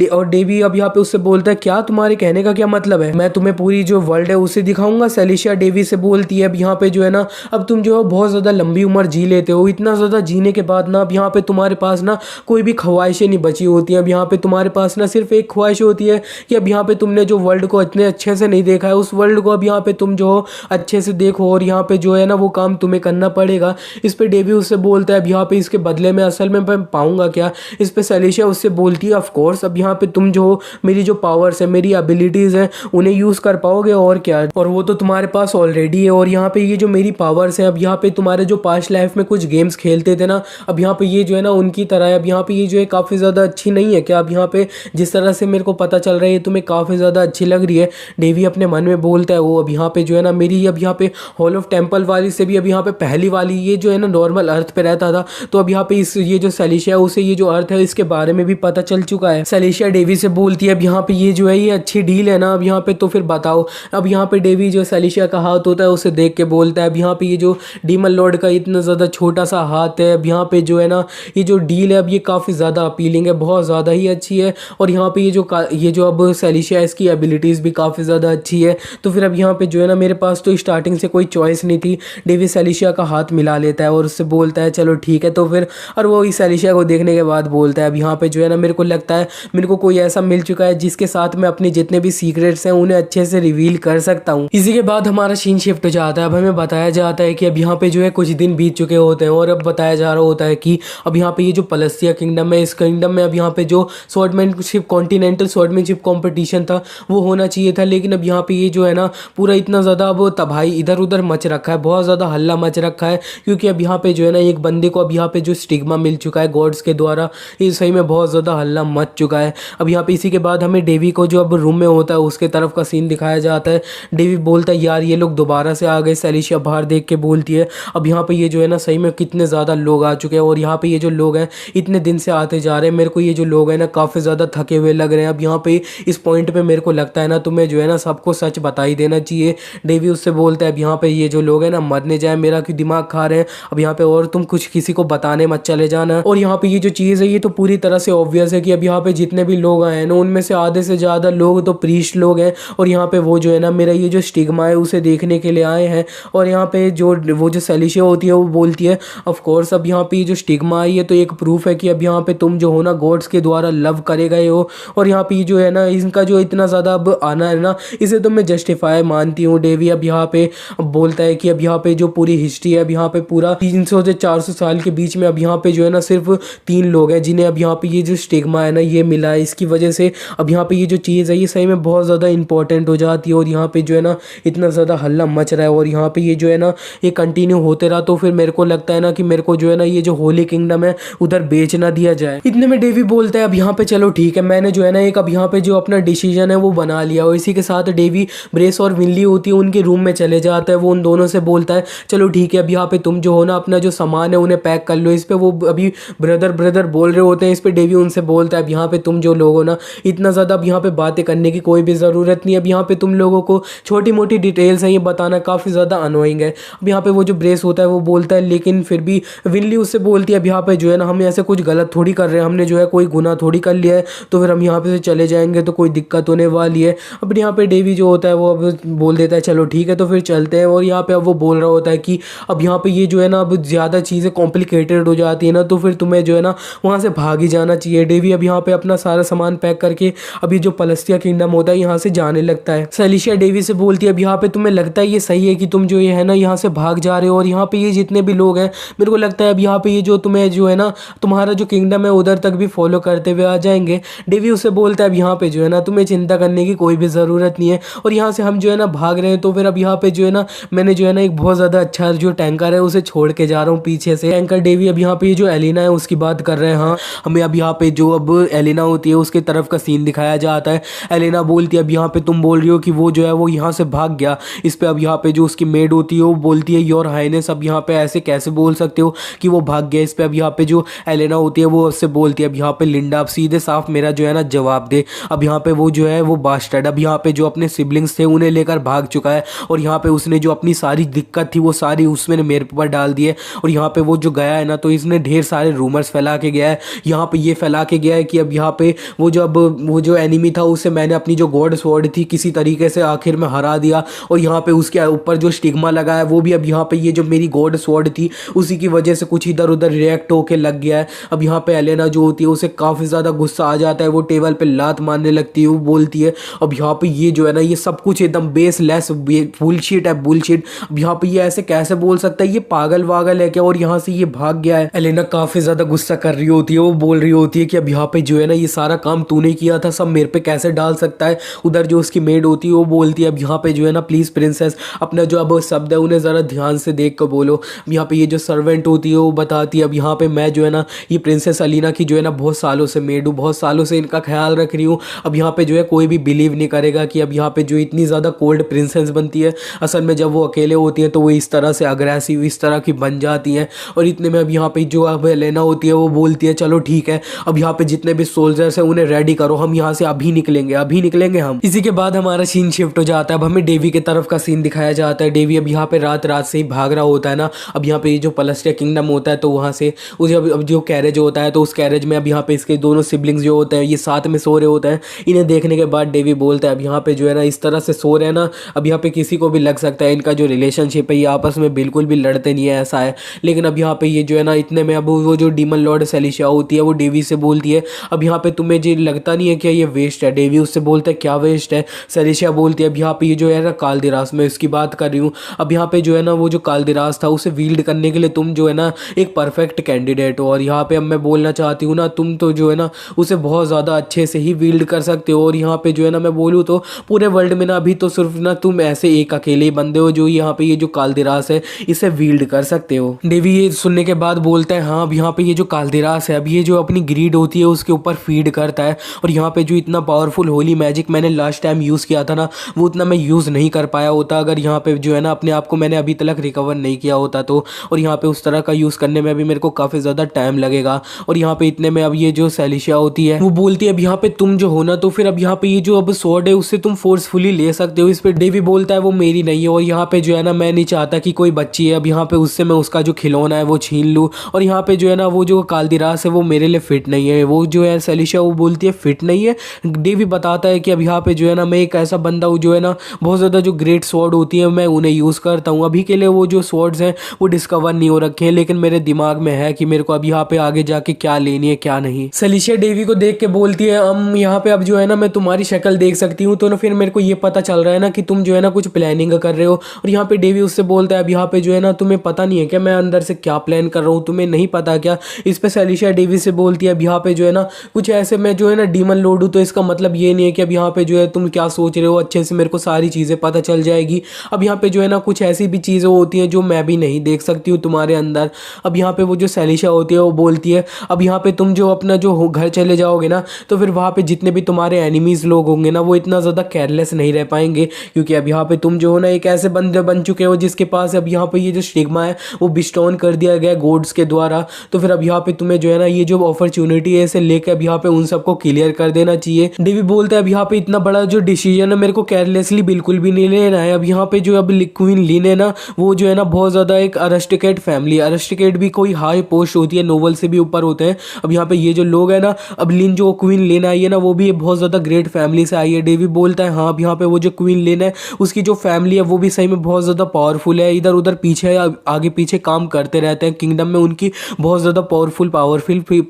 और डेवी अब यहाँ पे उससे बोलता है क्या तुम्हारे कहने का क्या मतलब है, मैं तुम्हें पूरी जो वर्ल्ड है उसे दिखाऊंगा। सेलिशा डेवी से बोलती है अब यहाँ पे जो है ना अब तुम जो है बहुत ज़्यादा लंबी उम्र जी लेते हो, इतना ज़्यादा जीने के बाद ना अब यहाँ पे तुम्हारे पास ना कोई भी ख्वाहिशें नहीं बची होती हैं। अब यहाँ पे तुम्हारे पास ना सिर्फ एक ख्वाहिश होती है कि अब यहाँ पे तुमने जो वर्ल्ड को इतने अच्छे से नहीं देखा है उस वर्ल्ड को अब यहाँ पे तुम जो हो अच्छे से देखो और यहाँ पे जो है ना वो काम तुम्हें करना पड़ेगा। इस पे डेवी उससे बोलता है अब यहाँ पे इसके बदले में असल में मैं पाऊंगा क्या। इस पे सेलिशा उससे बोलती है ऑफ कोर्स अब यहाँ पे तुम जो हो मेरी जो पावर्स है मेरी एबिलिटीज़ हैं उन्हें यूज़ कर पाओगे और क्या, और वो तो तुम्हारे पास ऑलरेडी है। और यहाँ पे ये जो मेरी पावर्स हैं अब यहाँ पे तुम्हारे जो पास्ट लाइफ में कुछ गेम्स खेलते थे ना अब यहाँ पे ये जो है ना उनकी तरह है। अब यहाँ पे ये जो है काफ़ी ज़्यादा अच्छी नहीं है क्या। अब यहाँ पे जिस तरह से मेरे को पता चल रहा है ये तुम्हें काफ़ी ज़्यादा अच्छी लग रही है। डेवी अपने मन में बोलता है वो अब यहाँ पे जो है ना मेरी अब यहाँ पे हॉल ऑफ टेम्पल वाली से भी अब यहाँ पे पहली वाली ये जो है ना नॉर्मल अर्थ पे रहता था, तो अब यहाँ पे इस ये जो सेलिशा है उसे ये जो अर्थ है इसके बारे में भी पता चल चुका है। सेलिशा डेवी से बोलती है अब यहाँ पे ये जो है ये अच्छी डील है ना अब यहाँ पे तो फिर बताओ। अब यहाँ पे डेवी जो सेलिशा का हाथ होता है उसे देख के बोलता है अब यहाँ पे ये जो डीमन लॉर्ड का इतना ज़्यादा छोटा सा हाथ है अब यहाँ पे जो है ना ये जो डील है अब ये काफ़ी ज़्यादा अपीलिंग है, बहुत ज़्यादा ही अच्छी है। और यहाँ पे ये जो अब सेलिशा है इसकी एबिलिटीज़ भी काफ़ी ज़्यादा अच्छी है। तो फिर अब यहाँ पे जो है ना मेरे पास तो स्टार्टिंग से कोई चॉइस नहीं थी। डेवी सेलिशा का हाथ मिला लेता है और उससे बोलता है चलो ठीक है तो फिर, और वो इस सेलिशा को देखने के बाद बोलता है अब यहाँ पे जो है ना मेरे को लगता है मेरे को कोई ऐसा मिल चुका है जिसके साथ मैं अपने जितने भी सीक्रेट्स हैं उन्हें अच्छे से रिवील कर सकता हूँ। इसी के बाद हमारा सीन शिफ्ट हो जाता है। अब हमें बताया जाता है कि अब यहाँ पे जो है कुछ दिन बीत चुके होते हैं और अब बताया जा रहा होता है कि अब यहाँ पे ये जो पलस्तिया किंगडम है इस किंगडम में अब यहाँ पे जो स्वॉर्डमैनशिप कॉन्टिनेंटल स्वॉर्डमैनशिप कॉम्पिटिशन था वो होना चाहिए था, लेकिन अब यहाँ पे ये जो है ना पूरा इतना ज़्यादा अब तबाही इधर उधर मच रखा है, बहुत ज़्यादा हल्ला मच रखा है क्योंकि अब यहाँ पे जो है ना एक बंदे को अब यहाँ पे जो स्टिग्मा मिल चुका है गॉड्स के द्वारा, ये सही में बहुत ज़्यादा हल्ला मच चुका है। अब यहाँ पे इसी के बाद हमें डेवी को जो अब रूम में होता है उसके तरफ का सीन दिखाया जाता है। डेवी बोलता है यार ये लोग दोबारा से आ गए। सेलिशा बाहर देख के बोलती है अब यहाँ पे ये जो है ना सही में कितने ज़्यादा लोग आ चुके हैं और यहाँ पे ये जो लोग हैं इतने दिन से आते जा रहे हैं, मेरे को ये जो लोग हैं ना काफ़ी ज़्यादा थके हुए लग रहे हैं। अब यहाँ पे इस पॉइंट पे मेरे को लगता है ना तुम्हें जो है ना सबको सच बता ही देना चाहिए। डेवी उससे बोलता है अब यहाँ पे ये जो लोग हैं ना मरने जाए, मेरा क्यों दिमाग खा रहे हैं अब यहाँ पे, और तुम कुछ किसी को बताने मत चले जाना। और यहाँ पे ये जो चीज़ है ये तो पूरी तरह से ऑब्वियस है कि अब यहाँ पे जितने भी लोग आए हैं ना उनमें से आधे से ज़्यादा लोग तो प्रीस्ट लोग हैं और यहाँ पे वो जो है ना मेरा ये जो स्टिग्मा है उसे देखने के लिए आए हैं। और यहाँ पे जो वो जो सेलिशा होती है वो बोलती है ऑफ कोर्स अब यहाँ पे ये जो स्टिग्मा आई है तो एक प्रूफ है कि अब यहाँ पे तुम जो हो ना गॉड्स के द्वारा तुम्हारा लव करेगा ये हो। और यहाँ पे जो है ना इनका जो इतना ज़्यादा अब आना है ना, इसे तो मैं जस्टिफाई मानती हूँ। डेवी अब यहाँ पे बोलता है कि अब यहाँ पे जो पूरी हिस्ट्री है, अब यहाँ पे पूरा 300 से 400 साल के बीच में अब यहाँ पे जो है ना सिर्फ 3 लोग हैं जिन्हें अब यहाँ पे ये जो स्टिग्मा है ना ये मिला है। इसकी वजह से अब यहाँ पे ये जो चीज़ है ये सही में बहुत ज़्यादा इंपॉर्टेंट हो जाती है। और यहाँ पे जो है ना इतना ज़्यादा हल्ला मच रहा है और यहाँ पे ये जो है ना ये कंटिन्यू होते रहा तो फिर मेरे को लगता है ना कि मेरे को जो है ना ये जो होली किंगडम है उधर बेच ना दिया जाए। इतने में डेवी बोलता है अब यहाँ पे चलो ठीक है, मैंने जो है ना एक अब यहाँ पे जो अपना डिसीजन है वो बना लिया। और इसी के साथ डेवी ब्रेस और विनली होती है उनके रूम में चले जाता है। वो उन दोनों से बोलता है चलो ठीक है अब यहाँ पे तुम जो हो ना अपना जो सामान है उन्हें पैक कर लो। इस पे वो अभी ब्रदर बोल रहे होते हैं। इस पे डेवी उनसे बोलता है अब यहाँ पे तुम जो लोग हो ना इतना ज़्यादा अब यहाँ पे बातें करने की कोई भी ज़रूरत नहीं है। अब यहाँ पे तुम लोगों को छोटी मोटी डिटेल्स हैं ये बताना काफ़ी ज़्यादा अनोइंग है। अब यहाँ पे वो जो ब्रेस होता है वो बोलता है लेकिन फिर भी विनली उससे बोलती है अब यहाँ पे जो है ना हम ऐसे कुछ गलत थोड़ी कर रहे हैं, हमने जो है कोई गुनाह थोड़ी कर लिया है तो फिर हम यहाँ पे से चले जाएंगे तो कोई दिक्कत होने वाली है। अब यहाँ पे डेवी जो होता है वो अब बोल देता है चलो ठीक है तो फिर चलते हैं। और यहाँ पे अब वो बोल रहा होता है कि अब यहाँ पे ये जो है ना अब ज़्यादा चीज़ें कॉम्प्लिकेटेड हो जाती है ना तो फिर तुम्हें जो है ना वहाँ से भाग ही जाना चाहिए। डेवी अब यहाँ पे अपना सारा सामान पैक करके अभी जो पलस्तिया किंगडम होता है यहाँ से जाने लगता है। सेलिशिया डेवी से बोलती है अब यहाँ पे तुम्हें लगता है ये सही है कि तुम जो ये है ना यहाँ से भाग जा रहे हो और यहाँ पे ये जितने भी लोग हैं मेरे को लगता है अब यहाँ पे ये जो तुम्हें जो है ना तुम्हारा जो किंगडम है उधर तक भी फॉलो करते हुए आ जाएंगे। डेवी उससे बोलता है अब यहाँ पे जो है ना तुम्हें चिंता करने की कोई भी ज़रूरत नहीं है और यहाँ से हम जो है ना भाग रहे हैं तो फिर अब यहाँ पे जो है ना मैंने जो है ना एक बहुत ज़्यादा अच्छा जो टैंकर है उसे छोड़ के जा रहा हूँ पीछे से। टैंकर डेवी अब यहाँ पे जो एलिना है उसकी बात कर रहे हैं। हाँ हमें अब यहाँ पे जो अब एलिना होती है उसके तरफ का सीन दिखाया जाता है। एलिना बोलती है अब यहाँ पे तुम बोल रही हो कि वो जो है वो यहाँ से भाग गया। इस पे अब यहाँ पे जो उसकी मेड होती है वो बोलती है योर हाइनेस अब यहाँ पे ऐसे कैसे बोल सकते हो कि वो भाग गया। इस पे अब यहाँ पे जो एलिना होती है वो उससे बोलती है अब यहाँ पे लिंडा अब सीधे साफ मेरा जो है ना जवाब दे। अब यहाँ पे वो जो है वो बास्टर्ड अब यहाँ पे जो अपने सिबलिंग्स थे उन्हें लेकर भाग चुका है और यहाँ पे उसने जो अपनी सारी दिक्कत थी वो सारी उसमें मेरे ऊपर डाल दी है। और यहाँ पे वो जो गया है ना तो इसने ढेर सारे रूमर्स फैला के गया है। यहाँ पे ये फैला के गया है कि अब यहाँ पे वो जो एनिमी था उसे मैंने अपनी जो गॉड स्वॉर्ड थी किसी तरीके से आखिर में हरा दिया और यहाँ पे उसके ऊपर जो स्टिग्मा लगा है वो भी अब यहाँ पे ये जो मेरी गॉड स्वॉर्ड थी उसी की वजह से कुछ इधर उधर रिएक्ट होके लग गया है। अब यहाँ पे एलेना जो होती है उसे काफ़ी ज़्यादा गुस्सा आ जाता है, वो टेबल पे लात मारने लगती है। वो बोलती है अब यहाँ पे ये जो है ना ये सब कुछ एकदम बेसलेस बुलशिट है बुलशिट। अब यहाँ पे ये ऐसे कैसे बोल सकता है, ये पागल वागल है क्या और यहाँ से ये भाग गया है। एलेना काफ़ी ज़्यादा गुस्सा कर रही होती है, वो बोल रही होती है कि अब यहाँ पे जो है ना ये सारा काम तूने किया था, सब मेरे पे कैसे डाल सकता है। उधर जो उसकी मेड होती है वो बोलती है अब यहाँ पे जो है ना प्लीज़ प्रिंसेस अपना जो अब शब्द है उन्हें ज़रा ध्यान से देख कर बोलो। यहाँ पे ये जो सर्वेंट होती है वो बताती है अब यहाँ पे मैं जो है ना ये प्रिंसेस अलीना की जो है ना बहुत सालों से मेड हूँ, बहुत सालों से इनका ख्याल रख रही हूँ। अब यहाँ पे जो है कोई भी बिलीव नहीं करेगा कि अब यहाँ पे जो इतनी ज़्यादा कोल्ड प्रिंसेस बनती है, असल में जब वो अकेले होती है तो वो इस तरह से अग्रेसिव इस तरह की बन जाती हैं। और इतने में अब यहाँ पे जो अब लेना होती है वो बोलती है चलो ठीक है अब यहाँ पे जितने भी सोल्जर्स हैं उन्हें रेडी करो, हम यहाँ से अभी निकलेंगे हम। इसी के बाद हमारा सीन शिफ्ट हो जाता है। अब हमें डेवी के तरफ का सीन दिखाया जाता है। डेवी अब यहाँ पे रात से ही भाग रहा होता है ना। अब यहाँ पे जो पलस्टिया किंगडम होता है तो वहाँ से उसे अब जो कैरेज होता है तो उस कैरेज में अब यहाँ पे इसके दोनों सिबलिंग्स जो होते हैं ये साथ में सो रहे होते हैं। इन्हें देखने के बाद डेवी बोलता है अब यहाँ पे जो है ना इस तरह से सो रहे हैं ना, अब यहाँ पे किसी को भी लग सकता है इनका जो रिलेशनशिप है ये आपस में बिल्कुल भी लड़ते नहीं है, ऐसा है। लेकिन अब यहाँ पे ये जो है ना इतने में अब वो जो डीमन लॉर्ड सेलिशिया होती है वो डेवी से बोलती है अब यहाँ पे तुम्हें जो लगता नहीं है क्या ये वेस्ट है। डेवी उससे बोलता है क्या वेस्ट है। सेलिशिया बोलती है अब यहाँ पे ये जो है ना कालदिरास, मैं इसकी बात कर रही हूँ। अब यहाँ पे जो है ना वो जो कालदिरास था उसे वील्ड करने के लिए तुम जो है ना एक परफेक्ट कैंडिडेट हो। और यहाँ पे अब मैं बोलना चाहती हूँ ना तुम तो जो है ना उसे बहुत ज़्यादा अच्छे से ही वील्ड कर सकते हो। और यहाँ पे जो है ना मैं बोलूँ तो पूरे वर्ल्ड में ना अभी तो सिर्फ ना तुम ऐसे एक अकेले ही बंदे हो जो यहाँ पे ये जो कालदिरास है इसे वील्ड कर सकते हो। डेवी ये सुनने के बाद बोलता है हाँ अब यहाँ पे ये जो कालदिरास है अब ये जो अपनी ग्रीड होती है उसके ऊपर फीड करता है। और यहाँ पे जो इतना पावरफुल होली मैजिक मैंने लास्ट टाइम यूज़ किया था ना वो उतना मैं यूज़ नहीं कर पाया होता अगर यहाँ पे जो है ना अपने आप को मैंने अभी तक रिकवर नहीं किया होता तो। और यहाँ पे उस तरह का यूज़ करने में अभी मेरे को काफ़ी ज़्यादा टाइम लगेगा। और यहाँ पे इतने में अब ये जो सेलिशिया होती है वो बोलती है अब यहाँ पे तुम जो हो ना तो फिर अब यहाँ पे ये जो अब स्वॉर्ड है उससे तुम फोर्सफुली ले सकते हो। इस पर डेवी बोलता है वो मेरी नहीं है। और यहाँ पे जो है ना मैं नहीं चाहता कि कोई बच्ची है अब यहाँ पे उससे मैं उसका जो खिलौना है वो छीन लूँ। और यहाँ पे जो है ना वो जो कालदिरास है वो मेरे लिए फिट नहीं है। वो जो है सेलिशिया वो बोलती है फिट नहीं है। डेवी बताता है कि अब यहाँ पे जो है ना मैं एक ऐसा बंदा हूँ जो है ना बहुत ज़्यादा जो ग्रेट स्वॉर्ड होती है मैं उन्हें यूज़ करता हूँ। अभी के लिए वो जो स्वॉर्ड्स हैं वो डिस्कवर नहीं हो रखे हैं लेकिन मेरे दिमाग में है कि मेरे को अब यहाँ पे आगे जाके क्या लेनी है क्या नहीं। सलीशिया डेवी को देख के बोलती है हम यहाँ पे अब जो है ना मैं तुम्हारी शक्ल देख सकती हूँ, तो ना फिर मेरे को ये पता चल रहा है ना कि तुम जो है ना कुछ प्लानिंग कर रहे हो। और यहाँ पे डेवी उससे बोलता है अब यहाँ पे जो है ना तुम्हें पता नहीं है क्या मैं अंदर से क्या प्लान कर रहा हूँ, तुम्हें नहीं पता क्या। इस पे सलीशिया डेवी से बोलती है अब यहाँ पे जो है ना कुछ ऐसे मैं जो है ना डीमन लॉर्ड हूँ, तो इसका मतलब ये नहीं है कि अब यहाँ पे जो है तुम क्या सोच रहे हो, अच्छे से मेरे को सारी चीज़ें पता चल जाएगी। अब यहाँ पे जो है ना कुछ ऐसी भी चीज़ें होती हैं जो मैं भी नहीं देख सकती हूँ तुम्हारे अंदर। अब यहाँ पे वो जो सलीशिया होती है वो बोलती है अब यहाँ पे तुम जो अपना जो घर चले जाओगे ना, तो फिर वहाँ पे जितने भी तुम्हारे एनिमीज़ लोग होंगे ना वो इतना ज़्यादा केयरलेस नहीं रह पाएंगे, क्योंकि अब यहाँ पे तुम जो हो ना एक ऐसे बंदे बन चुके हो जिसके पास अब यहाँ पे ये जो स्टिग्मा है वो बिस्टोन कर दिया गया गॉड्स के द्वारा। तो फिर अब यहाँ पे तुम्हें जो है ना ये जो अपॉर्चुनिटी है इसे लेकर अब यहाँ पे उन सबको क्लियर कर देना चाहिए। डेवी बोलता है अब यहाँ पे इतना बड़ा जो डिसीजन है मेरे को केयरलेसली बिल्कुल भी नहीं लेना है। अब यहाँ पे जो अब क्वीन लिन है ना वो जो है ना बहुत ज़्यादा एक अरिस्टोक्रेट फैमिली, अरिस्टोक्रेट भी कोई हाई पोस्ट होती है, नोबल से भी ऊपर होते हैं। अब यहाँ पे ये जो लोग है ना, अब लिन जो क्वीन लिन आई है ना वो भी बहुत ज़्यादा ग्रेट फैमिली से आई है। डेवी बोलता है हाँ अब यहाँ पे वो जो क्वीन लिन है उसकी जो फैमिली है वो भी सही में बहुत ज़्यादा पावरफुल है, इधर उधर पीछे आगे पीछे काम करते रहते हैं, किंगडम में उनकी बहुत ज़्यादा पावरफुल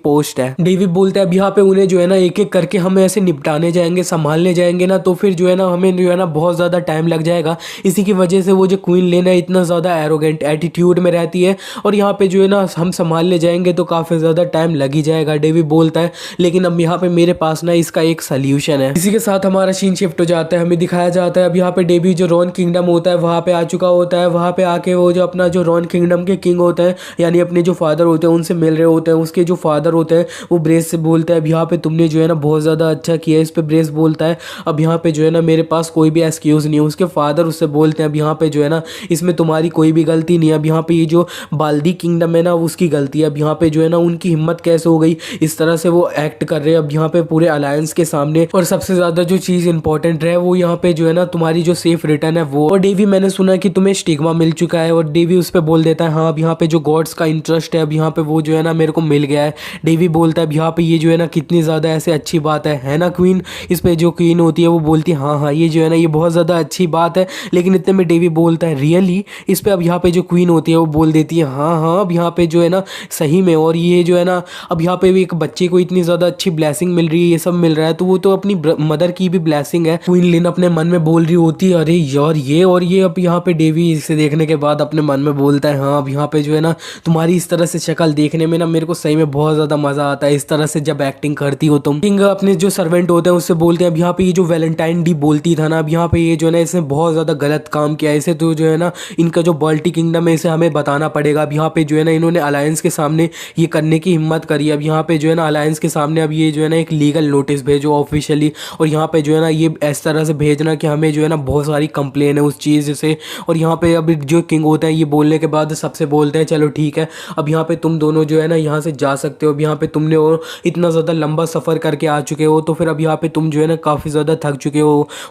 पोस्ट है। डेवी बोलता है अब यहाँ पे उन्हें जो है ना एक एक करके हमें ऐसे निपटाने जाएंगे, संभालने जाएंगे ना, तो फिर जो है ना हमें जो है ना बहुत ज़्यादा टाइम लग जाएगा। इसी की वजह से वो जो क्वीन लिन है इतना ज़्यादा एरोगेंट एटीट्यूड में रहती है, और यहाँ पे जो है ना हम संभालने जाएंगे तो काफ़ी ज़्यादा टाइम लग ही जाएगा। डेवी बोलता है लेकिन अब यहाँ पे मेरे पास ना इसका एक सोल्यूशन है। इसी के साथ हमारा सीन शिफ्ट हो जाता है, हमें दिखाया जाता है अब यहाँ पे डेवी जो रॉन किंगडम होता है वहाँ पे आ चुका होता है। वहाँ पे आके वो जो अपना जो रॉन किंगडम के किंग होते हैं यानी अपने जो फादर होते हैं उनसे मिल रहे होते हैं। उसके जो फादर होते हैं वो ब्रेस से बोलता है अब यहाँ पे तुमने जो है ना बहुत ज़्यादा अच्छा किया है। इस पे ब्रेस बोलता है अब यहाँ पे जो है ना मेरे पास कोई भी एक्सक्यूज़ नहीं है। उसके फादर उससे बोलते हैं अब यहाँ पे जो है ना इसमें तुम्हारी कोई भी गलती नहीं है। अब यहाँ पे ये जो बाल्दी किंगडम है ना उसकी गलती है। अब यहाँ पे जो है ना उनकी हिम्मत कैसे हो गई इस तरह से वो एक्ट कर रहे हैं अब यहाँ पे पूरे अलायंस के सामने। और सबसे ज़्यादा जो चीज़ इंपॉर्टेंट है वो यहाँ पे जो है ना तुम्हारी जो सेफ रिटर्न है वो। और डेवी मैंने सुना है कि तुम्हें स्टिग्मा मिल चुका है, और डेवी उस पर बोल देता है हाँ अब यहाँ पे जो गॉड्स का इंटरेस्ट है अब यहाँ पे वो जो है ना मेरे को मिल गया है। डेवी बोलता है अब यहाँ पे ये जो है ना कितनी ज़्यादा ऐसे अच्छी बात है ना क्वीन। इस पे जो क्वीन होती है वो बोलती है हाँ हाँ ये जो है ना ये बहुत ज़्यादा अच्छी बात है। लेकिन इतने में डेवी बोलता है रियली। इस पे अब यहाँ पे जो क्वीन होती है वो बोल देती है हाँ हाँ अब यहाँ पे जो है ना सही में, और ये जो है ना अब यहाँ पे भी एक बच्चे को इतनी ज़्यादा अच्छी ब्लेसिंग मिल रही है, ये सब मिल रहा है, तो वो तो अपनी मदर की भी ब्लेसिंग है। क्वीन लिन अपने मन में बोल रही होती है अरे यार ये और ये। अब यहाँ पे डेवी इसे देखने के बाद अपने मन में बोलता है हाँ अब यहाँ पे जो है ना तुम्हारी इस तरह से शक्ल देखने में ना मेरे को सही में बहुत ज़्यादा मज़ा आता है, इस तरह से जब एक्टिंग करती हो तुम। किंग अपने जो सर्वेंट होते हैं उससे बोलते हैं अब यहाँ पे ये जो वैलेंटाइन डी बोलती था ना अब यहाँ पे ये जो है ना इसने बहुत ज़्यादा गलत काम किया है, इसे तो जो है ना इनका जो बॉल्टी किंगडम है इसे हमें बताना पड़ेगा। अब यहाँ पे जो है ना इन्होंने अलायंस के सामने ये करने की हिम्मत करी। अब यहाँ पे जो है ना अलायंस के सामने अब ये जो है ना एक लीगल नोटिस भेजो ऑफिशियली, और यहाँ पे जो है ना ये इस तरह से भेजना कि हमें जो है ना बहुत सारी कंप्लेन है उस चीज़ से। और यहाँ पे अब जो किंग होता है ये बोलने के बाद सबसे बोलते हैं चलो ठीक है अब यहाँ पे तुम दोनों जो है ना यहाँ से जा सकते हो। अब यहाँ पे तुमने और इतना ज़्यादा लंबा सफ़र करके आ चुके हो, तो फिर अब यहाँ पे तुम जो है ना काफ़ी ज़्यादा थक चुके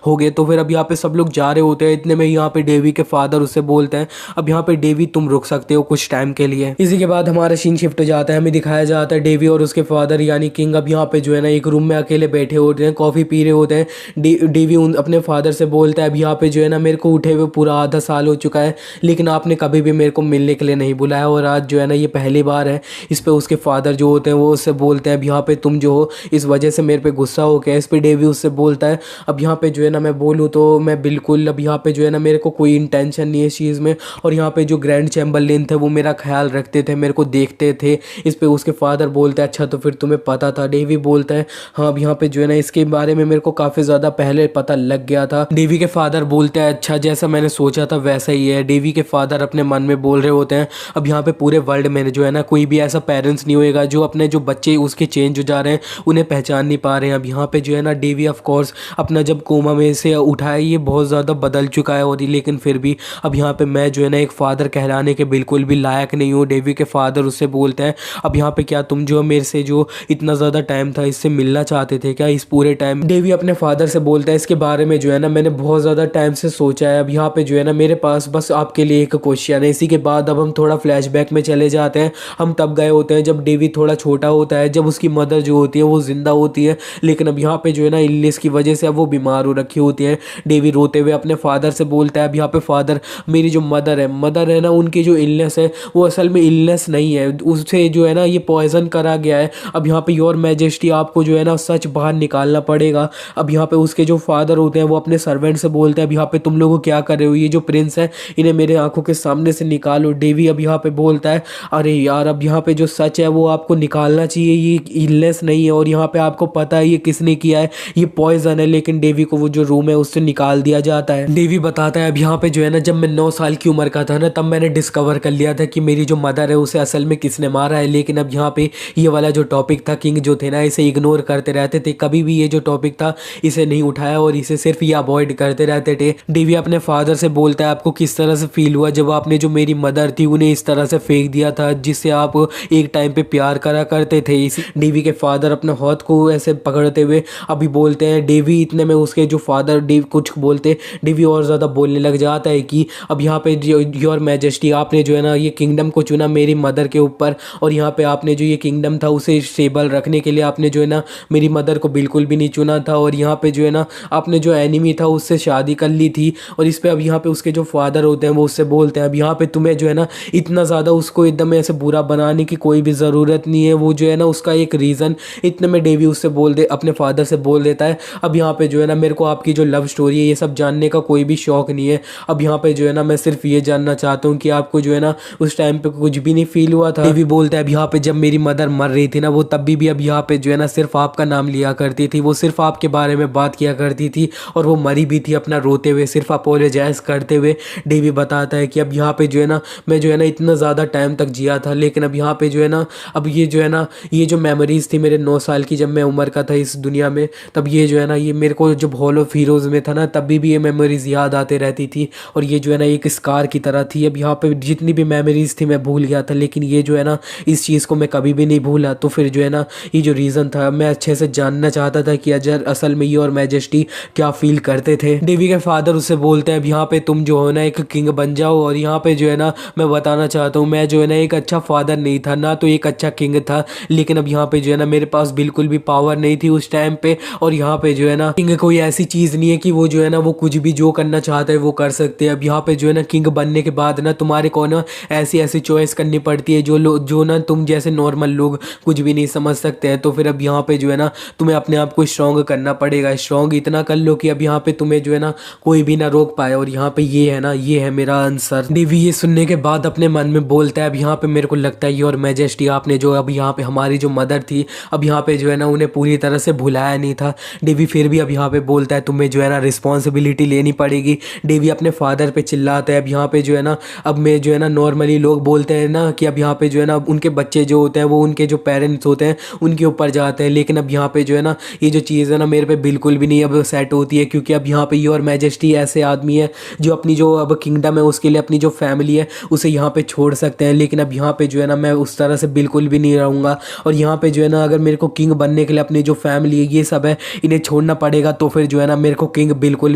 होगे। तो फिर अब यहाँ पे सब लोग जा रहे होते हैं, इतने में यहाँ पे डेवी के फादर उससे बोलते हैं अब यहाँ पे डेवी तुम रुक सकते हो कुछ टाइम के लिए। इसी के बाद हमारा सीन शिफ्ट हो जाता है, हमें दिखाया जाता है डेवी और उसके फादर यानी किंग अब यहाँ पे जो है ना एक रूम में अकेले बैठे होते हैं, कॉफ़ी पी रहे होते हैं। डेवी अपने फादर से बोलता है अब यहाँ पे जो है ना मेरे को उठे हुए पूरा आधा साल हो चुका है, लेकिन आपने कभी भी मेरे को मिलने के लिए नहीं बुलाया, और आज जो है ना ये पहली बार है। इस पे उसके फादर जो होते हैं वो उससे बोलते हैं अब यहाँ पे तुम जो हो इस वजह से मेरे पे गुस्सा हो गया। इस पे डेवी उससे बोलता है अब यहाँ पे जो है ना मैं बोलूँ तो मैं बिल्कुल अब यहाँ पे जो है ना मेरे को कोई इंटेंशन नहीं है इस चीज़ में, और यहाँ पे जो ग्रैंड चैम्बरलेन थे वो मेरा ख्याल रखते थे, मेरे को देखते थे। इस पे उसके फादर बोलते हैं अच्छा तो फिर तुम्हें पता था। डेवी बोलता है हाँ अब यहाँ पे जो है ना इसके बारे में मेरे को काफ़ी ज़्यादा पहले पता लग गया था। डेवी के फादर बोलते हैं अच्छा जैसा मैंने सोचा था वैसा ही है। डेवी के फादर अपने मन में बोल रहे होते हैं अब यहाँ पे पूरे वर्ल्ड में जो है ना कोई भी ऐसा पेरेंट्स नहीं होएगा जो अपने जो बच्चे उसके चेंज हो जा रहे हैं उन्हें पहचान नहीं पा रहे हैं। अब यहाँ पे जो है ना डेवी ऑफ कोर्स अपना जब कोमा में से उठाया ये बहुत ज़्यादा बदल चुका है, और लेकिन फिर भी अब यहाँ पे मैं जो है ना एक फ़ादर कहलाने के बिल्कुल भी लायक नहीं हूँ। डेवी के फादर उससे बोलते हैं अब यहाँ पे क्या तुम जो मेरे से जो इतना ज़्यादा टाइम था इससे मिलना चाहते थे क्या इस पूरे टाइम। डेवी अपने फादर से बोलता है इसके बारे में जो है ना मैंने बहुत ज़्यादा टाइम से सोचा है। अब यहाँ पे जो है ना मेरे पास बस आपके लिए एक क्वेश्चन है। इसी के बाद अब हम थोड़ा फ्लैशबैक में चले जाते हैं। हम तब गए होते हैं जब डेवी थोड़ा छोटा होता है, जब उसकी मदर जो होती है वो जिंदा होती है, लेकिन अब यहाँ पे जो है ना इलनेस की वजह से अब वो बीमार हो रखी होती है। डेवी रोते हुए अपने फादर से बोलता है अब यहाँ पे फादर मेरी जो मदर है ना उनकी जो इलनेस है वो असल में इलनेस नहीं है, उससे जो है ना ये पॉइजन करा गया है। अब यहाँ पे योर मैजेस्टी आपको जो है ना सच बाहर निकालना पड़ेगा। अब यहाँ पे उसके जो फादर होते हैं वो अपने सर्वेंट से बोलते हैं अब यहाँ पे तुम लोग क्या कर रहे हो, ये जो प्रिंस है इन्हें मेरे आंखों के सामने से निकालो। डेवी अब यहाँ पे बोलता है अरे यार अब यहाँ पे जो सच है वो आपको निकालना चाहिए, ये इलनेस नहीं है और यहाँ पे आपको पता है ये किसने किया है, ये पॉइजन है। लेकिन डेवी को वो जो रूम है उससे निकाल दिया जाता है। डेवी बताता है अब यहाँ पे जो है ना जब मैं 9 साल की उम्र का था ना तब मैंने डिस्कवर कर लिया था कि मेरी जो मदर है उसे असल में किसने मारा है। लेकिन अब यहाँ पे ये वाला जो टॉपिक था किंग जो थे ना इसे इग्नोर करते रहते थे, कभी भी ये जो टॉपिक था इसे नहीं उठाया और इसे सिर्फ ये अवॉइड करते रहते थे। डेवी अपने फादर से बोलता है आपको किस तरह से फील हुआ जब आपने जो मेरी मदर थी उन्हें इस तरह से फेंक दिया था जिससे आप एक टाइम पे प्यार करा करते थे। इसी डेवी के फादर अपने हाथ को ऐसे पकड़ते हुए अभी बोलते हैं डेवी, इतने में उसके जो फादर डेवी कुछ बोलते डेवी और ज़्यादा बोलने लग जाता है कि अब यहाँ पे योर मैजेस्टी आपने जो है ना ये किंगडम को चुना मेरी मदर के ऊपर और यहाँ पे आपने जो ये किंगडम था उसे स्टेबल रखने के लिए आपने जो है ना मेरी मदर को बिल्कुल भी नहीं चुना था और यहाँ पे जो है ना आपने जो एनिमी था उससे शादी कर ली थी। और इस पे अब यहाँ पे उसके जो फादर होते हैं वो उससे बोलते हैं अब यहाँ पे तुम्हें जो है ना इतना ज़्यादा उसको एकदम ऐसे बुरा बनाने की कोई भी ज़रूरत नहीं है, वो जो है ना उसका एक रीज़न। इतने में डेवी उससे अपने फादर से बोल देता है अब यहाँ पे जो है ना मेरे को आपकी जो लव स्टोरी है ये सब जानने का कोई भी शौक नहीं है। अब यहाँ पे जो है ना मैं सिर्फ ये जानना चाहता हूँ कि आपको जो है ना उस टाइम पे कुछ भी नहीं फील हुआ था। डेवी बोलता है अब यहाँ पे जब मेरी मदर मर रही थी ना वो तब भी अब यहाँ पे जो है ना सिर्फ आपका नाम लिया करती थी, वो सिर्फ आपके बारे में बात किया करती थी और वो मरी भी थी अपना रोते हुए, सिर्फ अपोलोजाइज करते हुए। डेवी बताता है कि अब यहाँ पे जो है ना मैं जो है ना इतना ज़्यादा टाइम तक जिया था लेकिन अब यहाँ पे जो है ना अब ये जो है ना ये जो मेमोरीज थी मेरे 9 साल की जब मैं उम्र का था इस दुनिया में, तब ये जो है ना ये मेरे को जब हॉल ऑफ हीरोज़ में था ना तब भी ये मेमोरीज याद आते रहती थी और ये जो है ना एक स्कार की तरह थी। अब यहाँ पे जितनी भी मेमोरीज थी मैं भूल गया था लेकिन ये जो है ना इस चीज़ को मैं कभी भी नहीं भूला। तो फिर जो है ना ये जो रीज़न था मैं अच्छे से जानना चाहता था कि असल में ये और मैजेस्टी क्या फील करते थे। डेवी के फादर उससे बोलते हैं अब यहाँ पे तुम जो है ना एक किंग बन जाओ और यहाँ पे जो है ना मैं बताना चाहता हूँ मैं जो है ना एक अच्छा फादर नहीं था ना तो एक अच्छा किंग था, लेकिन अब यहाँ पे जो है ना मेरे पास बिल्कुल भी पावर नहीं थी उस टाइम पे। और यहाँ पे जो है ना किंग कोई ऐसी चीज़ नहीं है कि वो जो है ना वो कुछ भी जो करना चाहता है वो कर सकते हैं। अब यहाँ पे जो है ना किंग बनने के बाद ना तुम्हारे को ना ऐसी ऐसी चॉइस करनी पड़ती है जो ना तुम जैसे नॉर्मल लोग कुछ भी नहीं समझ सकते हैं। तो फिर अब यहाँ पे जो है ना तुम्हें अपने आप को स्ट्रॉन्ग करना पड़ेगा, स्ट्रॉन्ग इतना कर लो कि अब यहाँ पे तुम्हें जो है ना कोई भी ना रोक पाए। और यहाँ पे ये है ना ये है मेरा आंसर। डेवी ये सुनने के बाद अपने मन में बोलता है अब यहाँ पे मेरे को लगता है योर मैजेस्टी आपने जो अब यहाँ पे हमारी जो मदर थी अब यहाँ पे जो है ना उन्हें पूरी तरह से भुलाया नहीं था। डेवी फिर भी अब यहाँ पे बोलता है तुम्हें जो है ना रिस्पॉन्सिबिलिटी लेनी पड़ेगी। डेवी अपने फादर पे चिल्लाता है अब यहाँ पे जो है ना अब मैं जो है ना नॉर्मली लोग बोलते हैं ना कि अब यहाँ पे जो है ना उनके बच्चे जो होते हैं वो उनके जो पेरेंट्स होते हैं उनके ऊपर जाते हैं, लेकिन अब यहाँ पे जो है ना ये जो चीज़ है ना मेरे पे बिल्कुल भी नहीं अब सेट होती है क्योंकि अब यहाँ पे योर मैजेस्टी ऐसे आदमी है जो अपनी जो अब किंगडम है उसके लिए अपनी जो फैमिली है उसे यहाँ पे छोड़ सकते हैं, लेकिन अब यहाँ पे जो है ना मैं उस तरह से बिल्कुल भी नहीं रहूँगा। और यहाँ पे जो है ना अगर मेरे को किंग बनने के लिए अपनी जो फैमिली है ये सब है इन्हें छोड़ना पड़ेगा तो फिर जो है ना मेरे को किंग बिल्कुल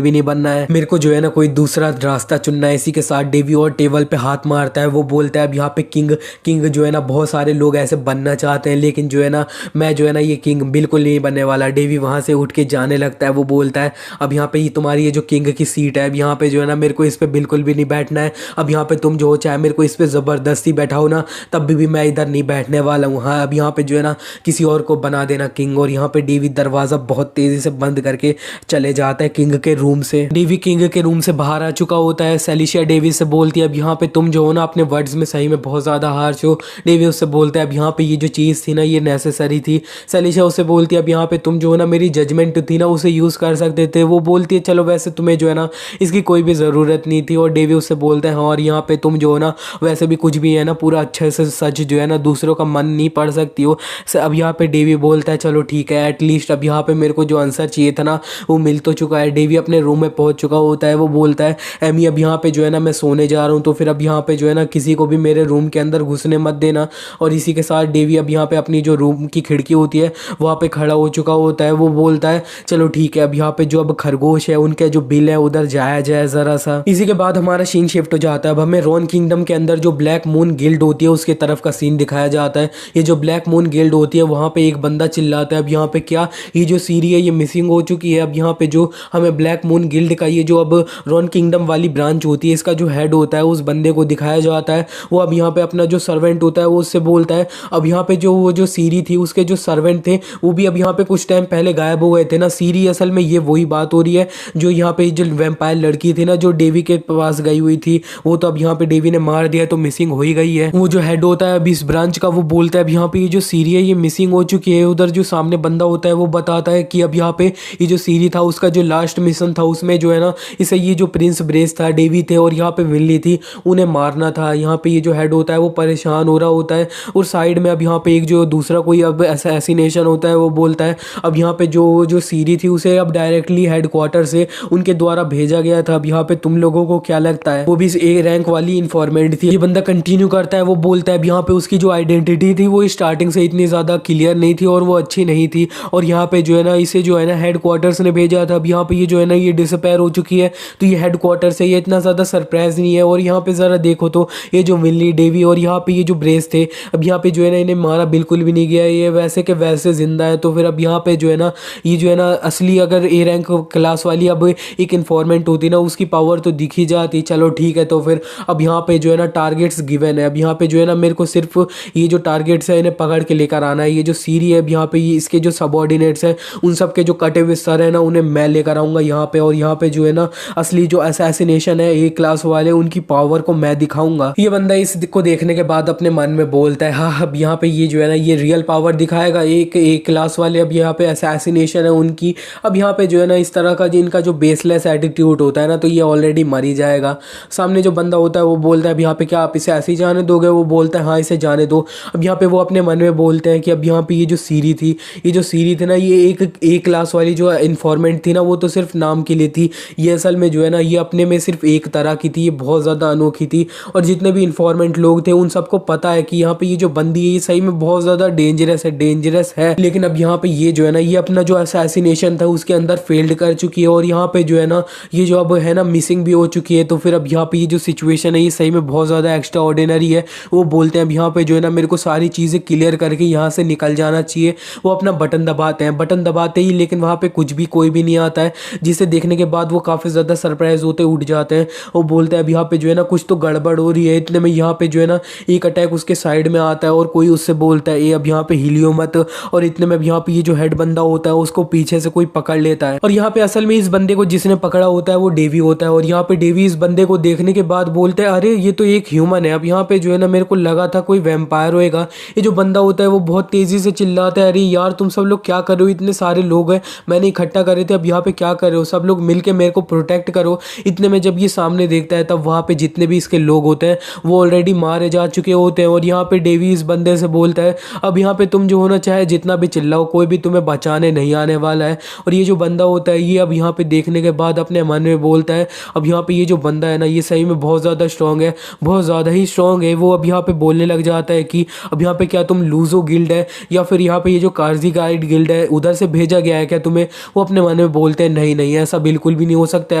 भी नहीं बनना है, मेरे को जो है ना कोई दूसरा रास्ता चुनना है। इसी के साथ डेवी और टेबल पे हाथ मारता है, वो बोलता है अब यहाँ पे किंग जो है ना बहुत सारे लोग ऐसे बनना चाहते हैं लेकिन जो है ना मैं जो है ना ये किंग बिल्कुल नहीं बनने वाला। डेवी वहाँ से उठ के जाने लगता है, वो बोलता है अब यहाँ पे ये तुम्हारी ये जो किंग की सीट है अब यहाँ पे जो है ना मेरे को इस पर बिल्कुल भी नहीं बैठना है। अब यहाँ पे तुम जो हो चाहे मेरे को इस पर ज़बरदस्ती बैठाओ ना तब भी मैं इधर नहीं बैठने वाला हूँ। हाँ अब यहाँ पे जो है ना किसी और को बना देना किंग। और यहाँ पे डेवी दरवाज़ा बहुत तेज़ी से बंद करके चले जाता है किंग के रूम से। डेवी किंग के रूम से बाहर आ चुका होता है। सेलिशिया डेवी से बोलती है अब यहाँ पे तुम जो हो ना अपने वर्ड्स में सही में बहुत ज़्यादा हार्श हो। डेवी उससे बोलता है अब यहाँ पे ये जो चीज़ थी ना ये नेसेसरी थी। सेलिशिया उससे बोलती है अब यहाँ पे तुम जो है ना मेरी जजमेंट थी ना उसे यूज़ कर सकते थे। वो बोलती है चलो वैसे तुम्हें जो है ना इसकी कोई भी ज़रूरत नहीं थी। और डेवी उससे बोलता है हाँ और यहाँ पे तुम जो हो ना वैसे भी कुछ भी है ना पूरा अच्छे से सच जो है ना दूसरों का मन नहीं पढ़ सकती हो। अब यहाँ पे डेवी बोलता है चलो ठीक है एटलीस्ट अब यहाँ पे मेरे को जो आंसर चाहिए था ना वो मिल तो चुका है। डेवी अपने रूम में पहुँच चुका होता है, वो बोलता है एमी अब यहाँ पे जो है ना मैं सोने जा रहा हूँ तो फिर अब यहाँ पे जो है ना किसी को भी मेरे रूम के अंदर घुसने मत देना। और इसी के साथ डेवी अब यहाँ पे अपनी जो रूम की खिड़की होती है वहाँ पे खड़ा हो चुका होता है, वो बोलता है चलो ठीक है अब यहाँ पे जो अब खरगोश है उनके जो बिल है उधर जाया जाए ज़रा सा। इसी के बाद हमारा सीन शिफ्ट हो जाता है। अब हमें रॉन किंगडम के अंदर जो ब्लैक मून गिल्ड होती है उसके तरफ का सीन दिखाया जाता है। ये जो ब्लैक मून गिल्ड होती है वहाँ पे एक बंदा चिल्लाता है अब यहाँ पे क्या ये जो सीरी है ये मिसिंग हो चुकी है। अब यहाँ पे जो हमें ब्लैक मून गिल्ड का ये जो अब रॉन किंगडम वाली ब्रांच होती है इसका जो हेड होता है उस बंदे को दिखाया जाता है। वो अब यहाँ पे अपना जो सर्वेंट होता है वो उससे बोलता है अब यहाँ पे जो वो जो सीरी थी उसके जो सर्वेंट थे वो भी अब यहाँ पे कुछ टाइम पहले गायब हो गए थे ना। सीरी असल में ये वही बात हो रही है जो यहाँ पे जो वैम्पायर लड़की थी ना जो डेवी के पास गई हुई थी, वो तो अब यहाँ पे डेवी ने मार दिया तो मिसिंग हो ही गई है। वो जो हेड होता है अभी इस ब्रांच का वो बोलता है अब यहाँ पे ये जो सीरी है ये मिसिंग हो चुकी है। उधर जो सामने बंदा होता है वो बताता है कि अब यहाँ पे ये जो सीरी था उसका जो लास्ट मिशन था उसमें जो है ना इसे ये जो प्रिंस ब्रेस था, डेवी थे और यहाँ पे विनली थी, उन्हें मारना था। यहाँ पे ये जो हेड होता है वो परेशान हो रहा होता है और साइड में अब यहाँ पे एक जो दूसरा कोई अब असैसिनेशन होता है वो बोलता है अब यहाँ पे जो जो सीरी थी उसे अब डायरेक्टली हेडक्वार्टर से उनके द्वारा भेजा गया था। अब यहाँ पे तुम लोगों को क्या लगता है? वो भी ए रैंक वाली इन्फॉर्मेंट थी। ये बंदा कंटिन्यू करता है, वो बोलता है अब यहाँ पे उसकी जो आइडेंटिटी थी वो स्टार्टिंग से इतनी ज़्यादा क्लियर नहीं थी और वो अच्छी नहीं थी और यहाँ पे जो है ना इसे जो है ना हेडक्वार्टर्स ने भेजा था। अब यहाँ पे ये जो है ना ये डिसअपेयर हो चुकी है तो ये हेडक्वार्टर से ये इतना ज़्यादा सरप्राइज नहीं है। और यहाँ पे ज़रा देखो तो ये जो विनली, डेवी और यहाँ पे ये जो ब्रेस थे अब यहाँ पे जो है ना इन्हें मारा बिल्कुल भी नहीं गया, ये वैसे के वैसे जिंदा है। तो फिर अब यहाँ पे जो है ना ये जो है ना असली अगर ए रैंक क्लास वाली अब एक इन्फॉर्मेंट होती ना उसकी पावर तो दिखी जाती। चलो ठीक है, तो फिर अब यहाँ पे जो है ना टारगेट्स गिवन है। अब यहाँ पे जो है ना मेरे को सिर्फ ये जो टारगेट्स है इन्हें पकड़ के लेकर आना है। ये जो सीरी है अब यहाँ पे ये इसके जो सबऑर्डिनेट्स हैं उन सब के जो कटे हुए सर है ना उन्हें मैं लेकर आऊँगा यहाँ पे। और यहाँ पे जो है ना असली जो असैसिनेशन है ए क्लास वाले उनकी पावर को मैं दिखाऊंगा। ये बंदा इसको देखने के बाद अपने मन में बोलता है हाँ अब यहाँ पे ये जो है ना ये रियल पावर दिखाएगा एक ए क्लास वाले। अब यहाँ पे असैसिनेशन है उनकी। अब यहाँ पे जो है ना इस तरह का जिनका जो बेसलेस एटीट्यूड होता है ना तो ये ऑलरेडी मर ही जाएगा। सामने जो बंदा होता है वो बोलता है अब यहाँ पे क्या आप इसे ऐसे ही जाने दोगे? वो बोलता है हाँ इसे जाने दो। अब यहाँ पे वो अपने मन में बोलते हैं कि अब यहाँ पे ये जो सीरी थी, ये जो सीरी थी ना ये एक ए क्लास वाली जो इन्फॉर्मेंट थी ना वो तो सिर्फ नाम के लिए थी। ये असल में जो है ना ये अपने में सिर्फ एक तरह की थी, ये बहुत ज़्यादा अनोखी थी। और जितने भी इन्फॉर्मेंट लोग थे उन सबको पता है कि यहाँ पे ये जो बंदी है ये सही में बहुत ज़्यादा डेंजरस है। लेकिन अब यहाँ पे ये जो है ना ये अपना जो असैसिनेशन था उसके अंदर फेल्ड कर चुकी है और यहाँ पे जो है ना ये जो अब है ना मिसिंग भी हो चुकी है। तो फिर अब यहाँ पे ये जो सिचुएशन है ये सही में बहुत ज़्यादा एक्स्ट्रा ऑर्डिनरी है। वो बोलते हैं अब यहाँ पे जो है ना मेरे को सारी चीज़ें क्लियर करके यहाँ से निकल जाना चाहिए। वो अपना बटन दबाते हैं, बटन दबाते ही लेकिन वहाँ पे कुछ भी कोई भी नहीं आता है, जिसे देखने के बाद वो काफ़ी ज़्यादा सरप्राइज होते उठ जाते हैं। वो बोलते हैं अब यहाँ पे जो है ना कुछ तो गड़बड़ हो रही है। इतने में यहाँ पे जो है ना एक अटैक उसके साइड में आता है और कोई उससे बोलता है ये अब यहाँ पे हिलियो मत। और इतने में अब यहाँ पे ये जो हेड बंदा होता है उसको पीछे से कोई पकड़ लेता है और यहाँ पे असल में इस बंदे को जिसने पकड़ा होता है वो डेवी होता है। और यहाँ पे डेवी इस बंदे को देखने के बाद बोलता है अरे ये तो एक ह्यूमन है। अब यहाँ पे जो है ना मेरे को लगा था कोई वैम्पायर होएगा। ये जो बंदा होता है वो बहुत तेजी से चिल्लाता है अरे यार तुम सब लोग क्या कर रहे हो? इतने सारे लोग हैं, मैंने इकट्ठा करे थे, अब यहाँ पे क्या कर रहे हो? सब लोग मिलके मेरे को प्रोटेक्ट करो। इतने में जब ये सामने देखता है तब वहाँ पे जितने भी इसके लोग होते हैं वो ऑलरेडी मारे जा चुके होते हैं। और यहाँ पे डेवी इस बंदे से बोलता है अब यहाँ पे तुम जो होना चाहे जितना भी चिल्लाओ कोई भी तुम्हें बचाने नहीं आने वाला है। और ये जो बंदा होता है ये अब यहाँ पे देखने के बाद अपने मन में बोलता है अब यहाँ पे ये जो बंदा है ना ये सही में बहुत ज़्यादा स्ट्रॉन्ग है, बहुत ज़्यादा ही स्ट्रॉन्ग है। वो अब यहाँ पे बोलने लग जाता है कि अब यहाँ पे क्या तुम लूजो गिल्ड है या फिर यहाँ पे ये जो कार्जी गाइड गिल्ड है उधर से भेजा गया है क्या तुम्हें? वो अपने मन में बोलते हैं नहीं नहीं ऐसा बिल्कुल भी नहीं हो सकता है।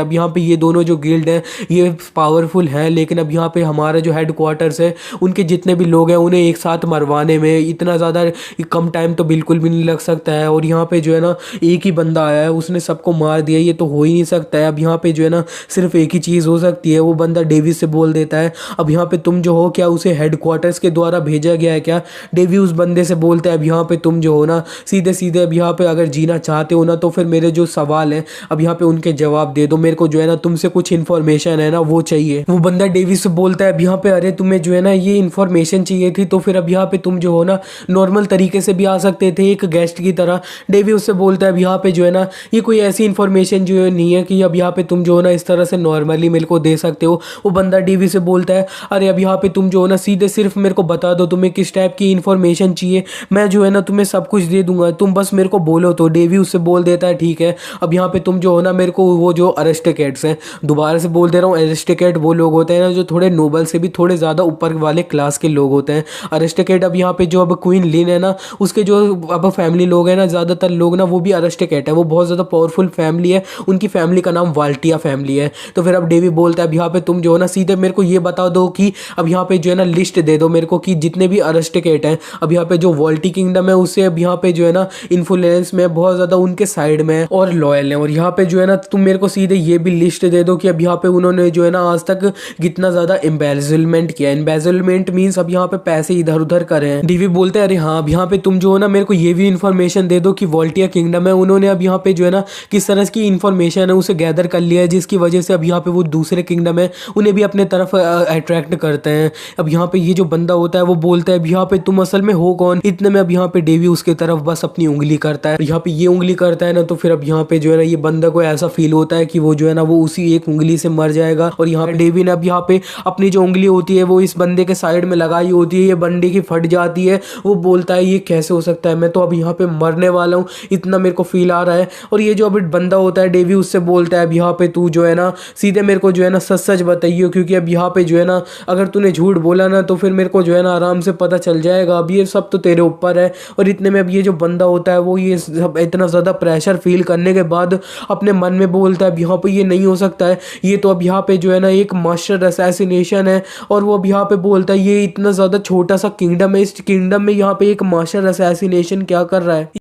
अब यहाँ पे ये दोनों जो गिल्ड हैं ये पावरफुल हैं लेकिन अब यहाँ पे हमारा जो हेडक्वार्टर्स है उनके जितने भी लोग हैं उन्हें एक साथ मरवाने में इतना ज़्यादा कम टाइम तो बिल्कुल भी नहीं लग सकता है। और यहाँ पे जो है ना एक ही बंदा आया है उसने सबको मार दिया, ये तो हो ही नहीं सकता है। अब यहाँ पे जो है ना सिर्फ एक ही चीज़ हो सकती है। वो बंदा डेवी से बोल देता है अब यहाँ पे तुम जो हो क्या उसे हेडक्वार्टर्स के द्वारा भेजा गया है क्या? डेवी उस बंदे से बोलता है अब यहाँ पे तुम जो हो ना सीधे सीधे अब यहाँ पे अगर जीना चाहते हो ना तो फिर मेरे जो सवाल हैं अब यहाँ पे उनके जवाब दे दो। मेरे को जो है ना तुमसे कुछ इन्फॉर्मेशन है ना वो चाहिए। वो बंदा डेवी से बोलता है अब यहाँ पे अरे तुम्हें जो है ना ये इन्फॉर्मेशन चाहिए थी तो फिर अब यहाँ पे तुम जो हो ना नॉर्मल तरीके से भी आ सकते थे एक गेस्ट की तरह। डेवी उससे बोलता है अब यहाँ पे जो है ना ये कोई ऐसी इन्फॉर्मेशन जो है नहीं है कि अब यहाँ पे तुम जो हो ना इस तरह से नॉर्मली मेरे को दे सकते हो। वो बंदा डेवी से बोलता है अरे अब यहाँ पे तुम जो हो ना सीधे सिर्फ मेरे को बता दो तुम्हें किस टाइप की इन्फॉर्मेशन चाहिए, मैं जो है ना तुम्हें सब कुछ दे दूंगा, तुम बस मेरे को बोलो। तो डेवी उससे बोल देता है ठीक है अब यहाँ पे तुम जो हो ना मेरे को वो जो अरिस्टोक्रेट्स हैं, दोबारा से बोल दे रहा हूँ अरिस्टोक्रेट वो लोग होते हैं ना जो थोड़े नोबल से भी थोड़े ज़्यादा ऊपर वाले क्लास के लोग होते हैं। अरिस्टोक्रेट अब यहाँ पे जो अब क्वीन लिन है ना उसके जो अब फैमिली लोग हैं ना ज़्यादातर लोग ना वो भी अरिस्टोक्रेट है, वो बहुत ज़्यादा पावरफुल फैमिली है, उनकी फैमिली का नाम वाल्टिया फैमिली है। तो फिर अब डेवी बोलता है अब यहाँ पे तुम जो है ना सीधे मेरे को ये बता दो कि अब यहाँ पे जो है ना लिस्ट दे दो मेरे को कि जितने भी अरिस्टोक्रेट हैं अब यहाँ पे जो वॉल्टी किंगडम है उससे अब यहाँ पे जो है ना इन्फ्लुएंस में बहुत ज़्यादा उनके साइड में और लॉयल है। और यहाँ पे जो है ना तुम मेरे को सीधे ये भी लिस्ट दे दो कि अब यहाँ पे उन्होंने जो है ना आज तक कितना ज़्यादा एम्बेजलमेंट किया। एम्बेजलमेंट मीन्स अब यहाँ पे पैसे इधर उधर करे हैं। डीवी बोलते बोलता है अरे हाँ अब यहाँ पे तुम जो है ना मेरे को ये भी इन्फॉर्मेशन दे दो कि वोल्टिया किंगडम है, उन्होंने अब यहाँ पे जो है ना किस तरह की इन्फॉर्मेशन है उसे गैदर कर लिया है, जिसकी वजह से अब यहाँ पे वो दूसरे किंगडम है उन्हें भी अपने तरफ अट्रैक्ट करते हैं। अब यहाँ पे ये जो बंदा होता है वो बोलता है अब यहाँ पे तुम असल में हो कौन। इतने में अब यहाँ पे डेवी उसके तरफ बस अपनी उंगली करता है, यहाँ पे ये उंगली करता है ना, तो फिर अब यहाँ पे जो है ना ये बंदा को ऐसा फील होता है कि वो जो है ना वो उसी एक उंगली से मर जाएगा। और यहाँ पे डेवी ने अब यहाँ पे अपनी जो उंगली होती है वो इस बंदे के साइड में लगाई होती है, ये बंदे की फट जाती है। वो बोलता है ये कैसे हो सकता है, मैं तो अब यहाँ पे मरने वाला हूँ, इतना मेरे को फील आ रहा है। और ये जो अब बंदा होता है डेवी उससे बोलता है अब यहाँ पे तू जो है ना सीधे मेरे को जो है ना सच सच बताइए, क्योंकि अब यहाँ पे जो है ना अगर तूने झूठ बोला ना तो फिर मेरे को जो है ना आराम से पता चल जाएगा, अब ये सब तो तेरे ऊपर है। और इतने में अब ये जो बंदा होता है वो ये सब इतना ज़्यादा प्रेशर फील करने के बाद अपने मन में बोलता है अब यहाँ पे ये नहीं हो सकता है, ये तो अब यहाँ पे जो है ना एक मास्टर असैसिनेशन है। और वो अब यहाँ पे बोलता है ये इतना ज़्यादा छोटा सा किंगडम है, इस किंगडम में यहाँ पे एक मास्टर असैसिनेशन क्या कर रहा है।